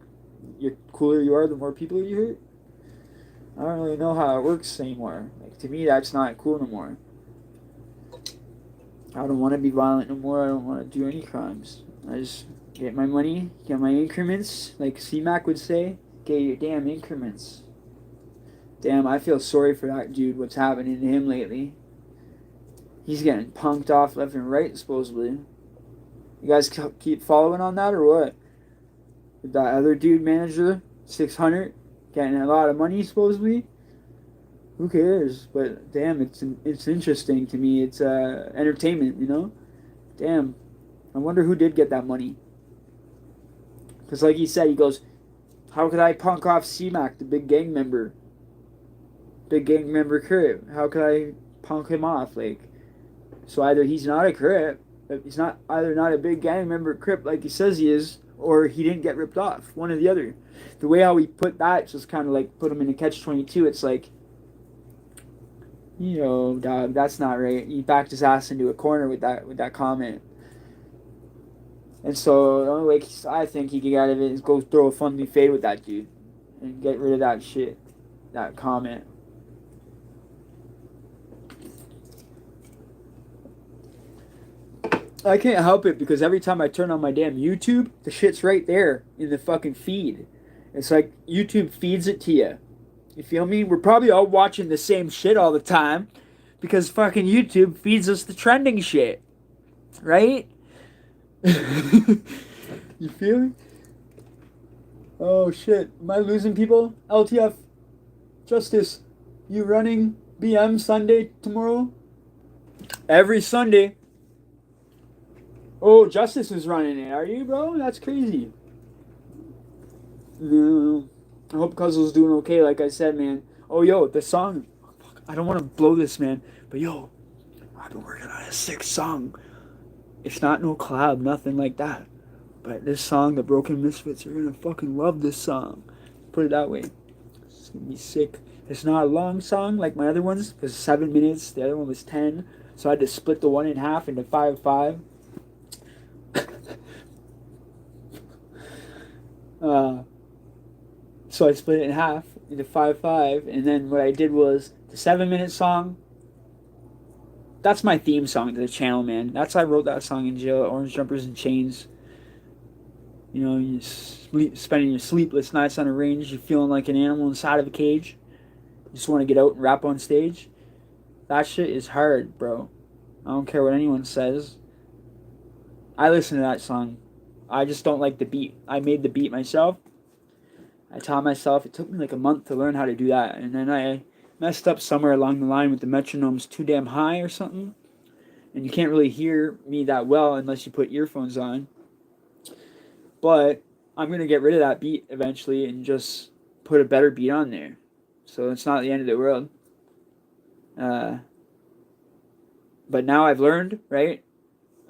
the cooler you are, the more people you hurt. I don't really know how it works anymore. Like, to me, that's not cool no more. I don't want to be violent no more. I don't want to do any crimes. I just get my money, get my increments, like C-Mac would say, get your damn increments. Damn, I feel sorry for that dude, what's happening to him lately. He's getting punked off left and right, supposedly. You guys keep following on that, or what? That other dude manager, 600, getting a lot of money, supposedly. Who cares? But damn, it's interesting to me. It's entertainment, you know? Damn. I wonder who did get that money. Because like he said, he goes, how could I punk off C-Mac, the big gang member? Big gang member Crip. How could I punk him off? Like, so either he's not a Crip, he's not either not a big gang member Crip like he says he is, or he didn't get ripped off. One or the other. The way how we put that just kind of like put him in a catch-22. It's like, you know, dog, that's not right. He backed his ass into a corner with that comment. And so the only way I think he can get out of it is go throw a funny fade with that dude and get rid of that shit, that comment. I can't help it because every time I turn on my damn YouTube, the shit's right there in the fucking feed. It's like YouTube feeds it to you. You feel me? We're probably all watching the same shit all the time because fucking YouTube feeds us the trending shit. Right? You feel me? Oh shit. Am I losing people? LTF. Justice. You running BM Sunday tomorrow? Every Sunday. Oh, Justice is running it. Are you, bro? That's crazy. Yeah. I hope Cuzzle's doing okay, like I said, man. Oh, yo, the song. Fuck, I don't want to blow this, man. But, yo, I've been working on a sick song. It's not no collab, nothing like that. But this song, the Broken Misfits, are going to fucking love this song. Put it that way. It's going to be sick. It's not a long song like my other ones. It was 7 minutes. The other one was 10. So I had to split the one in half into 5-5. So I split it in half into 5-5, and then what I did was the 7-minute song. That's my theme song to the channel, man. I wrote that song in jail. Orange Jumpers and Chains. You know, you spending your sleepless nights on a range. You're feeling like an animal inside of a cage. You just want to get out and rap on stage. That shit is hard, bro. I don't care what anyone says. I listen to that song. I just don't like the beat. I made the beat myself. I taught myself. It took me like a month to learn how to do that. And then I messed up somewhere along the line with the metronomes too damn high or something. And you can't really hear me that well unless you put earphones on. But I'm going to get rid of that beat eventually and just put a better beat on there. So it's not the end of the world. But now I've learned, right?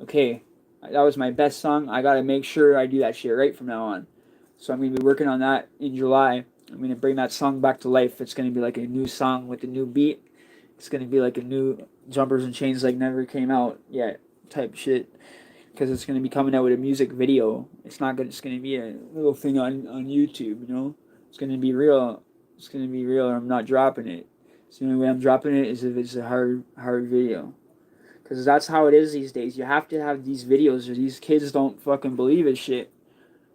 Okay, that was my best song. I got to make sure I do that shit right from now on. So I'm going to be working on that in July. I'm going to bring that song back to life. It's going to be like a new song with a new beat. It's going to be like a new Jumpers and Chains like never came out yet type shit. Because it's going to be coming out with a music video. It's not just going to be a little thing on YouTube, you know? It's gonna be real. It's gonna be real, or I'm not dropping it. So the only way I'm dropping it is if it's a hard video. Because that's how it is these days. You have to have these videos, or these kids don't fucking believe it shit.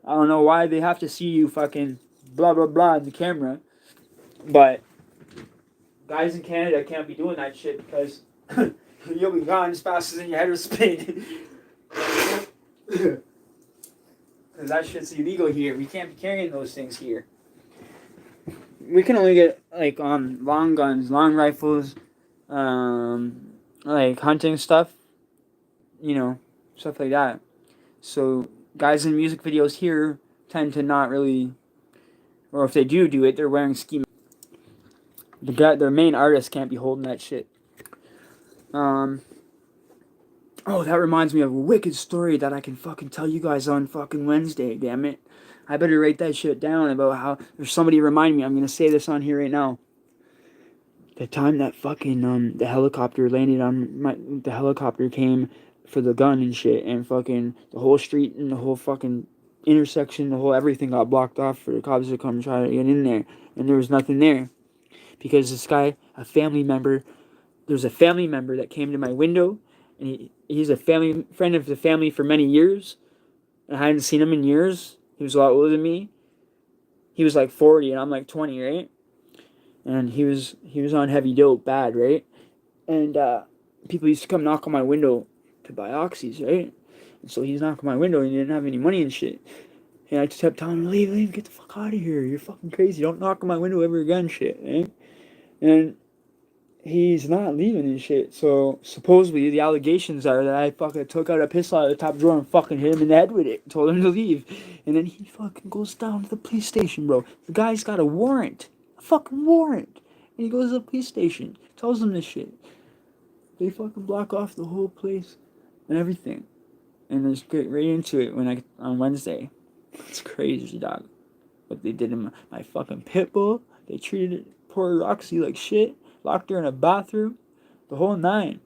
I don't know why they have to see you fucking blah blah blah in the camera, but guys in Canada can't be doing that shit because you'll be gone as fast as your head will spin. Because that shit's illegal here. We can't be carrying those things here. We can only get like long guns, long rifles, like hunting stuff, stuff like that. So guys in music videos here tend to not really, or if they do it, they're wearing ski. Their main artist can't be holding that shit. Oh, that reminds me of a wicked story that I can fucking tell you guys on fucking Wednesday, damn it. I better write that shit down about how there's somebody remind me. I'm gonna say this on here right now. The time that fucking the helicopter landed on the helicopter came for the gun and shit, and fucking the whole street and the whole fucking intersection, the whole everything got blocked off for the cops to come try to get in there, and there was nothing there because this guy, there's a family member that came to my window, and he's a family friend of the family for many years. I hadn't seen him in years. He was a lot older than me. He was like 40 and I'm like 20, right? And he was on heavy dope bad, right? And people used to come knock on my window to buy oxys, right? And so he's knocking on my window and he didn't have any money and shit. And I just kept telling him, leave, get the fuck out of here. You're fucking crazy. Don't knock on my window ever again, shit, right? And he's not leaving and shit. So supposedly the allegations are that I fucking took out a pistol out of the top drawer and fucking hit him in the head with it. Told him to leave. And then he fucking goes down to the police station, bro. The guy's got a warrant. A fucking warrant. And he goes to the police station. Tells them this shit. They fucking block off the whole place and everything. And just get right into it on Wednesday. It's crazy, dog. What they did in my fucking pit bull. They treated poor Roxy like shit. Locked her in a bathroom. The whole nine.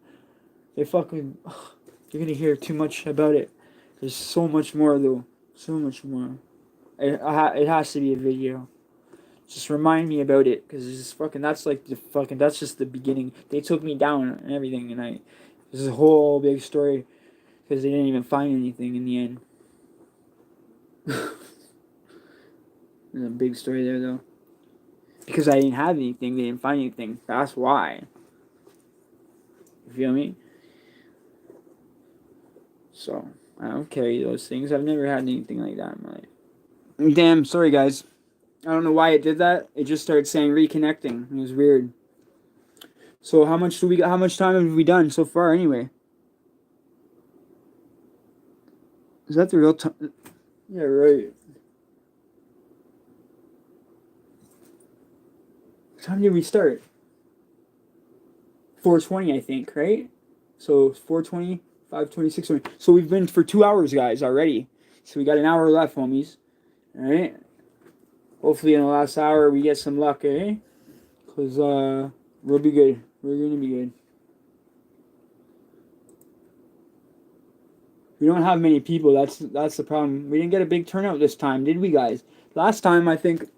You're gonna hear too much about it. There's so much more though. So much more. It has to be a video. Just remind me about it. Because that's just the beginning. They took me down and everything. And this is a whole big story. Because they didn't even find anything in the end. There's a big story there though. Because I didn't have anything, they didn't find anything. That's why. You feel me? So, I don't carry those things. I've never had anything like that in my life. Damn, sorry guys. I don't know why it did that. It just started saying reconnecting. It was weird. So how much time have we done so far anyway? Is that the real time? Yeah, right. What time did we start? 4:20, I think, right? So 4:20, 5:20, 6:20. So we've been for 2 hours, guys, already. So we got an hour left, homies. All right. Hopefully, in the last hour, we get some luck, eh? Cause we'll be good. We're gonna be good. We don't have many people. That's the problem. We didn't get a big turnout this time, did we, guys? Last time, I think.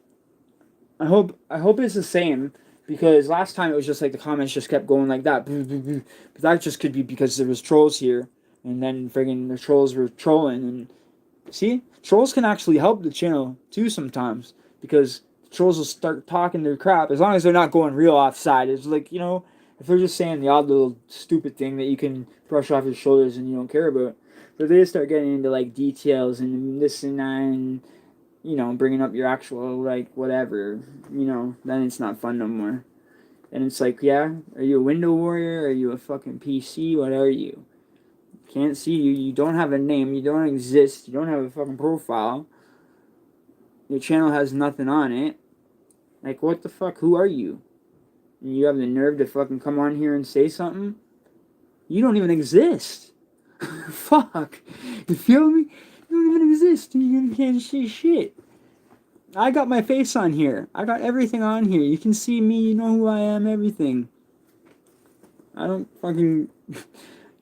I hope it's the same, because last time it was just like the comments just kept going like that. But that just could be because there was trolls here, and then friggin' the trolls were trolling. And see, trolls can actually help the channel too sometimes, because trolls will start talking their crap as long as they're not going real offside. It's like, if they're just saying the odd little stupid thing that you can brush off your shoulders and you don't care about. But they just start getting into like details and this and that and bringing up your actual, like, whatever, then it's not fun no more. And it's like, yeah, are you a window warrior? Are you a fucking PC? What are you? Can't see you. You don't have a name. You don't exist. You don't have a fucking profile. Your channel has nothing on it. Like, what the fuck? Who are you? And you have the nerve to fucking come on here and say something? You don't even exist. Fuck. You feel me? You don't even exist. You can't see shit. I got my face on here. I got everything on here. You can see me. You know who I am. Everything. I don't fucking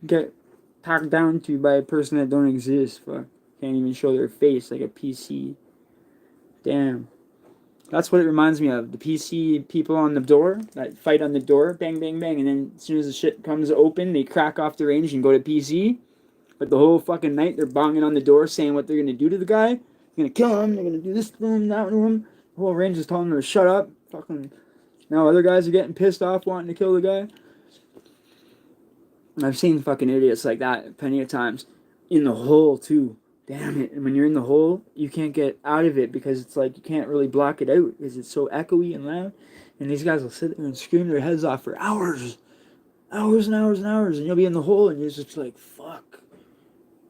get talked down to by a person that don't exist. Fuck. Can't even show their face like a PC. Damn. That's what it reminds me of. The PC people on the door that fight on the door, bang, bang, bang, and then as soon as the shit comes open, they crack off the range and go to PC. But the whole fucking night they're banging on the door saying what they're gonna do to the guy. They're gonna kill him. They're gonna do this to him, that to him. The whole range is telling them to shut up. Fucking now other guys are getting pissed off wanting to kill the guy. I've seen fucking idiots like that plenty of times. In the hole too. Damn it. And when you're in the hole, you can't get out of it because it's like you can't really block it out because it's so echoey and loud. And these guys will sit there and scream their heads off for hours. Hours and hours and hours. And you'll be in the hole and you're just like, fuck.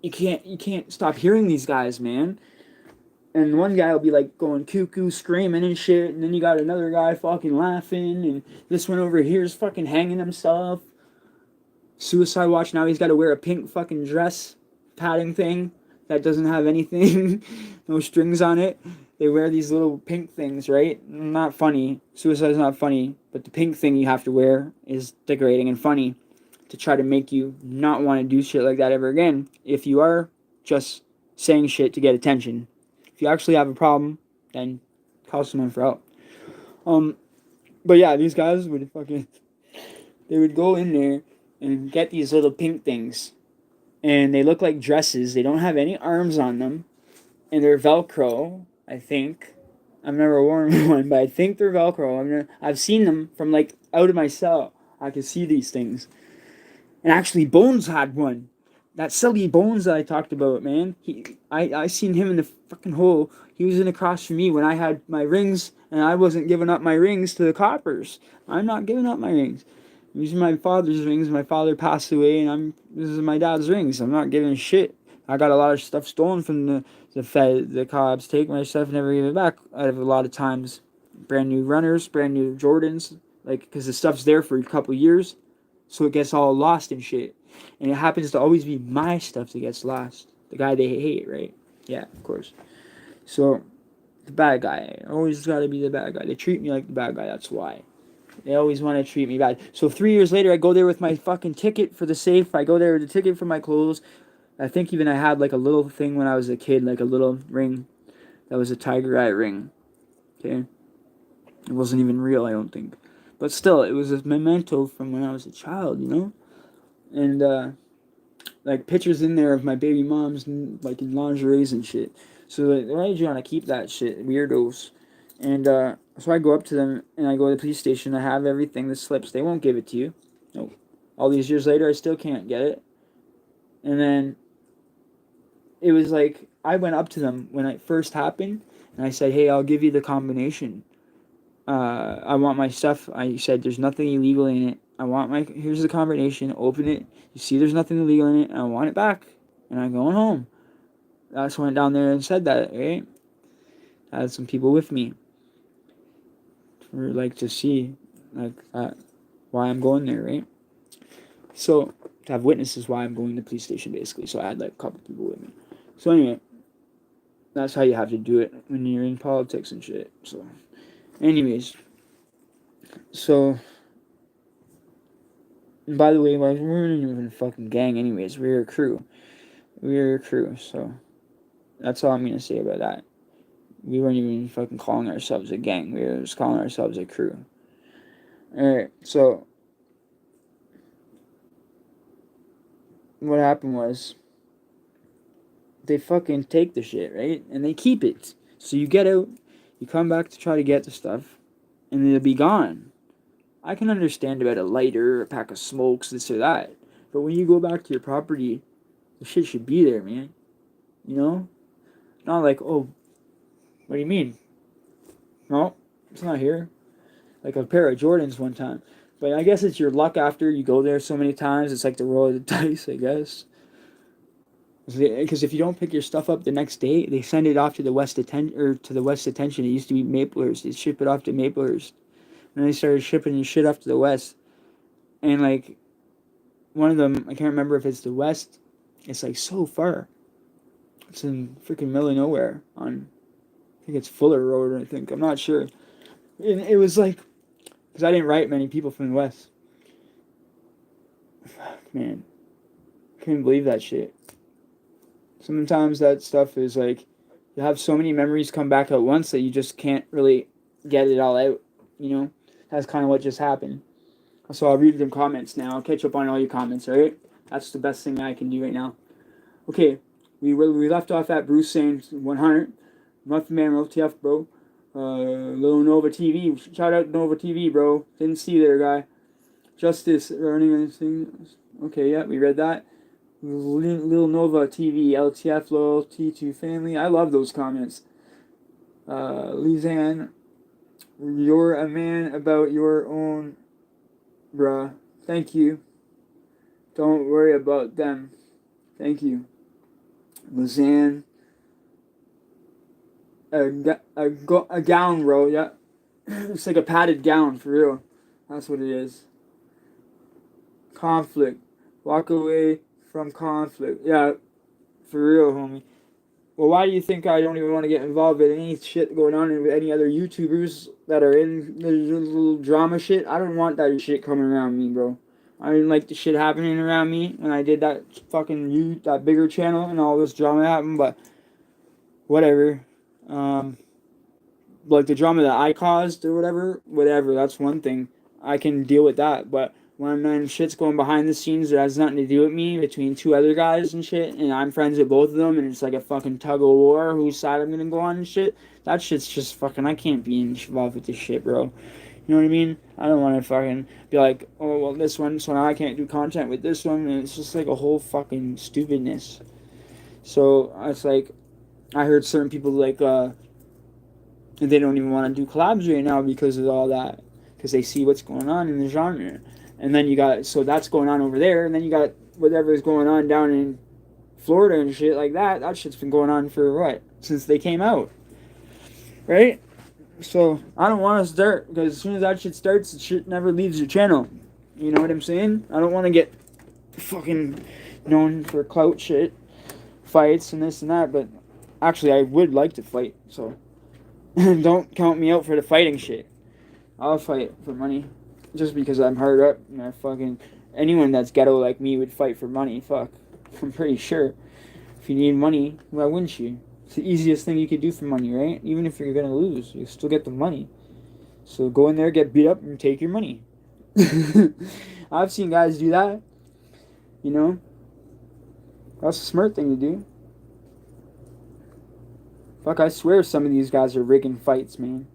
You can't stop hearing these guys, man. And one guy will be like going cuckoo, screaming and shit, and then you got another guy fucking laughing, and this one over here is fucking hanging himself. Suicide watch, now he's got to wear a pink fucking dress padding thing that doesn't have anything, no strings on it. They wear these little pink things, right? Not funny. Suicide's not funny, but the pink thing you have to wear is decorating and funny to try to make you not want to do shit like that ever again if you are just saying shit to get attention. If you actually have a problem, then call someone for help. But yeah, these guys would they would go in there and get these little pink things, and they look like dresses. They don't have any arms on them, and they're Velcro, I think. I've never worn one, but I think they're Velcro. I've seen them from like out of my cell. I could see these things. And actually, Bones had one. That silly Bones that I talked about, man. I seen him in the fucking hole. He was in across from me when I had my rings, and I wasn't giving up my rings to the coppers. I'm not giving up my rings. These are my father's rings. My father passed away, and this is my dad's rings. I'm not giving a shit. I got a lot of stuff stolen from the Fed. The cops take my stuff, never give it back. Out of a lot of times, brand new runners, brand new Jordans, like because the stuff's there for a couple years. So it gets all lost and shit. And it happens to always be my stuff that gets lost. The guy they hate, right? Yeah, of course. So, the bad guy. Always gotta be the bad guy. They treat me like the bad guy, that's why. They always want to treat me bad. So 3 years later, I go there with my fucking ticket for the safe. I go there with the ticket for my clothes. I think even I had like a little thing when I was a kid, like a little ring. That was a tiger eye ring. Okay? It wasn't even real, I don't think. But still, it was a memento from when I was a child, you know? And, like, pictures in there of my baby moms, like, in lingeries and shit. So, like, why did you want to keep that shit? Weirdos. And, so I go up to them, and I go to the police station. I have everything, the slips. They won't give it to you. Nope. All these years later, I still can't get it. And then, it was like, I went up to them when it first happened, and I said, hey, I'll give you the combination. I want my stuff. I said, there's nothing illegal in it. Here's the combination. Open it. You see there's nothing illegal in it. And I want it back. And I'm going home. I just went down there and said that, right? I had some people with me. For, like, to see, like, why I'm going there, right? So, to have witnesses why I'm going to the police station, basically. So, I had, like, a couple people with me. So, anyway. That's how you have to do it when you're in politics and shit. So, anyways. So... And by the way, we weren't even a fucking gang anyways. We were a crew. So that's all I'm going to say about that. We weren't even fucking calling ourselves a gang. We were just calling ourselves a crew. Alright, so what happened was they fucking take the shit, right? And they keep it. So you get out, you come back to try to get the stuff, and it'll be gone. I can understand about a lighter, a pack of smokes, this or that. But when you go back to your property, the shit should be there, man. You know? Not like, oh, what do you mean? No, it's not here. Like a pair of Jordans one time. But I guess it's your luck after you go there so many times. It's like the roll of the dice, I guess. Because if you don't pick your stuff up the next day, they send it off to the West Detention. It used to be Maplehurst. They ship it off to Maplehurst. And they started shipping shit up to the West. And, like, one of them, I can't remember if it's the West. It's, like, so far. It's in freaking middle of nowhere on, I think it's Fuller Road, I think. I'm not sure. And it was, like, because I didn't write many people from the West. Fuck, man. Couldn't believe that shit. Sometimes that stuff is, like, you have so many memories come back at once that you just can't really get it all out. You know, that's kind of what just happened. So I'll read them comments now. I'll catch up on all your comments. All right, that's the best thing I can do right now. Okay, we left off at Bruce saying 100. Muffin Man, LTF, bro. Little Nova TV. Shout out Nova TV, bro. Didn't see you there, guy. Justice earning anything. Okay, yeah, we read that. Lil Nova TV, LTF, loyalty to family. I love those comments. Lizanne, you're a man about your own, bruh. Thank you. Don't worry about them. Thank you. Lizanne. A gown, bro. Yeah. It's like a padded gown, for real. That's what it is. Conflict. Walk away from conflict. Yeah, for real, homie. Well, why do you think I don't even want to get involved in any shit going on with any other YouTubers that are in the little drama shit? I don't want that shit coming around me, bro. I didn't like the shit happening around me when I did that fucking that bigger channel and all this drama happened, but whatever. Like the drama that I caused or whatever, that's one thing. I can deal with that, but when shit's going behind the scenes that has nothing to do with me between two other guys and shit, and I'm friends with both of them, and it's like a fucking tug of war whose side I'm gonna go on and shit, that shit's just fucking, I can't be involved with this shit, bro. You know what I mean? I don't want to fucking be like, oh, well, this one, so now I can't do content with this one, and it's just like a whole fucking stupidness. So, it's like, I heard certain people like, they don't even want to do collabs right now because of all that, because they see what's going on in the genre. And then you got, so that's going on over there, and then you got whatever's going on down in Florida and shit like that. That shit's been going on for what? Since they came out. Right? So, I don't want to start, because as soon as that shit starts, the shit never leaves your channel. You know what I'm saying? I don't want to get fucking known for clout shit, fights and this and that, but actually I would like to fight, so don't count me out for the fighting shit. I'll fight for money. Just because I'm hard up, and I fucking, anyone that's ghetto like me would fight for money. Fuck, I'm pretty sure. If you need money, why wouldn't you? It's the easiest thing you could do for money, right? Even if you're gonna lose, you still get the money. So go in there, get beat up, and take your money. I've seen guys do that. You know, that's a smart thing to do. Fuck, I swear some of these guys are rigging fights, man.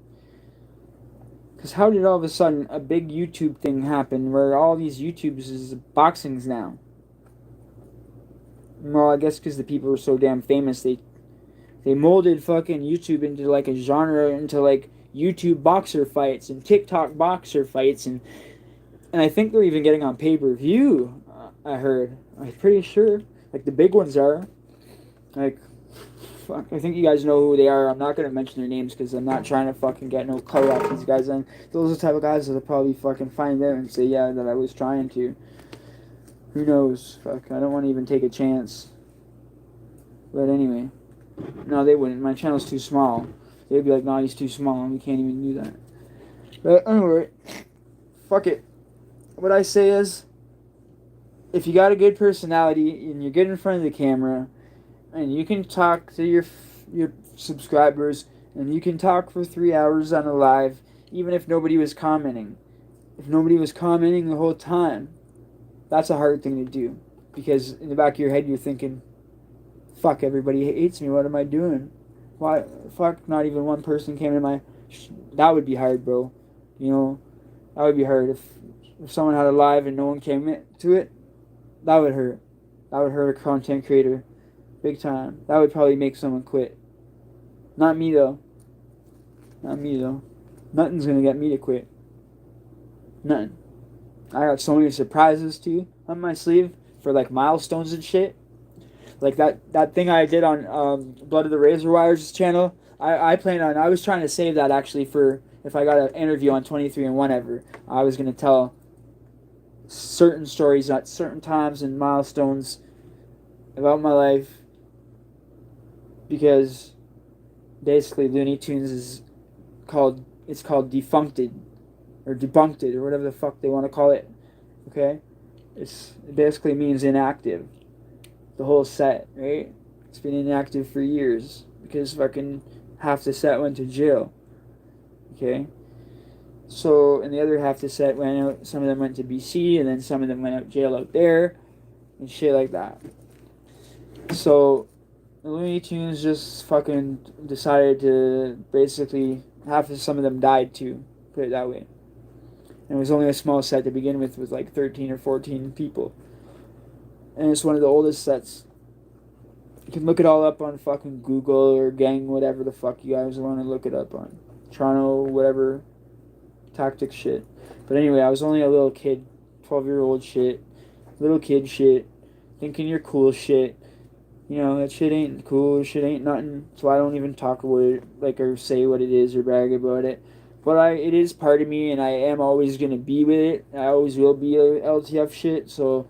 Because how did all of a sudden a big YouTube thing happen where all these YouTubes is boxings now? Well, I guess because the people are so damn famous, they molded fucking YouTube into like a genre, into like YouTube boxer fights and TikTok boxer fights, and I think they're even getting on pay-per-view, I heard. I'm pretty sure. Like the big ones are. Like, fuck, I think you guys know who they are. I'm not going to mention their names because I'm not trying to fucking get no clout off these guys. And those are the type of guys that'll probably fucking find out and say, yeah, that I was trying to. Who knows? Fuck, I don't want to even take a chance. But anyway. No, they wouldn't. My channel's too small. They'd be like, no, he's too small and we can't even do that. But anyway, fuck it. What I say is, if you got a good personality and you're good in front of the camera, and you can talk to your subscribers, and you can talk for 3 hours on a live, even if nobody was commenting. If nobody was commenting the whole time, that's a hard thing to do. Because in the back of your head, you're thinking, fuck, everybody hates me, what am I doing? Why, fuck, not even one person came to my... That would be hard, bro. You know, that would be hard. If someone had a live and no one came to it, that would hurt. That would hurt a content creator. Big time. That would probably make someone quit. Not me, though. Not me, though. Nothing's gonna get me to quit. Nothing. I got so many surprises, too, on my sleeve for, like, milestones and shit. Like, that thing I did on Blood of the Razor Wires channel, I was trying to save that, actually, for if I got an interview on 23andMe ever. I was gonna tell certain stories at certain times and milestones about my life, because basically Looney Tunes is called defuncted or debunked or whatever the fuck they want to call it. Okay, it basically means inactive. The whole set, right? It's been inactive for years because fucking half the set went to jail. Okay. So, and the other half of the set went out. Some of them went to BC, and then some of them went out jail out there, and shit like that. So, the Looney Tunes just fucking decided to basically some of them died too. Put it that way. And it was only a small set to begin with like 13 or 14 people. And it's one of the oldest sets. You can look it all up on fucking Google or Gang, whatever the fuck you guys want to look it up on. Toronto, whatever, tactic shit. But anyway, I was only a little kid, 12-year-old shit, little kid shit, thinking you're cool shit. You know, that shit ain't cool, shit ain't nothing, so I don't even talk about it, like, or say what it is or brag about it. But it is part of me, and I am always gonna be with it. I always will be a LTF shit, so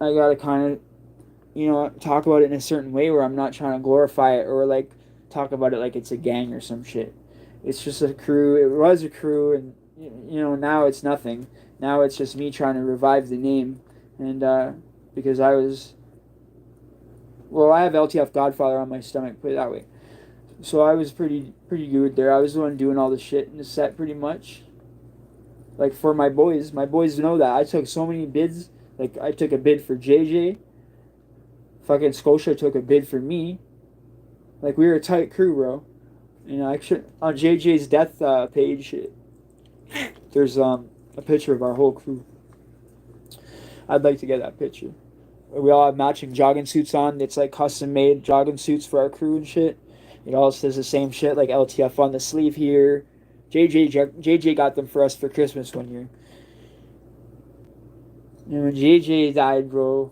I gotta kind of, talk about it in a certain way where I'm not trying to glorify it or, like, talk about it like it's a gang or some shit. It's just a crew. It was a crew, and, now it's nothing. Now it's just me trying to revive the name, and, because I have LTF Godfather on my stomach, put it that way. So I was pretty good there. I was the one doing all the shit in the set pretty much. Like for my boys know that. I took so many bids. Like I took a bid for JJ. Fucking Scotia took a bid for me. Like we were a tight crew, bro. Actually on JJ's death page, there's a picture of our whole crew. I'd like to get that picture. We all have matching jogging suits on. It's like custom made jogging suits for our crew and shit. It all says the same shit, like LTF on the sleeve here. JJ got them for us for Christmas one year. And when JJ died, bro,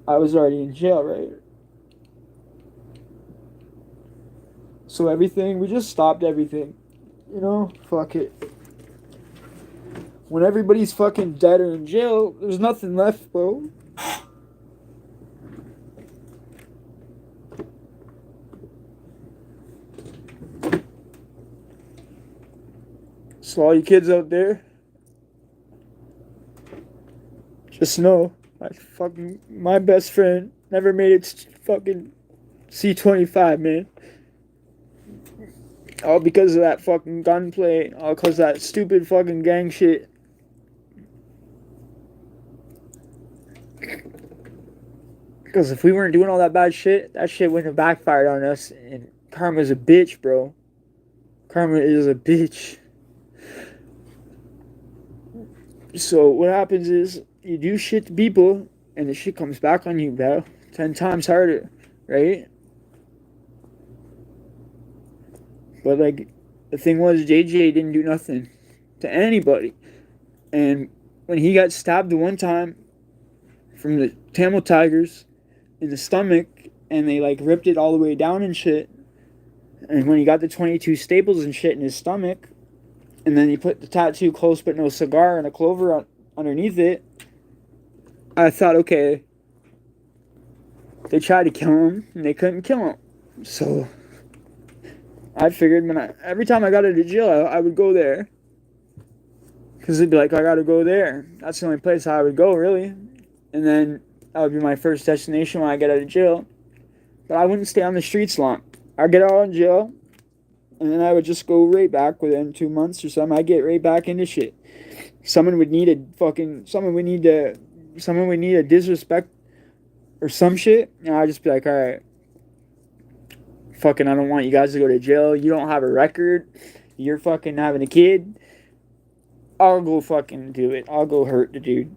I was already in jail, right? So we just stopped everything. Fuck it. When everybody's fucking dead or in jail, there's nothing left, bro. So all you kids out there, just know, my best friend never made it to fucking C-25, man. All because of that fucking gunplay, all because of that stupid fucking gang shit. Because if we weren't doing all that bad shit, that shit wouldn't have backfired on us. And karma's a bitch, bro. Karma is a bitch. So what happens is you do shit to people, and the shit comes back on you, bro. 10 times harder, right? But like, the thing was, JJ didn't do nothing to anybody. And when he got stabbed the one time from the Tamil Tigers in the stomach, and they like ripped it all the way down and shit. And when he got the 22 staples and shit in his stomach, and then he put the tattoo close but no cigar and a clover underneath it, I thought, okay, they tried to kill him and they couldn't kill him. So I figured every time I got out of jail, I would go there. Because it'd be like, I gotta go there. That's the only place I would go, really. And then that would be my first destination when I get out of jail. But I wouldn't stay on the streets long. I'd get out of jail, and then I would just go right back within 2 months or something. I'd get right back into shit. Someone would need a disrespect or some shit, and I'd just be like, all right, fucking, I don't want you guys to go to jail. You don't have a record. You're fucking having a kid. I'll go fucking do it. I'll go hurt the dude.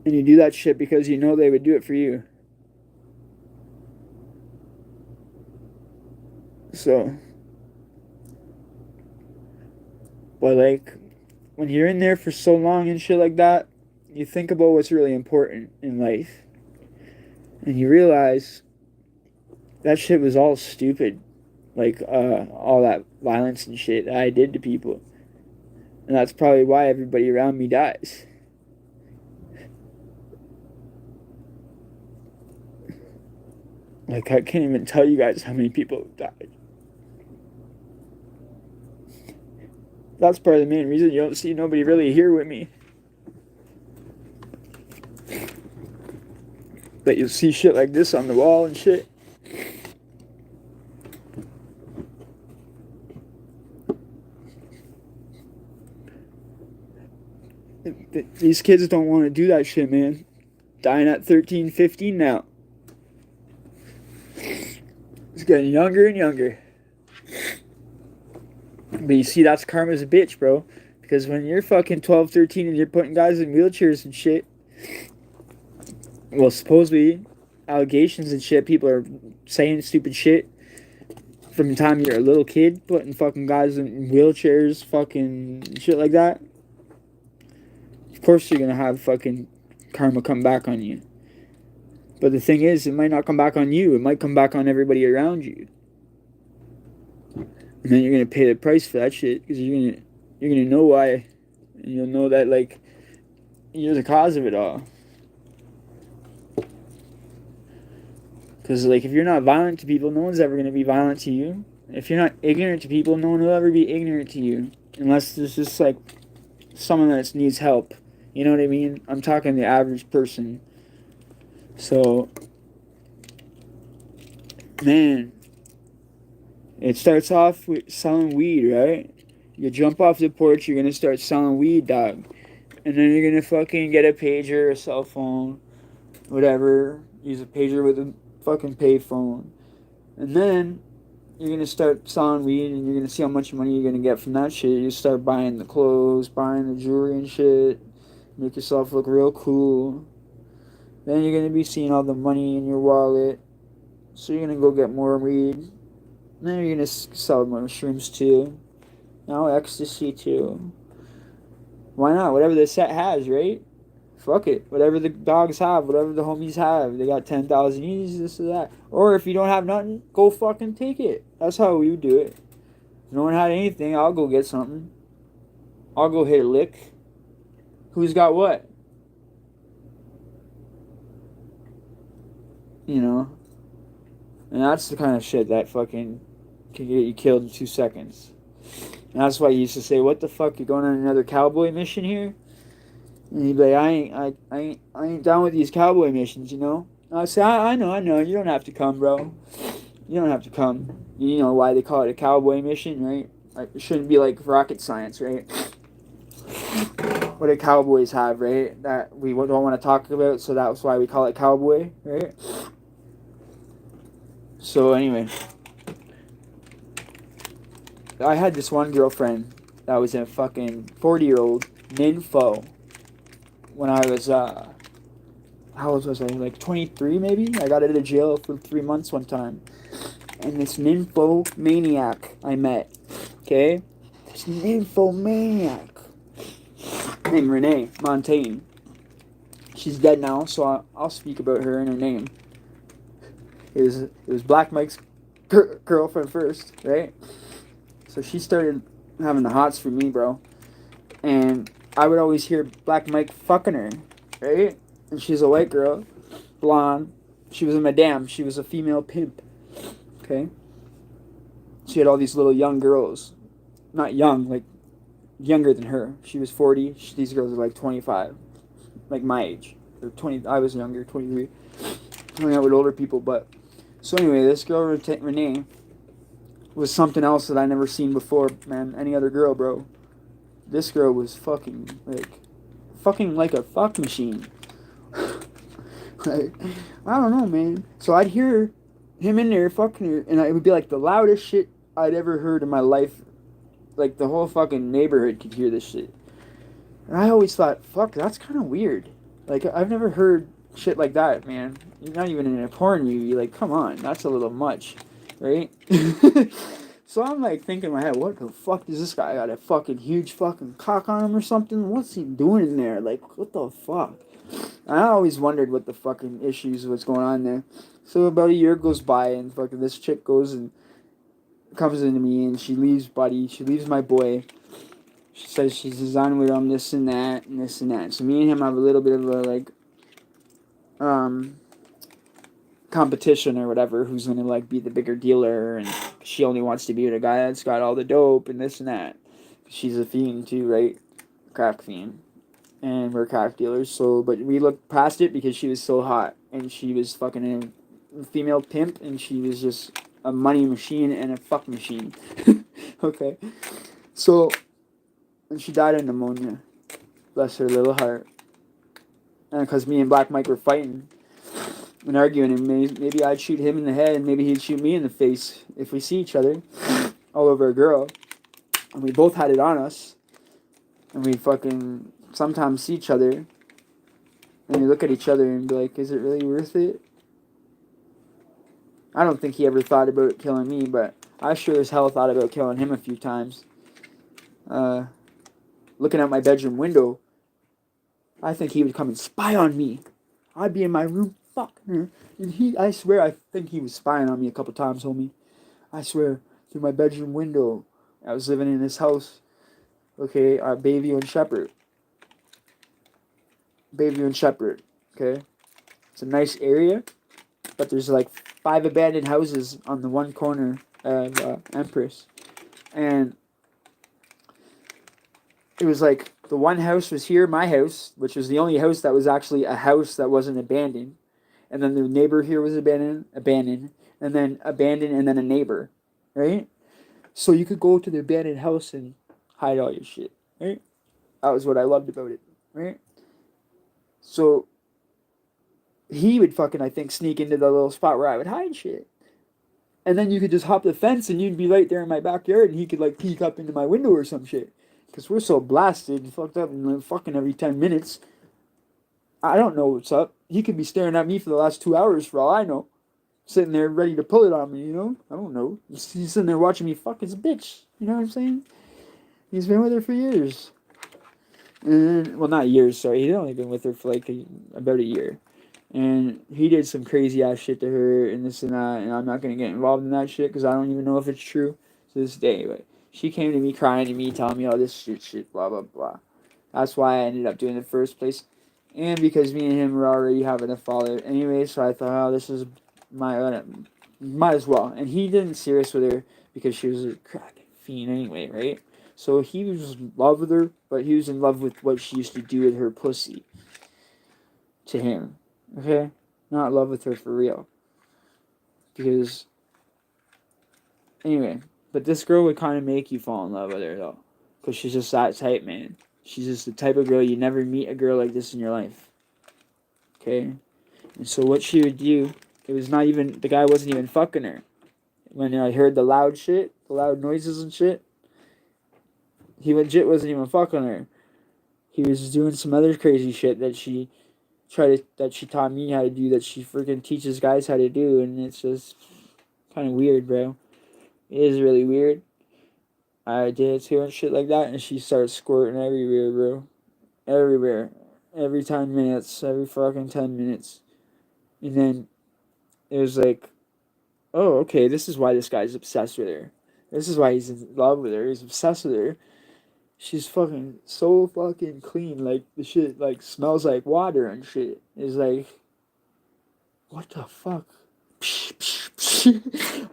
And you do that shit because you know they would do it for you. So, but like, when you're in there for so long and shit like that, you think about what's really important in life. And you realize that shit was all stupid. Like, all that violence and shit that I did to people. And that's probably why everybody around me dies. Like, I can't even tell you guys how many people died. That's part of the main reason you don't see nobody really here with me. But you'll see shit like this on the wall and shit. These kids don't want to do that shit, man. Dying at 13, 15 now. It's getting younger and younger. But you see, that's karma's a bitch, bro. Because when you're fucking 12, 13 and you're putting guys in wheelchairs and shit, well, supposedly, allegations and shit, people are saying stupid shit from the time you're a little kid, putting fucking guys in wheelchairs, fucking shit like that. Of course you're gonna have fucking karma come back on you. But the thing is, it might not come back on you. It might come back on everybody around you. And then you're gonna pay the price for that shit, because you're gonna know why. And you'll know that, like, you're the cause of it all. Because, like, if you're not violent to people, no one's ever going to be violent to you. If you're not ignorant to people, no one will ever be ignorant to you. Unless there's just, like, someone that needs help. You know what I mean? I'm talking the average person. So, man, it starts off with selling weed, right? You jump off the porch, you're going to start selling weed, dog. And then you're going to fucking get a pager, a cell phone, whatever. Use a pager with a fucking payphone, and then you're gonna start selling weed, and you're gonna see how much money you're gonna get from that shit. You start buying the clothes, buying the jewelry and shit, make yourself look real cool. Then you're gonna be seeing all the money in your wallet, so you're gonna go get more weed. And then you're gonna sell more mushrooms too. Now ecstasy too. Why not? Whatever the set has, right? Fuck it. Whatever the dogs have, whatever the homies have. They got 10,000 easy, this or that. Or if you don't have nothing, go fucking take it. That's how we would do it. If no one had anything, I'll go get something. I'll go hit a lick. Who's got what? You know? And that's the kind of shit that fucking can get you killed in 2 seconds. And that's why you used to say, what the fuck, you going on another cowboy mission here? And he'd be like, I ain't down with these cowboy missions, you know? And I say, I know, you don't have to come, bro. You don't have to come. You know why they call it a cowboy mission, right? Like, it shouldn't be like rocket science, right? What do cowboys have, right? That we don't want to talk about, so that's why we call it cowboy, right? So anyway, I had this one girlfriend that was a fucking 40-year-old nympho. When I was, how old was I? Like 23 maybe? I got out of jail for 3 months one time. And this nymphomaniac I met, okay? This nymphomaniac named Renee Montaigne. She's dead now, so I'll speak about her and her name. It was Black Mike's girlfriend first, right? So she started having the hots for me, bro. And I would always hear Black Mike fucking her, right? And she's a white girl, blonde. She was a madame. She was a female pimp, okay? She had all these little young girls. Not young, like younger than her. She was 40. These girls are like 25. Like my age. They're 20. I was younger, 23. Hanging out with older people, but... So anyway, this girl, Renee, was something else that I never seen before, man. Any other girl, bro. This girl was fucking like a fuck machine. Like, I don't know, man. So I'd hear him in there fucking her, and it would be like the loudest shit I'd ever heard in my life. Like, the whole fucking neighborhood could hear this shit. And I always thought, fuck, that's kind of weird. Like, I've never heard shit like that, man. You're not even in a porn movie. Like, come on, that's a little much, right? So I'm like thinking in my head, what the fuck does this guy got a fucking huge fucking cock on him or something? What's he doing in there? Like, what the fuck? And I always wondered what the fucking issues was going on there. So about a year goes by and fucking this chick goes and comes into me and she leaves my boy. She says she's designed with him this and that and this and that. So me and him have a little bit of a like competition or whatever, who's gonna like be the bigger dealer, and she only wants to be with a guy that's got all the dope and this and that. She's a fiend too, right? Crack fiend. And we're crack dealers, so, but we looked past it because she was so hot. And she was fucking a female pimp, and she was just a money machine and a fuck machine. Okay? So, and she died of pneumonia. Bless her little heart. And because me and Black Mike were fighting and arguing, and maybe I'd shoot him in the head, and maybe he'd shoot me in the face if we see each other all over a girl. And we both had it on us. And we fucking sometimes see each other. And we look at each other and be like, is it really worth it? I don't think he ever thought about killing me, but I sure as hell thought about killing him a few times. Looking out my bedroom window, I think he would come and spy on me. I'd be in my room fucking her. And I swear, I think he was spying on me a couple times, homie. I swear, through my bedroom window. I was living in this house. Okay, Bayview and Shepherd. Bayview and Shepherd, okay? It's a nice area, but there's like 5 abandoned houses on the one corner of Empress. And it was like the one house was here, my house, which was the only house that was actually a house that wasn't abandoned. And then the neighbor here was abandoned, and then abandoned, and then a neighbor, right? So you could go to the abandoned house and hide all your shit, right? That was what I loved about it, right? So he would fucking, I think, sneak into the little spot where I would hide shit. And then you could just hop the fence and you'd be right there in my backyard and he could like peek up into my window or some shit. Because we're so blasted and fucked up and like, fucking every 10 minutes. I don't know what's up. He could be staring at me for the last 2 hours for all I know. Sitting there ready to pull it on me, you know? I don't know. He's sitting there watching me fuck his bitch. You know what I'm saying? He's been with her for years. And, well, not years, sorry. He'd only been with her for like about a year. And he did some crazy ass shit to her and this and that. And I'm not going to get involved in that shit because I don't even know if it's true to this day. But she came to me crying to me, telling me all this shit, blah, blah, blah. That's why I ended up doing it in the first place. And because me and him were already having a fallout anyway. So I thought, oh, this is might as well. And he didn't serious with her because she was a crack fiend anyway, right? So he was in love with her, but he was in love with what she used to do with her pussy to him. Okay? Not in love with her for real. Because, anyway, but this girl would kind of make you fall in love with her, though. Because she's just that type, man. She's just the type of girl, you never meet a girl like this in your life. Okay? And so what she would do, it was not even, the guy wasn't even fucking her. When I heard the loud shit, the loud noises and shit, he legit wasn't even fucking her. He was doing some other crazy shit that she taught me how to do, that she freaking teaches guys how to do, and it's just kind of weird, bro. It is really weird. I did it to her and shit like that, and she started squirting everywhere, bro. Everywhere. Every 10 minutes. Every fucking 10 minutes. And then it was like, oh, okay, this is why this guy's obsessed with her. This is why he's in love with her. He's obsessed with her. She's fucking so fucking clean. Like, the shit, like, smells like water and shit. It's like, what the fuck?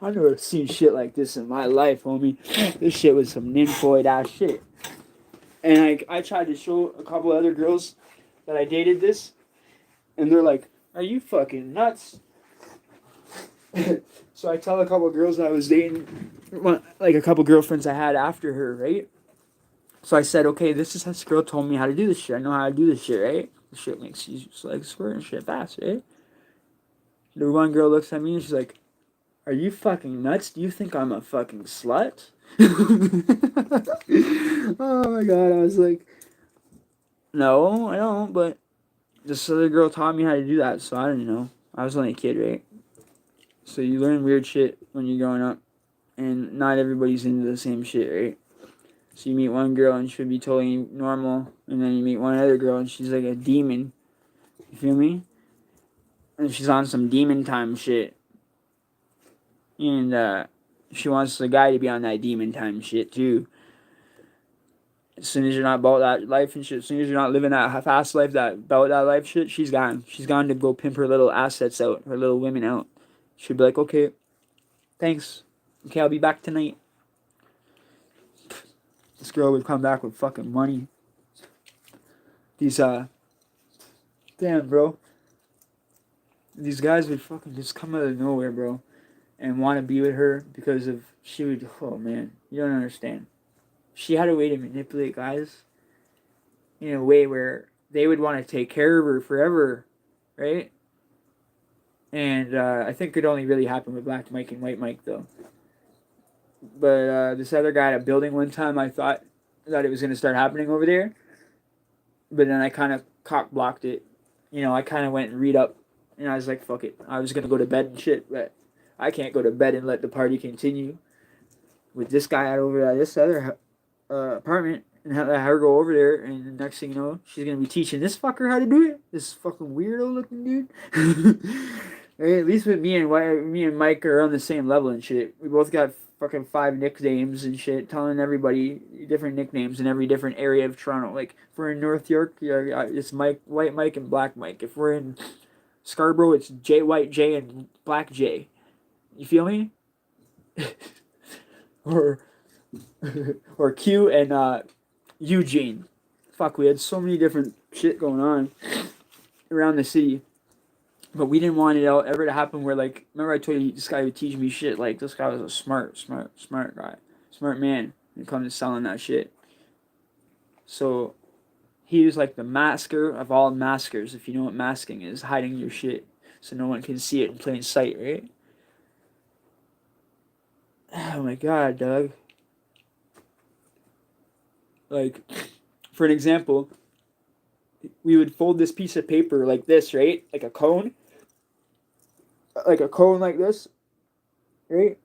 I've never seen shit like this in my life, homie. This shit was some nymphoid ass shit. And I tried to show a couple other girls that I dated this, and they're like, are you fucking nuts? So I tell a couple of girls that I was dating, like a couple girlfriends I had after her, right? So I said, okay, this girl told me how to do this shit. I know how to do this shit, right? This shit makes you just like squirt and shit fast, right? The one girl looks at me and she's like, are you fucking nuts? Do you think I'm a fucking slut? Oh my god, I was like, no, I don't, but this other girl taught me how to do that, so I don't know. I was only a kid, right? So you learn weird shit when you're growing up, and not everybody's into the same shit, right? So you meet one girl and she'll be totally normal, and then you meet one other girl and she's like a demon. You feel me? And she's on some demon time shit. And she wants the guy to be on that demon time shit too. As soon as you're not about that life and shit, as soon as you're not living that fast life, that about that life shit, she's gone. She's gone to go pimp her little assets out, her little women out. She'll be like, okay, thanks. Okay, I'll be back tonight. This girl would come back with fucking money. These damn, bro. These guys would fucking just come out of nowhere, bro, and want to be with her because of she would. Oh man, you don't understand. She had a way to manipulate guys in a way where they would want to take care of her forever, right? And I think it only really happened with Black Mike and White Mike though. But this other guy at a building one time, I thought that it was gonna start happening over there, but then I kind of cock blocked it. You know, I kind of went and read up, and I was like, "Fuck it." I was gonna go to bed and shit, but I can't go to bed and let the party continue with this guy out over at this other apartment and have her go over there. And the next thing you know, she's gonna be teaching this fucker how to do it. This fucking weirdo looking dude. Right, at least with me and Mike are on the same level and shit. We both got fucking 5 nicknames and shit, telling everybody different nicknames in every different area of Toronto. Like if we're in North York, yeah, it's Mike, White Mike, and Black Mike. If we're in Scarborough, it's J White J and Black J. You feel me? or or Q and Eugene. Fuck, we had so many different shit going on around the city. But we didn't want it ever to happen where, like, remember I told you this guy would teach me shit? Like, this guy was a smart guy. Smart man when it comes to selling that shit. So, he was like the masker of all maskers, if you know what masking is. Hiding your shit so no one can see it in plain sight, right? Oh my god, Doug. Like, for an example, we would fold this piece of paper like this, right? Like a cone. Like a cone like this, right?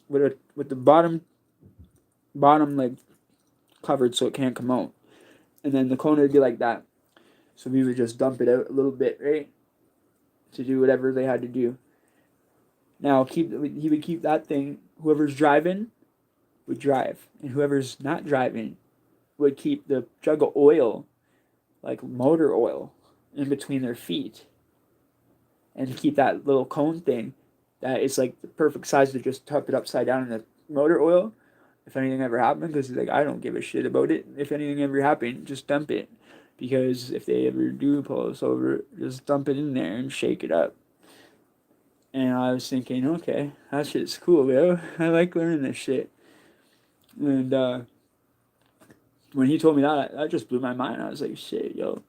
With the bottom like covered so it can't come out. And then the cone would be like that. So we would just dump it out a little bit, right? To do whatever they had to do. Now he would keep that thing, whoever's driving would drive. And whoever's not driving would keep the jug of oil, like motor oil, in between their feet. And keep that little cone thing that is like the perfect size to just tuck it upside down in the motor oil if anything ever happened, because like I don't give a shit about it. If anything ever happened, just dump it, because if they ever do pull us over, just dump it in there and shake it up. And I was thinking, okay, that shit's cool, yo. I like learning this shit. And when he told me that just blew my mind. I was like, shit, yo,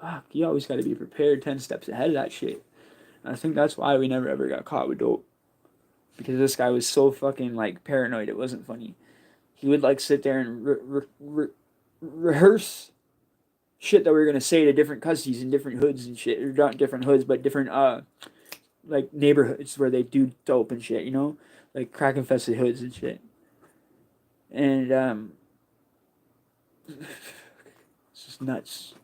fuck, you always got to be prepared 10 steps ahead of that shit. And I think that's why we never ever got caught with dope. Because this guy was so fucking, like, paranoid, it wasn't funny. He would, like, sit there and rehearse shit that we were going to say to different custodies in different hoods and shit. Or not different hoods, but different, like, neighborhoods where they do dope and shit, you know? Like, crack-infested hoods and shit. And, it's just nuts.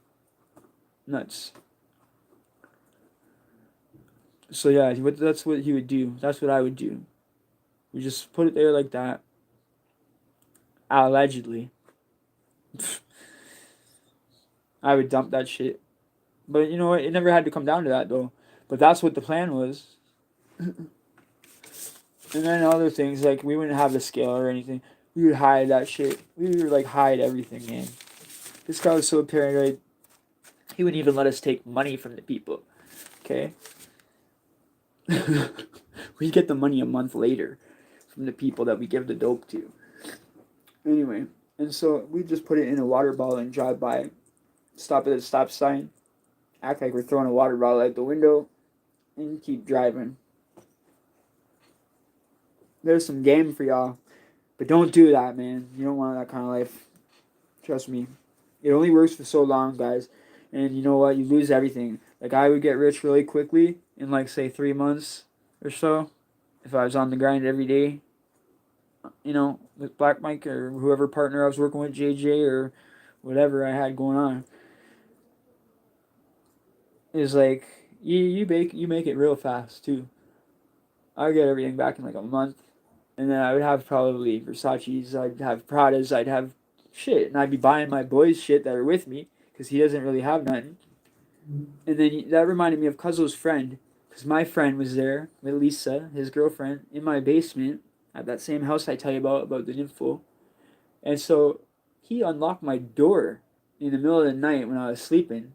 So yeah, that's what he would do. That's what I would do. We just put it there like that. Allegedly. I would dump that shit. But you know what? It never had to come down to that though. But that's what the plan was. And then other things, like we wouldn't have a scale or anything. We would hide that shit. We would like hide everything, man. This guy was so paranoid. He wouldn't even let us take money from the people. Okay? We get the money a month later from the people that we give the dope to. Anyway, and so we just put it in a water bottle and drive by, stop at the stop sign, act like we're throwing a water bottle out the window, and keep driving. There's some game for y'all, but don't do that, man. You don't want that kind of life. Trust me. It only works for so long, guys. And you know what? You lose everything. Like, I would get rich really quickly in, like, say, 3 months or so if I was on the grind every day. You know, with Black Mike or whoever partner I was working with, JJ or whatever I had going on. Is like, you make it real fast, too. I would get everything back in, like, a month. And then I would have probably Versace's, I'd have Pradas, I'd have shit. And I'd be buying my boys shit that are with me, because he doesn't really have nothing. And then that reminded me of Cuzzo's friend, because my friend was there with Lisa, his girlfriend, in my basement at that same house I tell you about the nympho. And so he unlocked my door in the middle of the night when I was sleeping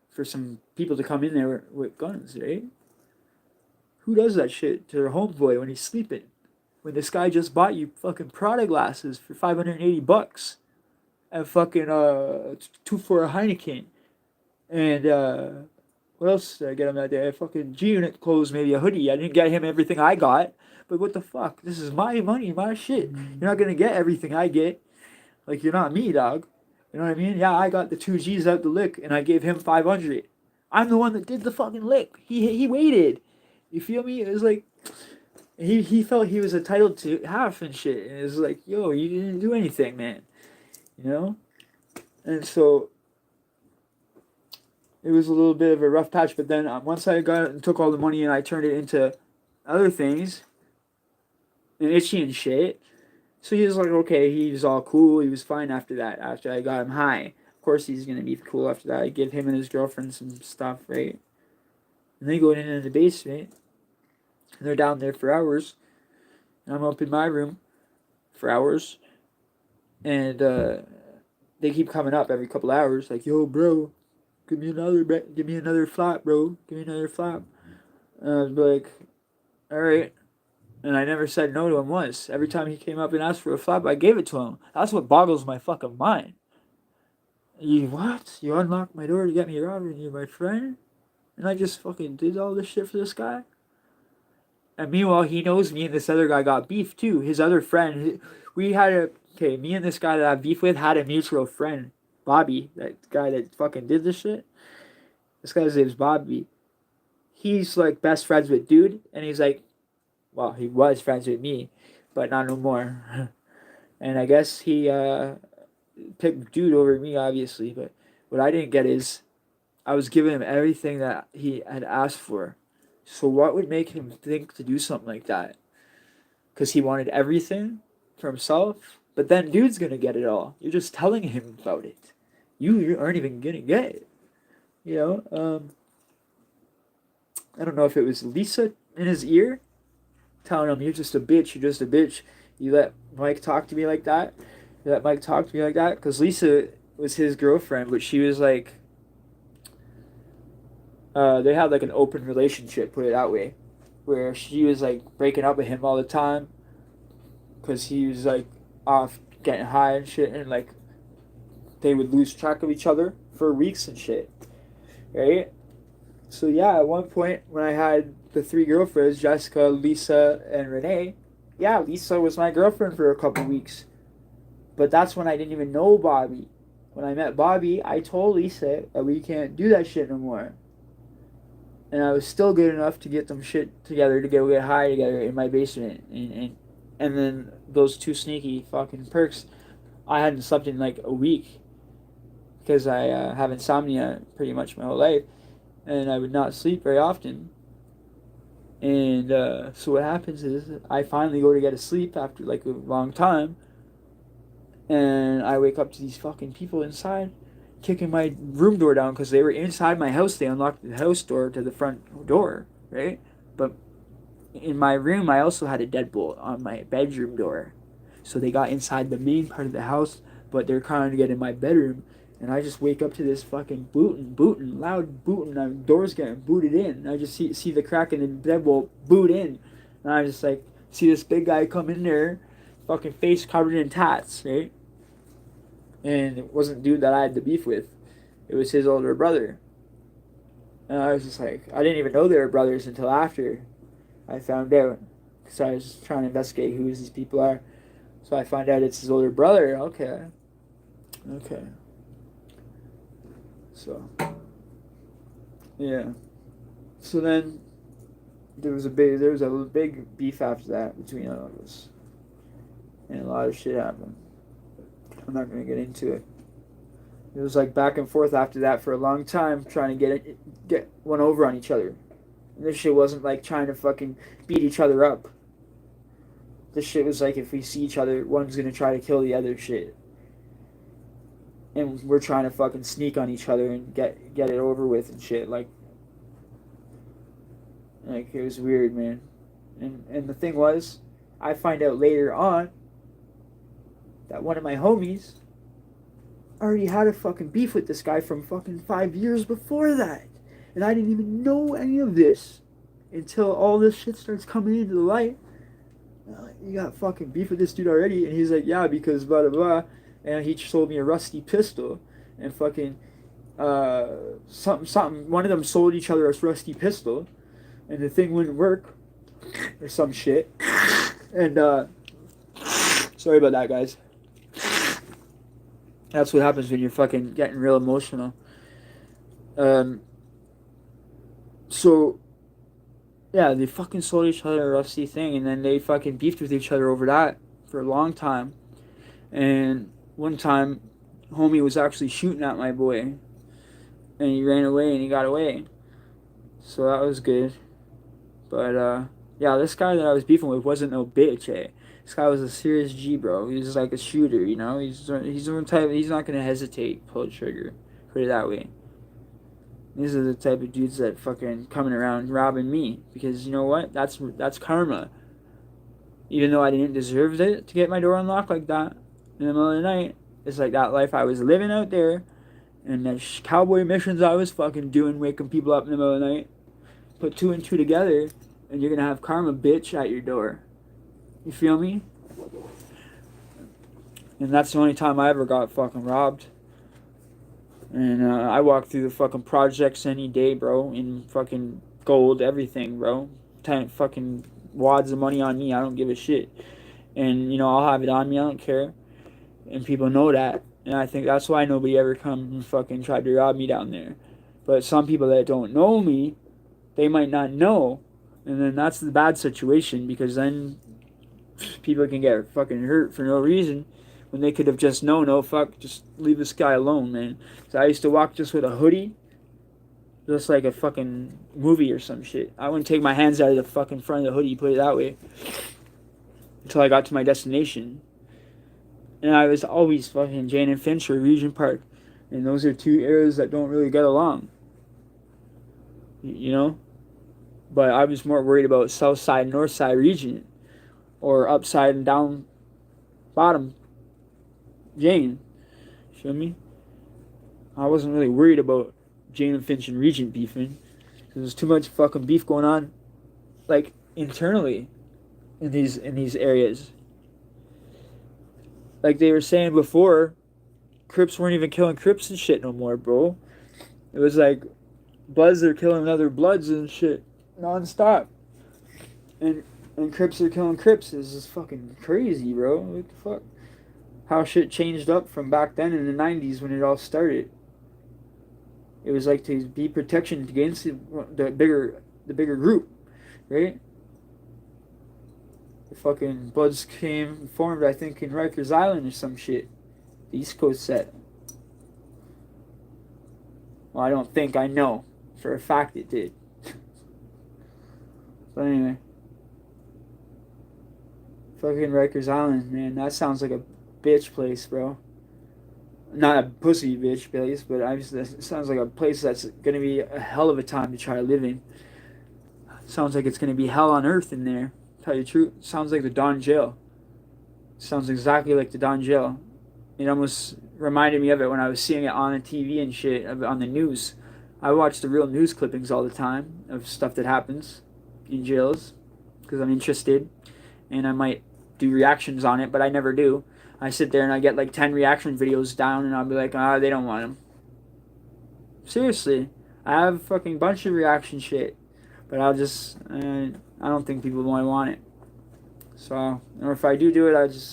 for some people to come in there with guns, right? Who does that shit to their homeboy when he's sleeping? When this guy just bought you fucking Prada glasses for $580 and fucking two for a Heineken and what else did I get him that day? Fucking G Unit clothes, maybe a hoodie. I didn't get him everything I got, but what the fuck? This is my money, my shit. You're not gonna get everything I get. Like you're not me, dog. You know what I mean? Yeah, I got the 2 G's out the lick, and I gave him 500. I'm the one that did the fucking lick. He waited. You feel me? It was like he felt he was entitled to half and shit, and it was like, yo, you didn't do anything, man. You know? And so it was a little bit of a rough patch. But then once I got and took all the money and I turned it into other things, and itchy and shit. So he was like, okay, he was all cool. He was fine after that. After I got him high, of course he's gonna be cool after that. I give him and his girlfriend some stuff, right? And they go in the basement, and they're down there for hours. And I'm up in my room for hours, and they keep coming up every couple hours, like, yo, bro, give me another flap, bro, give me another flap. And I was like, all right. And I never said no to him once. Every time he came up and asked for a flap, I gave it to him. That's what boggles my fucking mind. You what? You unlocked my door to get me robbed and you're my friend? And I just fucking did all this shit for this guy? And meanwhile, he knows me and this other guy got beef too. His other friend, we had a, okay, me and this guy that I have beef with had a mutual friend. Bobby, that guy that fucking did this shit. This guy's name's Bobby. He's like best friends with dude, and he's like, well, he was friends with me, but not no more. And I guess he picked dude over me, obviously. But what I didn't get is I was giving him everything that he had asked for. So what would make him think to do something like that? Because he wanted everything for himself. But then dude's gonna get it all. You're just telling him about it. You aren't even gonna get it. You know. I don't know if it was Lisa in his ear telling him, "You're just a bitch. You're just a bitch. You let Mike talk to me like that. You let Mike talk to me like that." Because Lisa was his girlfriend, but she was like, they had like an open relationship, put it that way, where she was like breaking up with him all the time because he was like off getting high and shit, and like they would lose track of each other for weeks and shit, right? So yeah, at one point when I had the three girlfriends, Jessica, Lisa, and Renee, yeah, Lisa was my girlfriend for a couple weeks. But that's when I didn't even know Bobby. When I met Bobby, I told Lisa that we can't do that shit no more. And I was still good enough to get them shit together to get high together in my basement. And then those two sneaky fucking perks, I hadn't slept in like a week because I have insomnia pretty much my whole life. And I would not sleep very often. And so what happens is I finally go to get to sleep after like a long time, and I wake up to these fucking people inside kicking my room door down because they were inside my house. They unlocked the house door to the front door, right? But in my room, I also had a deadbolt on my bedroom door. So they got inside the main part of the house, but they're trying to get in my bedroom. And I just wake up to this fucking loud booting. And doors getting booted in. And I just see the crack in the deadbolt boot in. And I just like see this big guy come in there, fucking face covered in tats, right? And it wasn't dude that I had the beef with. It was his older brother. And I was just like, I didn't even know they were brothers until after I found out. Because I was trying to investigate who these people are. So I find out it's his older brother. Okay. So, yeah. So then there was a big beef after that between all of us. And a lot of shit happened. I'm not going to get into it. It was like back and forth after that for a long time, trying to get one over on each other. And this shit wasn't like trying to fucking beat each other up. This shit was like if we see each other, one's gonna try to kill the other shit. And we're trying to fucking sneak on each other and get it over with and shit. Like it was weird, man. And the thing was, I find out later on that one of my homies already had a fucking beef with this guy from fucking 5 years before that. And I didn't even know any of this until all this shit starts coming into the light. You got fucking beef with this dude already? And he's like, yeah, because blah, blah, blah. And he sold me a rusty pistol. And fucking, something. One of them sold each other a rusty pistol. And the thing wouldn't work. Or some shit. And, sorry about that, guys. That's what happens when you're fucking getting real emotional. So, yeah, they fucking sold each other a rusty thing, and then they fucking beefed with each other over that for a long time. And one time, homie was actually shooting at my boy, and he ran away, and he got away. So that was good. But, yeah, this guy that I was beefing with wasn't no bitch, eh? This guy was a serious G, bro. He was like a shooter, you know? He's the type, he's not gonna hesitate, pull the trigger. Put it that way. These are the type of dudes that fucking coming around robbing me. Because you know what? That's karma. Even though I didn't deserve it to get my door unlocked like that in the middle of the night, it's like that life I was living out there, and the cowboy missions I was fucking doing, waking people up in the middle of the night. Put 2 and 2 together, and you're gonna have karma, bitch, at your door. You feel me? And that's the only time I ever got fucking robbed. And I walk through the fucking projects any day, bro, in fucking gold, everything, bro. 10 fucking wads of money on me, I don't give a shit. And, you know, I'll have it on me, I don't care. And people know that. And I think that's why nobody ever come and fucking tried to rob me down there. But some people that don't know me, they might not know. And then that's the bad situation, because then people can get fucking hurt for no reason. When they could have just known, oh fuck, just leave this guy alone, man. So I used to walk just with a hoodie, just like a fucking movie or some shit. I wouldn't take my hands out of the fucking front of the hoodie, put it that way, until I got to my destination. And I was always fucking Jane and Finch or Regent Park. And those are 2 areas that don't really get along. You know? But I was more worried about South Side, North Side region. Or upside and down bottom Jane. Feel me? I wasn't really worried about Jane and Finch and Regent beefing. There's too much fucking beef going on, like, internally in these areas. Like they were saying before, Crips weren't even killing Crips and shit no more, bro. It was like Bloods are killing other Bloods and shit non-stop. And Crips are killing Crips. Is just fucking crazy, bro. What the fuck? How shit changed up from back then in the 90s when it all started. It was like to be protection against the bigger group, right? The fucking Bloods formed, I think, in Rikers Island or some shit. The East Coast set. Well, I don't think, I know. For a fact it did. But anyway. Fucking Rikers Island, man. That sounds like a bitch place, bro. Not a pussy bitch place, but it sounds like a place that's gonna be a hell of a time to try to live in. Sounds like it's gonna be hell on earth in there. Tell you the truth, sounds like the Don Jail. Sounds exactly like the Don Jail. It almost reminded me of it when I was seeing it on the TV and shit, on the news. I watch the real news clippings all the time of stuff that happens in jails because I'm interested, and I might do reactions on it, but I never do. I sit there and I get like 10 reaction videos down, and I'll be like, they don't want them. Seriously, I have a fucking bunch of reaction shit, but I don't think people want it. So, or if I do it,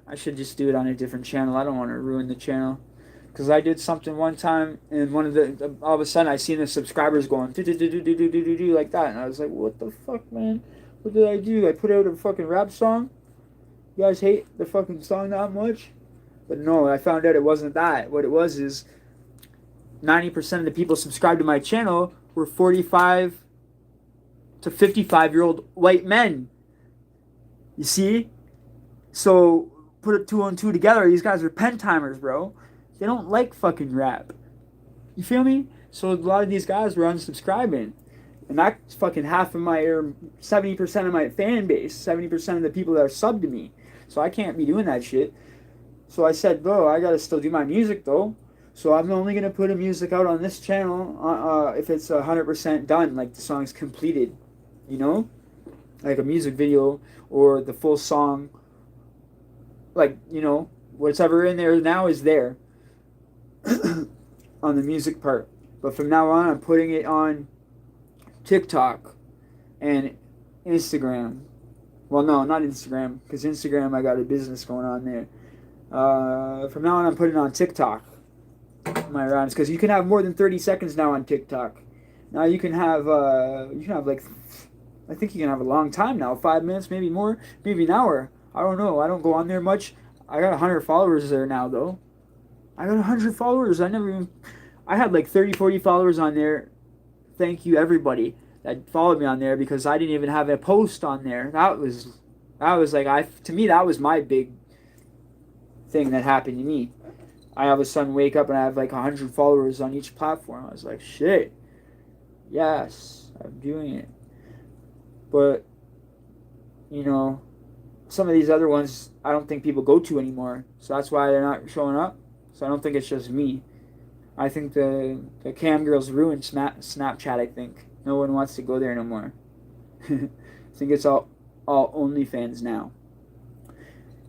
I should just do it on a different channel. I don't want to ruin the channel. Because I did something one time, and all of a sudden I seen the subscribers going do like that, and I was like, what the fuck, man? What did I do? I put out a fucking rap song? You guys hate the fucking song that much? But no, I found out it wasn't that. What it was is 90% of the people subscribed to my channel were 45 to 55-year-old white men. You see? So put it 2 and 2 together. These guys are pen timers, bro. They don't like fucking rap. You feel me? So a lot of these guys were unsubscribing. And that's fucking half of my, or 70% of my fan base. 70% of the people that are subbed to me. So I can't be doing that shit. So I said, bro, I gotta still do my music though. So I'm only gonna put a music out on this channel if it's 100% done, like the song's completed, you know, like a music video or the full song. Like, you know, whatever in there now is there on the music part. But from now on, I'm putting it on TikTok and Instagram. Well, no, not Instagram, because Instagram I got a business going on there. From now on, I'm putting it on TikTok. My rounds, because you can have more than 30 seconds now on TikTok. Now you can have like, I think you can have a long time now, 5 minutes, maybe more, maybe an hour. I don't know. I don't go on there much. I got 100 followers there now though. I got 100 followers. I had like 30, 40 followers on there. Thank you everybody that followed me on there, because I didn't even have a post on there. That was like, to me, that was my big thing that happened to me. I all of a sudden wake up and I have like 100 followers on each platform. I was like, shit, yes, I'm doing it. But, you know, some of these other ones I don't think people go to anymore. So that's why they're not showing up. So I don't think it's just me. I think the cam girls ruined Snapchat, I think. No one wants to go there no more. I think it's all OnlyFans now.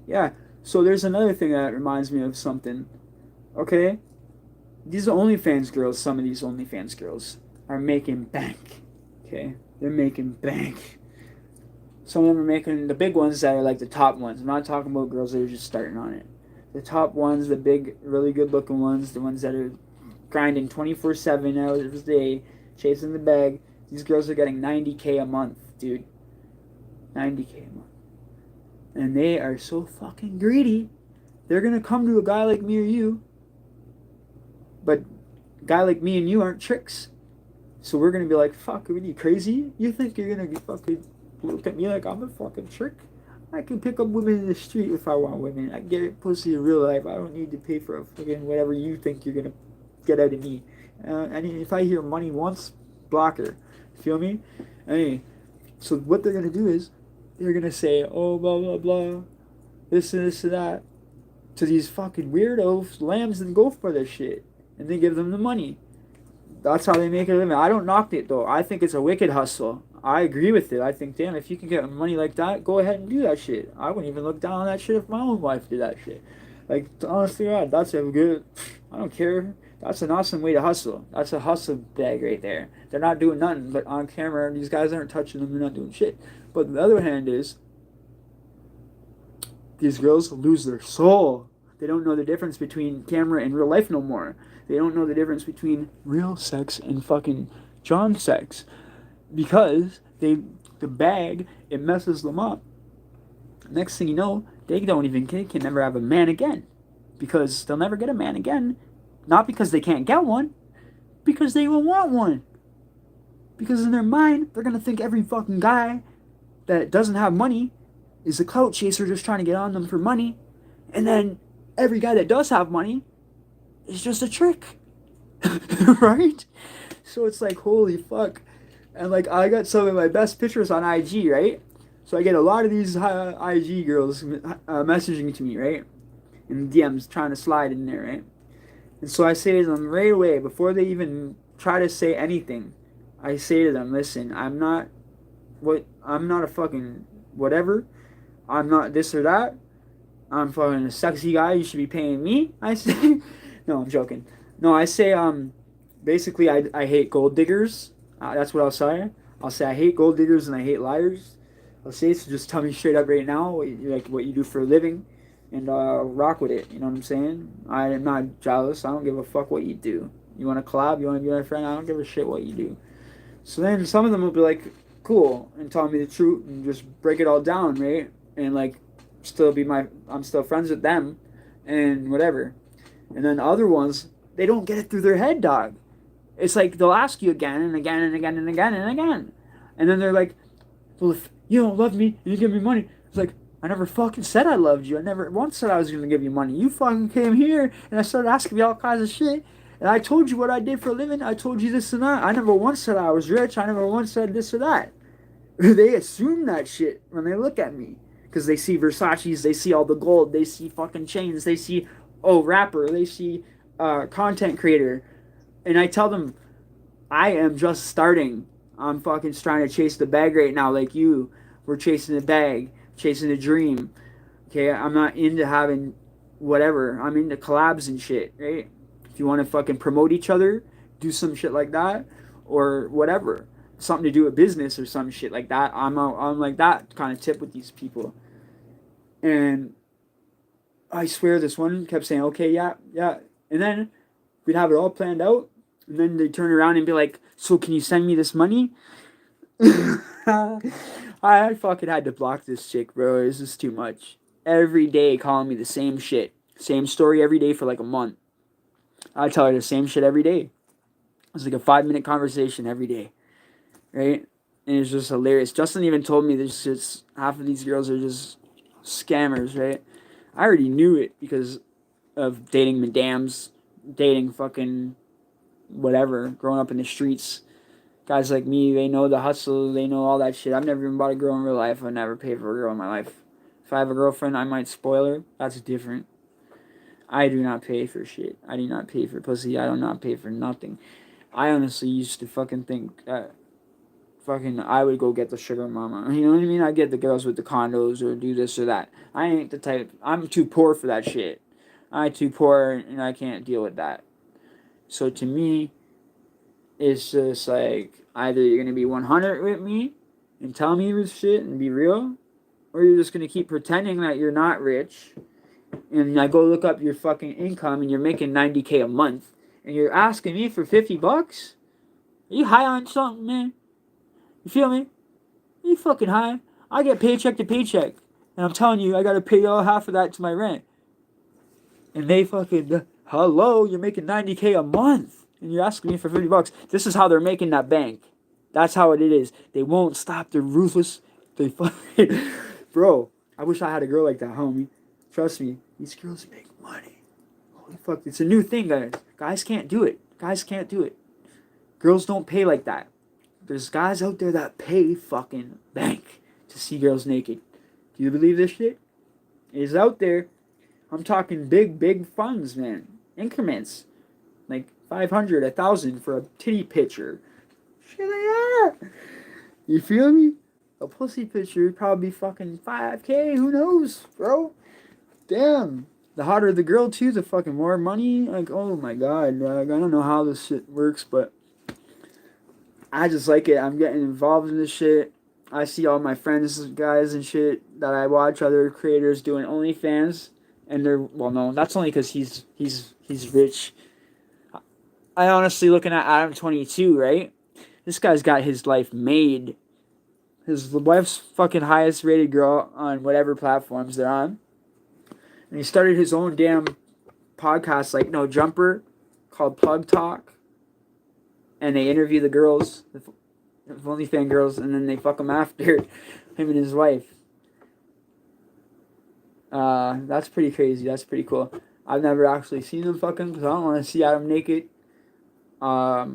Yeah, so there's another thing that reminds me of something. Okay, these OnlyFans girls, some of these OnlyFans girls are making bank. Okay, they're making bank. Some of them are making the big ones that are like the top ones. I'm not talking about girls that are just starting on it. The top ones, the big, really good looking ones, the ones that are grinding 24/7 hours a day, chasing the bag. These girls are getting $90K a month, dude. $90K a month. And they are so fucking greedy. They're gonna come to a guy like me or you. But a guy like me and you aren't tricks. So we're gonna be like, fuck, are you crazy? You think you're gonna fucking look at me like I'm a fucking trick? I can pick up women in the street if I want women. I get pussy in real life. I don't need to pay for a fucking whatever you think you're gonna get out of me. And if I hear money once, block her. Feel me? Anyway, so what they're gonna do is they're gonna say, oh, blah blah blah, this and this and that, to these fucking weirdos, lambs, and go for their shit, and they give them the money. That's how they make a living. I don't knock it though. I think it's a wicked hustle. I agree with it. I think, damn, if you can get money like that, go ahead and do that shit. I wouldn't even look down on that shit if my own wife did that shit. Like, honestly, God, that's a good. I don't care. That's an awesome way to hustle. That's a hustle bag right there. They're not doing nothing, but on camera, these guys aren't touching them. They're not doing shit. But the other hand is, these girls lose their soul. They don't know the difference between camera and real life no more. They don't know the difference between real sex and fucking John sex, because the bag, it messes them up. Next thing you know, they can never have a man again, because they'll never get a man again. Not because they can't get one, because they will want one. Because in their mind, they're gonna think every fucking guy that doesn't have money is a clout chaser just trying to get on them for money, and then every guy that does have money is just a trick. Right? So it's like, holy fuck. And like, I got some of my best pictures on IG, right? So I get a lot of these IG girls messaging to me, right? In DMs, trying to slide in there, right? And so I say to them right away, before they even try to say anything, I say to them, listen, I'm not a fucking whatever. I'm not this or that. I'm fucking a sexy guy. You should be paying me. I say, no, I'm joking. No, I say, basically, I hate gold diggers. That's what I'll say. I'll say I hate gold diggers and I hate liars. I'll say, so just tell me straight up right now what you do for a living, and rock with it. You know what I'm saying? I'm not jealous. I don't give a fuck what you do. You want to collab? You want to be my friend? I don't give a shit what you do. So then some of them will be like, cool, and tell me the truth and just break it all down, right? And like, I'm still friends with them and whatever. And then the other ones, they don't get it through their head, dog. It's like they'll ask you again and again and again and again and again. And then they're like, well, if you don't love me and you give me money, it's like, I never fucking said I loved you. I never once said I was going to give you money. You fucking came here and I started asking me all kinds of shit. And I told you what I did for a living. I told you this and that. I never once said I was rich. I never once said this or that. They assume that shit when they look at me. because they see Versace's, they see all the gold, they see fucking chains, they see, oh, rapper, they see content creator. And I tell them, I am just starting. I'm fucking trying to chase the bag right now, like you. We're chasing the bag, chasing the dream. Okay, I'm not into having whatever. I'm into collabs and shit, right? If you want to fucking promote each other, do some shit like that, or whatever. Something to do with business or some shit like that. I'm like that kind of tip with these people. And I swear this one kept saying, okay, yeah, yeah. And then we'd have it all planned out. And then they turn around and be like, so can you send me this money? I fucking had to block this chick, bro. This is too much. Every day calling me the same shit. Same story every day for like a month. I tell her the same shit every day. It's like a 5-minute conversation every day. Right? And it's just hilarious. Justin even told me this shit's half of these girls are just scammers, right? I already knew it because of dating madams, dating fucking whatever, growing up in the streets. Guys like me, they know the hustle, they know all that shit. I've never even bought a girl in real life. I've never paid for a girl in my life. If I have a girlfriend, I might spoil her. That's different. I do not pay for shit. I do not pay for pussy. I do not pay for nothing. I honestly used to fucking think that I would go get the sugar mama. You know what I mean? I get the girls with the condos or do this or that. I ain't the type. I'm too poor for that shit. I'm too poor and I can't deal with that. So to me, it's just like either you're gonna be 100 with me and tell me this shit and be real, or you're just gonna keep pretending that you're not rich. And I go look up your fucking income and you're making $90K a month, and you're asking me for $50. Are you high on something, man? You feel me? Are you fucking high? I get paycheck to paycheck, and I'm telling you, I gotta pay all half of that to my rent. And they fucking, hello, you're making $90K a month, and you're asking me for $50. This is how they're making that bank. That's how it is. They won't stop. They're ruthless. They fucking, bro. I wish I had a girl like that, homie. Trust me, these girls make money. Holy fuck, it's a new thing, guys. Guys can't do it. Guys can't do it. Girls don't pay like that. There's guys out there that pay fucking bank to see girls naked. Do you believe this shit? It's out there. I'm talking big funds, man. Increments. Like 500, 1,000 for a titty picture. Shit like that. You feel me? A pussy picture would probably be fucking 5K. Who knows, bro? Damn. The hotter the girl, too, the fucking more money. Like, oh my god, dog. I don't know how this shit works, but I just like it. I'm getting involved in this shit. I see all my friends, guys, and shit that I watch other creators doing OnlyFans, and they're, well, no, that's only because he's rich. I honestly, looking at Adam 22, right? This guy's got his life made. His wife's fucking highest rated girl on whatever platforms they're on. And he started his own damn podcast like No Jumper called Plug Talk. And they interview the girls, the OnlyFans girls, and then they fuck him after, him and his wife. That's pretty crazy. That's pretty cool. I've never actually seen them fucking because I don't want to see Adam naked. I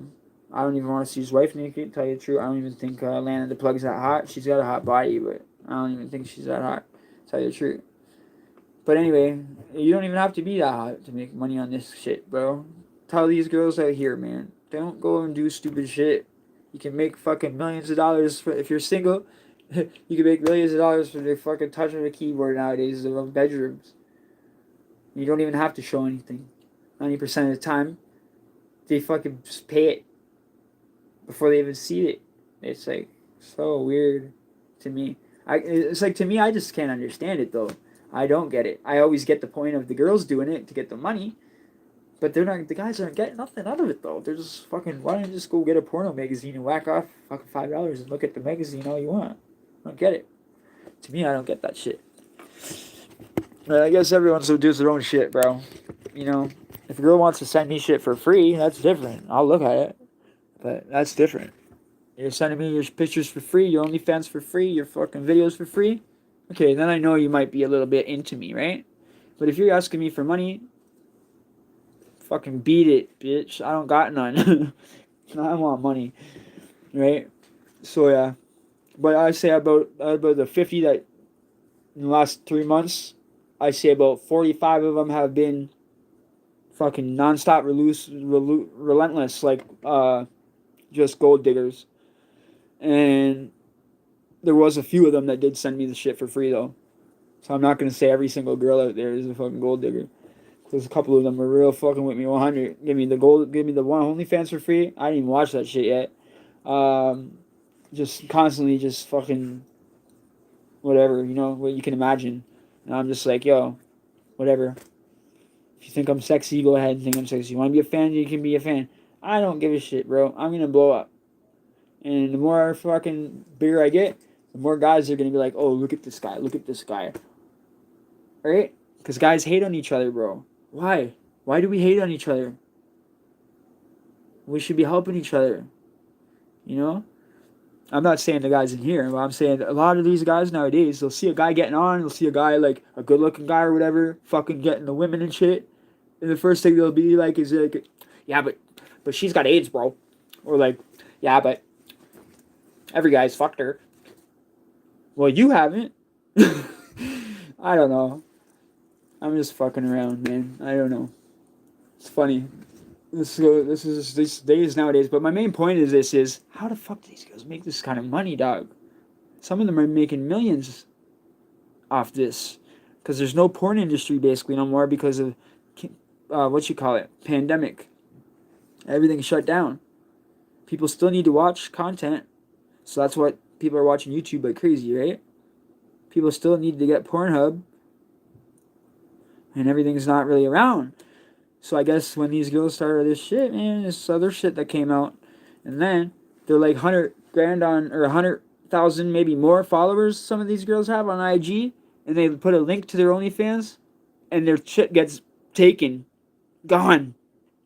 don't even want to see his wife naked, tell you the truth. I don't even think Lana the Plug's that hot. She's got a hot body, but I don't even think she's that hot, tell you the truth. But anyway, you don't even have to be that hot to make money on this shit, bro. Tell these girls out here, man. Don't go and do stupid shit. You can make fucking millions of dollars if you're single. You can make millions of dollars for the fucking touching a keyboard nowadays in bedrooms. You don't even have to show anything. 90% of the time, they fucking just pay it before they even see it. It's like so weird to me. It's like, to me, I just can't understand it though. I don't get it. I always get the point of the girls doing it to get the money, but they're not. The guys aren't getting nothing out of it though. They're just fucking. Why don't you just go get a porno magazine and whack off fucking $5 and look at the magazine all you want? I don't get it. To me, I don't get that shit. But I guess everyone should do their own shit, bro. You know, if a girl wants to send me shit for free, that's different. I'll look at it, but that's different. You're sending me your pictures for free, your OnlyFans for free, your fucking videos for free. Okay, then I know you might be a little bit into me, right? But if you're asking me for money, fucking beat it, bitch. I don't got none. I want money, right? So yeah, but I say about the 50 that in the last 3 months, I say about 45 of them have been fucking nonstop relentless, like just gold diggers. And there was a few of them that did send me the shit for free though. So I'm not gonna say every single girl out there is a fucking gold digger. There's a couple of them were real fucking with me 100. Give me the one OnlyFans for free. I didn't even watch that shit yet. Just constantly just fucking whatever, what you can imagine. And I'm just like, yo, whatever. If you think I'm sexy, go ahead and think I'm sexy. You want to be a fan, you can be a fan. I don't give a shit, bro. I'm gonna blow up. And the more fucking bigger I get, the more guys are gonna be like, oh, look at this guy, look at this guy. Right? Because guys hate on each other, bro. Why? Why do we hate on each other? We should be helping each other. I'm not saying the guys in here, but I'm saying a lot of these guys nowadays, they'll see a guy getting on, they'll see a guy, like, a good-looking guy or whatever, fucking getting the women and shit, and the first thing they'll be like is like, yeah, but she's got AIDS, bro. Or like, yeah, but every guy's fucked her. Well, you haven't. I don't know. I'm just fucking around, man. I don't know. It's funny. This is these days nowadays. But my main point is how the fuck do these girls make this kind of money, dog? Some of them are making millions off this because there's no porn industry basically no more because of pandemic. Everything's shut down. People still need to watch content, so that's what people are watching YouTube like crazy, right? People still need to get Pornhub, and everything's not really around. So I guess when these girls started this shit, man, this other shit that came out, and then they're like 100 grand on, or 100,000 maybe more followers some of these girls have on IG, and they put a link to their OnlyFans, and their shit gets taken, gone,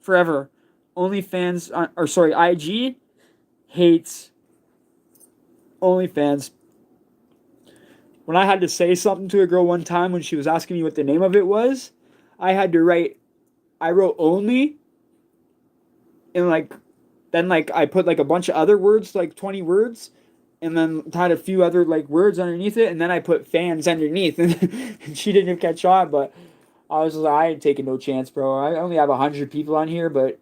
forever. IG hates OnlyFans. When I had to say something to a girl one time when she was asking me what the name of it was, I wrote only, and I put like a bunch of other words, like 20 words, and then had a few other like words underneath it, and then I put fans underneath, and she didn't catch on, but I ain't taking no chance, bro. I only have 100 people on here, but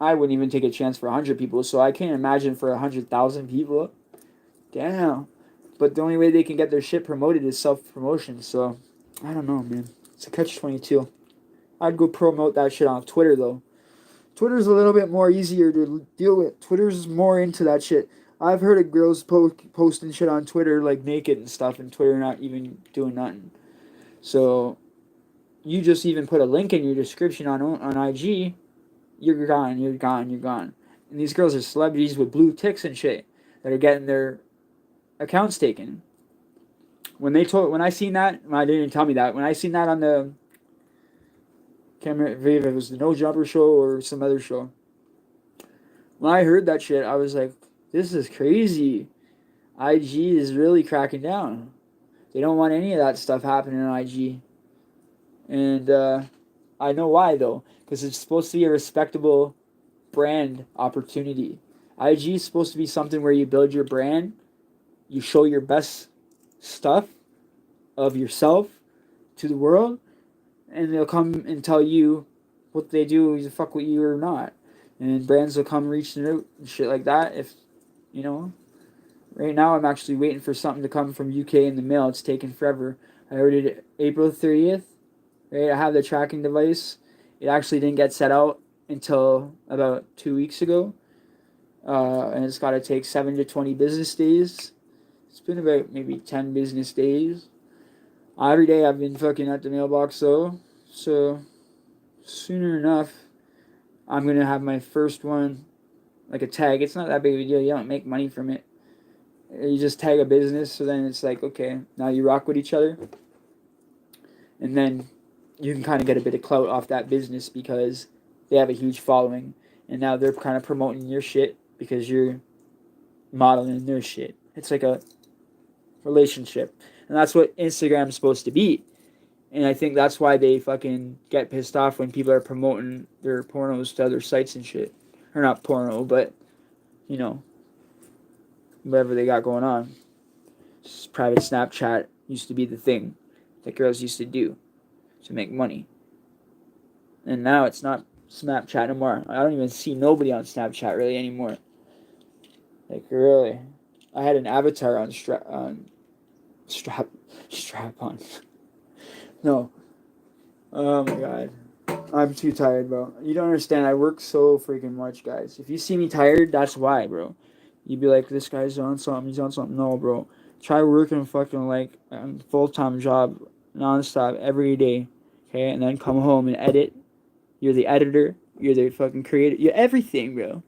I wouldn't even take a chance for 100 people, so I can't imagine for 100,000 people. Damn. But the only way they can get their shit promoted is self-promotion, so I don't know, man. It's a catch-22. I'd go promote that shit on Twitter, though. Twitter's a little bit more easier to deal with. Twitter's more into that shit. I've heard of girls posting shit on Twitter, like naked and stuff, and Twitter not even doing nothing. So, you just even put a link in your description on IG, you're gone. And these girls are celebrities with blue ticks and shit that are getting their accounts taken. When I seen that, well, they didn't tell me that. When I seen that on the camera, if it was the No Jumper show or some other show. When I heard that shit, I was like, this is crazy. IG is really cracking down. They don't want any of that stuff happening on IG. And I know why, though. Because it's supposed to be a respectable brand opportunity. IG is supposed to be something where you build your brand, you show your best stuff of yourself to the world, and they'll come and tell you what they do to fuck with you or not. And brands will come reaching out and shit like that. If, right now I'm actually waiting for something to come from UK in the mail. It's taking forever. I ordered it April 30th. Right, I have the tracking device. It actually didn't get set out until about 2 weeks ago. And it's got to take 7 to 20 business days. It's been about maybe 10 business days. Every day I've been fucking at the mailbox though. So, sooner enough, I'm going to have my first one, like a tag. It's not that big of a deal. You don't make money from it. You just tag a business, so then it's like, okay, now you rock with each other. And then you can kind of get a bit of clout off that business because they have a huge following. And now they're kind of promoting your shit because you're modeling their shit. It's like a relationship. And that's what Instagram's supposed to be. And I think that's why they fucking get pissed off when people are promoting their pornos to other sites and shit. Or not porno, but, whatever they got going on. Just private Snapchat used to be the thing. that girls used to do to make money. And now it's not Snapchat anymore. I don't even see nobody on Snapchat really anymore. Like really, I had an avatar on strap on. No. Oh my god. I'm too tired, bro. You don't understand. I work so freaking much, guys. If you see me tired, that's why, bro. You'd be like, this guy's on something. He's on something. No, bro. Try working fucking like a full-time job, nonstop, every day. Okay? And then come home and edit. You're the editor. You're the fucking creator. You're everything, bro.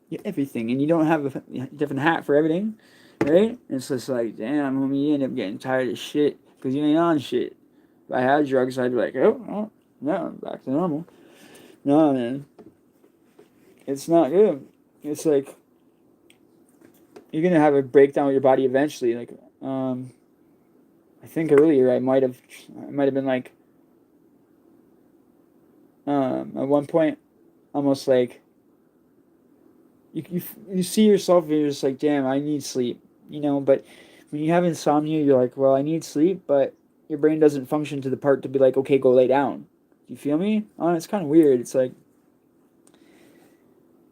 You're everything. And you don't have a different hat for everything. Right? And it's just like, damn, homie, you end up getting tired of shit because you ain't on shit. If I had drugs, I'd be like, oh, no, back to normal. No, man. It's not good. It's like, you're going to have a breakdown with your body eventually. Like, I think earlier I might have been like, at one point, almost like, you see yourself and you're just like, damn, I need sleep. You know, but when you have insomnia, you're like, well, I need sleep, but your brain doesn't function to the part to be like, okay, go lay down. You feel me? It's kind of weird. It's like,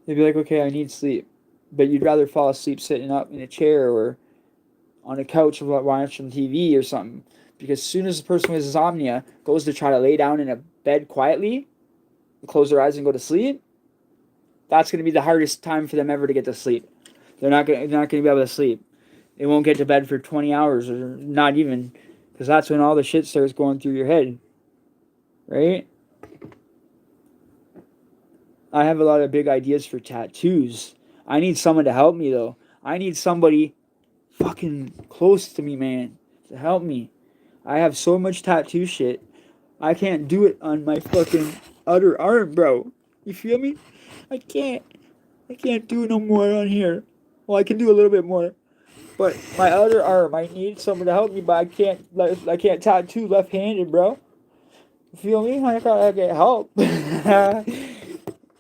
they'd be like, okay, I need sleep. But you'd rather fall asleep sitting up in a chair or on a couch watching TV or something. Because as soon as a person with insomnia goes to try to lay down in a bed quietly, close their eyes and go to sleep, that's going to be the hardest time for them ever to get to sleep. They're not going to be able to sleep. They won't get to bed for 20 hours or not even. Because that's when all the shit starts going through your head. Right? I have a lot of big ideas for tattoos. I need someone to help me, though. I need somebody fucking close to me, man, to help me. I have so much tattoo shit. I can't do it on my fucking other arm, bro. You feel me? I can't do no more on here. Well, I can do a little bit more. But my other arm, I need someone to help me, but I can't tattoo left-handed, bro. You feel me? I gotta get help.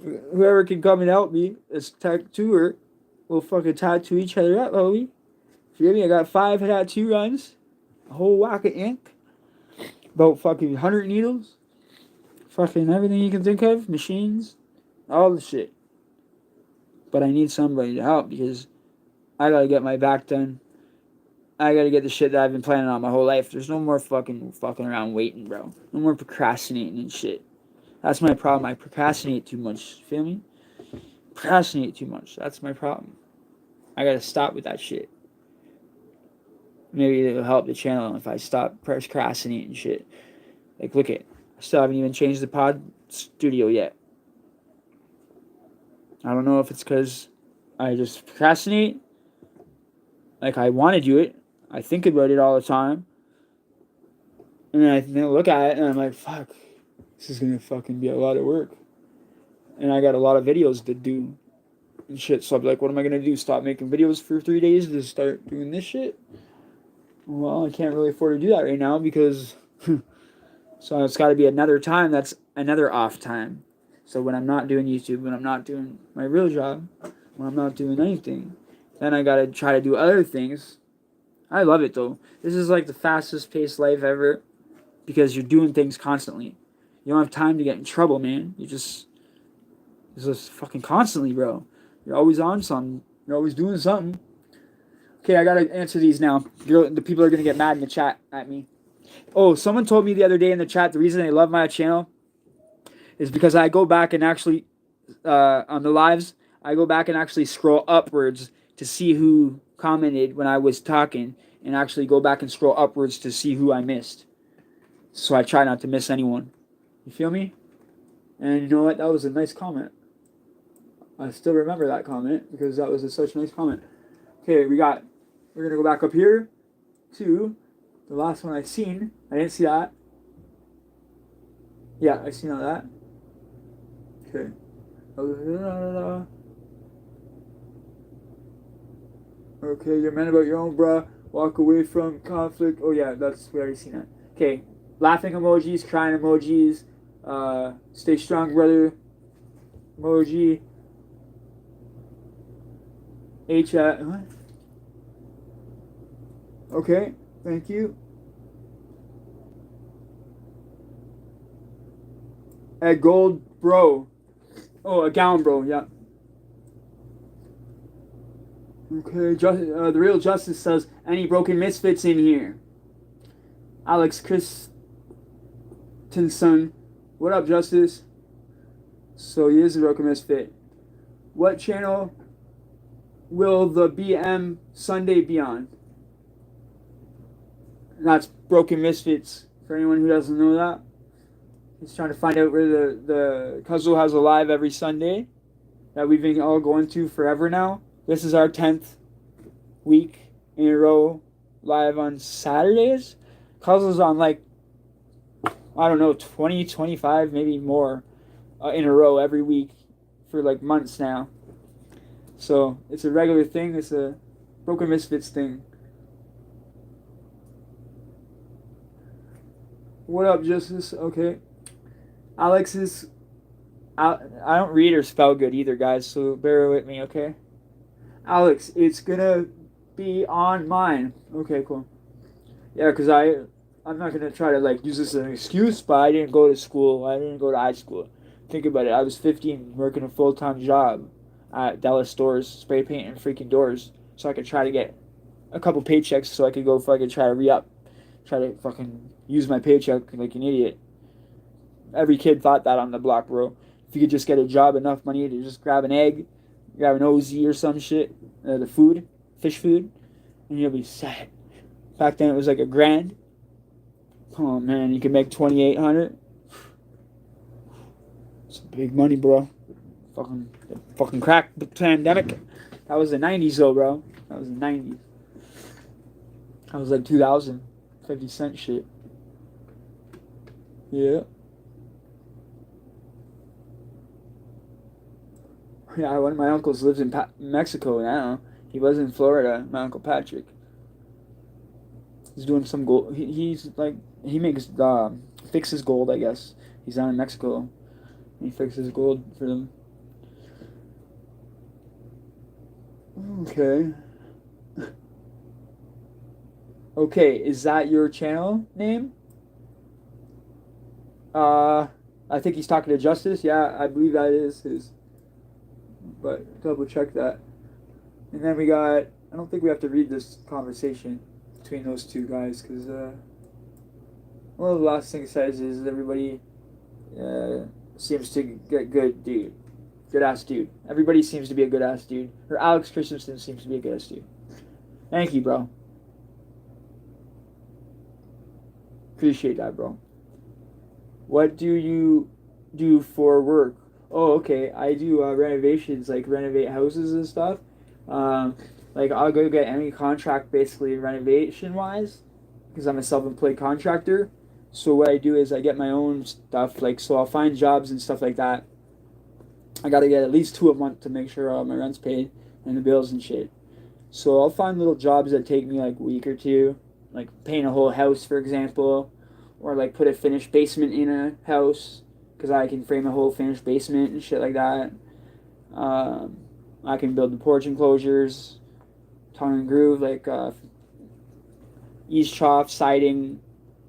Whoever can come and help me, as tattooer, we'll fucking tattoo each other up, homie. Feel me? I got 5 tattoo runs, a whole whack of ink, about fucking 100 needles, fucking everything you can think of, machines, all the shit. But I need somebody to help because I gotta get my back done. I gotta get the shit that I've been planning on my whole life. There's no more fucking around waiting, bro. No more procrastinating and shit. That's my problem. I procrastinate too much. Feel me? Procrastinate too much. That's my problem. I gotta stop with that shit. Maybe it'll help the channel if I stop procrastinating shit. Like, look at, I still haven't even changed the pod studio yet. I don't know if it's because I just procrastinate. Like, I want to do it. I think about it all the time. And then I look at it and I'm like, fuck, this is going to fucking be a lot of work. And I got a lot of videos to do and shit. So I'm like, what am I going to do? Stop making videos for 3 days to start doing this shit? Well, I can't really afford to do that right now because... So it's got to be another time that's another off time. So when I'm not doing YouTube, when I'm not doing my real job, when I'm not doing anything, then I got to try to do other things. I love it though. This is like the fastest paced life ever because you're doing things constantly. You don't have time to get in trouble, man. It's just fucking constantly, bro. You're always on something. You're always doing something. Okay, I got to answer these now. The people are going to get mad in the chat at me. Oh, someone told me the other day in the chat the reason they love my channel is because I go back and actually, on the lives, I go back and actually scroll upwards to see who commented when I was talking and actually go back and scroll upwards to see who I missed. So I try not to miss anyone. You feel me? And you know what? That was a nice comment. I still remember that comment because that was such a nice comment. Okay, we're going to go back up here to... The last one I seen, I didn't see that. Yeah, I seen all that. Okay. Okay, you're man about your own, bruh. Walk away from conflict. Oh yeah, we already seen that. Okay, laughing emojis, crying emojis. Stay strong, brother. Emoji. What? Okay. Thank you. A gold bro. Oh, a gown bro, yeah. Okay, the real Justice says, any broken misfits in here? Alex Christensen, what up, Justice? So he is a broken misfit. What channel will the BM Sunday be on? And that's Broken Misfits, for anyone who doesn't know that. He's trying to find out where the Cuzzle has a live every Sunday that we've been all going to forever now. This is our 10th week in a row live on Saturdays. Cuzzle's on like, I don't know, 20, 25, maybe more in a row every week for like months now. So it's a regular thing. It's a Broken Misfits thing. What up, Justice? Okay. Alex is... I don't read or spell good either, guys, so bear with me, okay? Alex, it's gonna be on mine. Okay, cool. Yeah, because I'm not gonna try to like use this as an excuse, but I didn't go to school. I didn't go to high school. Think about it. I was 15 working a full-time job at Dallas Stores, spray painting freaking doors, so I could try to get a couple paychecks so I could go fucking try to re-up. Try to fucking use my paycheck like an idiot. Every kid thought that on the block, bro. If you could just get a job, enough money to just grab an egg, grab an OZ or some shit, the food, fish food, and you'll be set. Back then it was like $1,000. Oh man, you could make 2,800. It's big money, bro. Fucking crack pandemic. That was the 90s though, bro. That was the 90s. That was like 2000, 50-cent shit. Yeah. Yeah, one of my uncles lives in Mexico now. He was in Florida, my Uncle Patrick. He's doing some gold. He's like, he makes, fixes gold, I guess. He's down in Mexico. He fixes gold for them. Okay. Okay, is that your channel name? I think he's talking to Justice. Yeah, I believe that is his. But double check that. And then we got, I don't think we have to read this conversation between those two guys, because one of the last thing it says is everybody seems to get good dude. Good ass dude. Everybody seems to be a good ass dude. Or Alex Christensen seems to be a good ass dude. Thank you, bro. Appreciate that, bro. What do you do for work? Oh, okay. I do renovations, like renovate houses and stuff. Like I'll go get any contract basically renovation wise, because I'm a self-employed contractor. So what I do is I get my own stuff. Like, so I'll find jobs and stuff like that. I gotta get at least 2 a month to make sure all my rent's paid and the bills and shit. So I'll find little jobs that take me like a week or two, like paint a whole house, for example, or like put a finished basement in a house, because I can frame a whole finished basement and shit like that. I can build the porch enclosures, tongue and groove, like eaves trough, siding.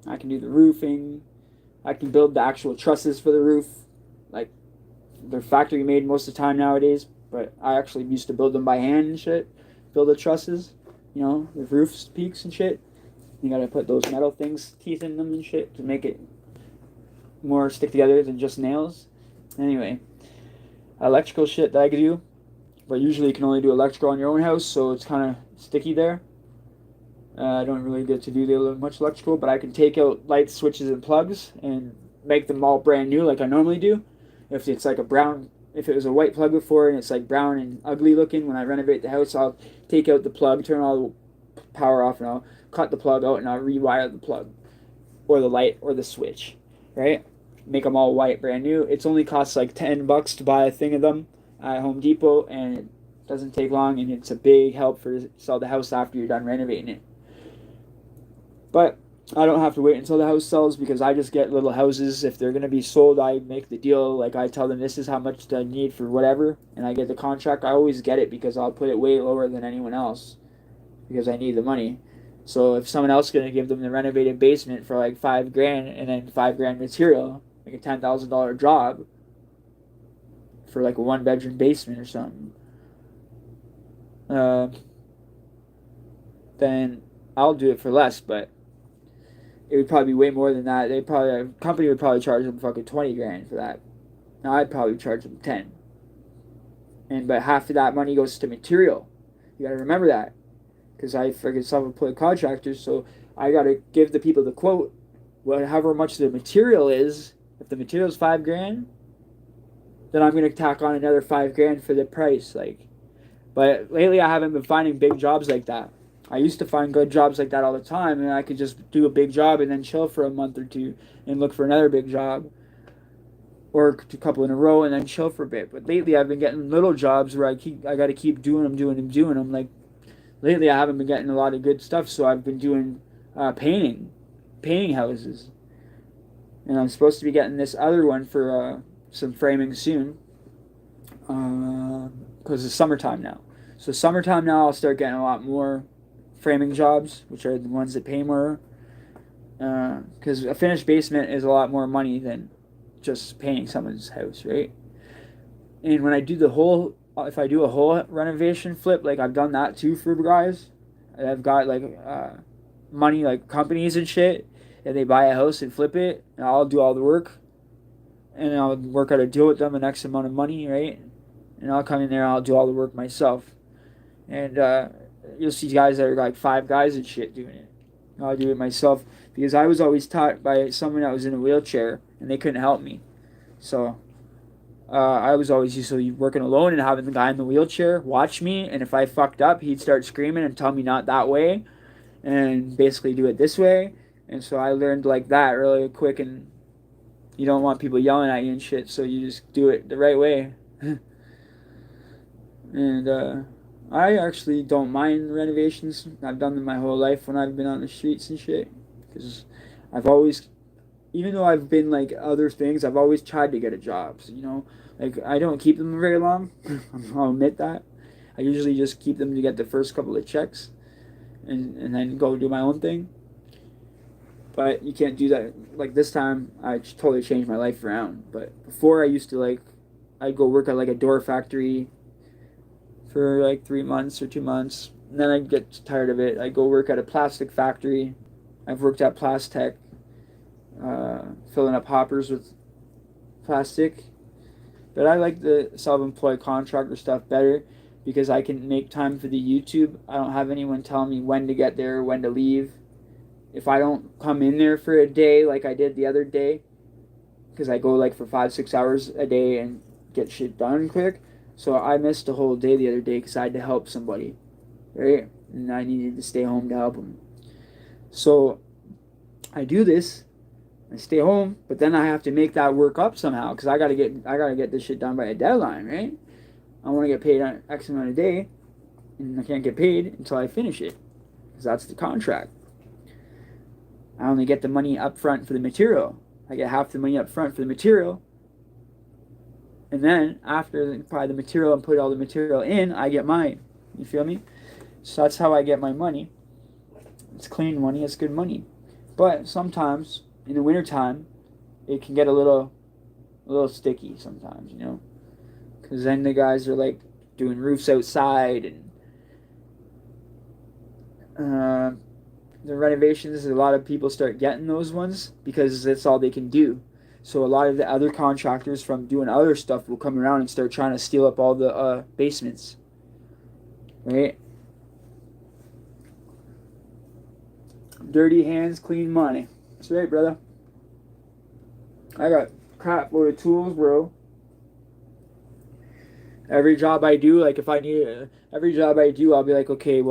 I can do the roofing. I can build the actual trusses for the roof. Like, they're factory made most of the time nowadays, but I actually used to build them by hand and shit. Build the trusses, you know, the roof peaks and shit. You gotta put those metal things, teeth in them and shit, to make it more stick together than just nails. Anyway, electrical shit that I could do, but usually you can only do electrical on your own house, so it's kind of sticky there. I don't really get to do much electrical, but I can take out light switches and plugs and make them all brand new like I normally do. If it's like if it was a white plug before and it's like brown and ugly looking, when I renovate the house, I'll take out the plug, turn all the power off, and I'll cut the plug out and I'll rewire the plug or the light or the switch, right? Make them all white, brand new. It's only costs like $10 to buy a thing of them at Home Depot, and it doesn't take long, and it's a big help for sell the house after you're done renovating it. But I don't have to wait until the house sells, because I just get little houses. If they're going to be sold, I make the deal. Like, I tell them this is how much I need for whatever, and I get the contract. I always get it because I'll put it way lower than anyone else because I need the money. So if someone else is going to give them the renovated basement for like $5,000 and then $5,000 material, like a $10,000 job for like a 1-bedroom basement or something, then I'll do it for less. But it would probably be way more than that. A company would probably charge them fucking 20 grand for that. Now I'd probably charge them 10. But half of that money goes to material. You gotta remember that, because I freaking self-employed contractor, so I gotta give the people the quote, however much the material is. If the material is 5 grand, then I'm gonna tack on another 5 grand for the price. But lately I haven't been finding big jobs like that. I used to find good jobs like that all the time, and I could just do a big job and then chill for a month or two and look for another big job, or a couple in a row and then chill for a bit. But lately I've been getting little jobs where I got to keep doing them. Like lately I haven't been getting a lot of good stuff, so I've been doing painting houses, and I'm supposed to be getting this other one for some framing soon, because it's summertime now. So summertime now I'll start getting a lot more framing jobs, which are the ones that pay more, because a finished basement is a lot more money than just painting someone's house, right? And when I do if I do a whole renovation flip, like I've done that too for guys. I've got like money, like companies and shit, and they buy a house and flip it, and I'll do all the work, and I'll work out a deal with them, an X amount of money, right? And I'll come in there, and I'll do all the work myself. And you'll see guys that are like 5 guys and shit doing it. I'll do it myself, because I was always taught by someone that was in a wheelchair and they couldn't help me. So I was always used to working alone and having the guy in the wheelchair watch me, and if I fucked up, he'd start screaming and tell me not that way and basically do it this way. And so I learned like that really quick, and you don't want people yelling at you and shit, so you just do it the right way. And I actually don't mind renovations. I've done them my whole life when I've been on the streets and shit, because I've always, even though I've been like other things, I've always tried to get a job. So, like I don't keep them very long. I'll admit that. I usually just keep them to get the first couple of checks, and then go do my own thing. But you can't do that. Like this time, I totally changed my life around. But before, I used to I'd go work at like a door factory for like 3 months or 2 months, and then I'd get tired of it. I'd go work at a plastic factory. I've worked at Plastech, filling up hoppers with plastic. But I like the self-employed contractor stuff better, because I can make time for the YouTube. I don't have anyone telling me when to get there, when to leave. If I don't come in there for a day like I did the other day, because I go like for 5-6 hours a day and get shit done quick. So I missed a whole day the other day because I had to help somebody, right? And I needed to stay home to help them. So I do this, I stay home, but then I have to make that work up somehow, because I gotta get this shit done by a deadline, right? I want to get paid on X amount a day, and I can't get paid until I finish it, because that's the contract. I only get the money up front for the material. I get half the money up front for the material, and then after I buy the material and put all the material in, I get mine. You feel me? So that's how I get my money. It's clean money. It's good money. But sometimes in the wintertime, it can get a little sticky sometimes, because then the guys are like doing roofs outside, and the renovations. A lot of people start getting those ones because that's all they can do. So a lot of the other contractors from doing other stuff will come around and start trying to steal up all the basements, right? Dirty hands, clean money. That's right, brother. I got crap load of tools, bro. Every job I do, like if I need every job I do, I'll be like, okay, well,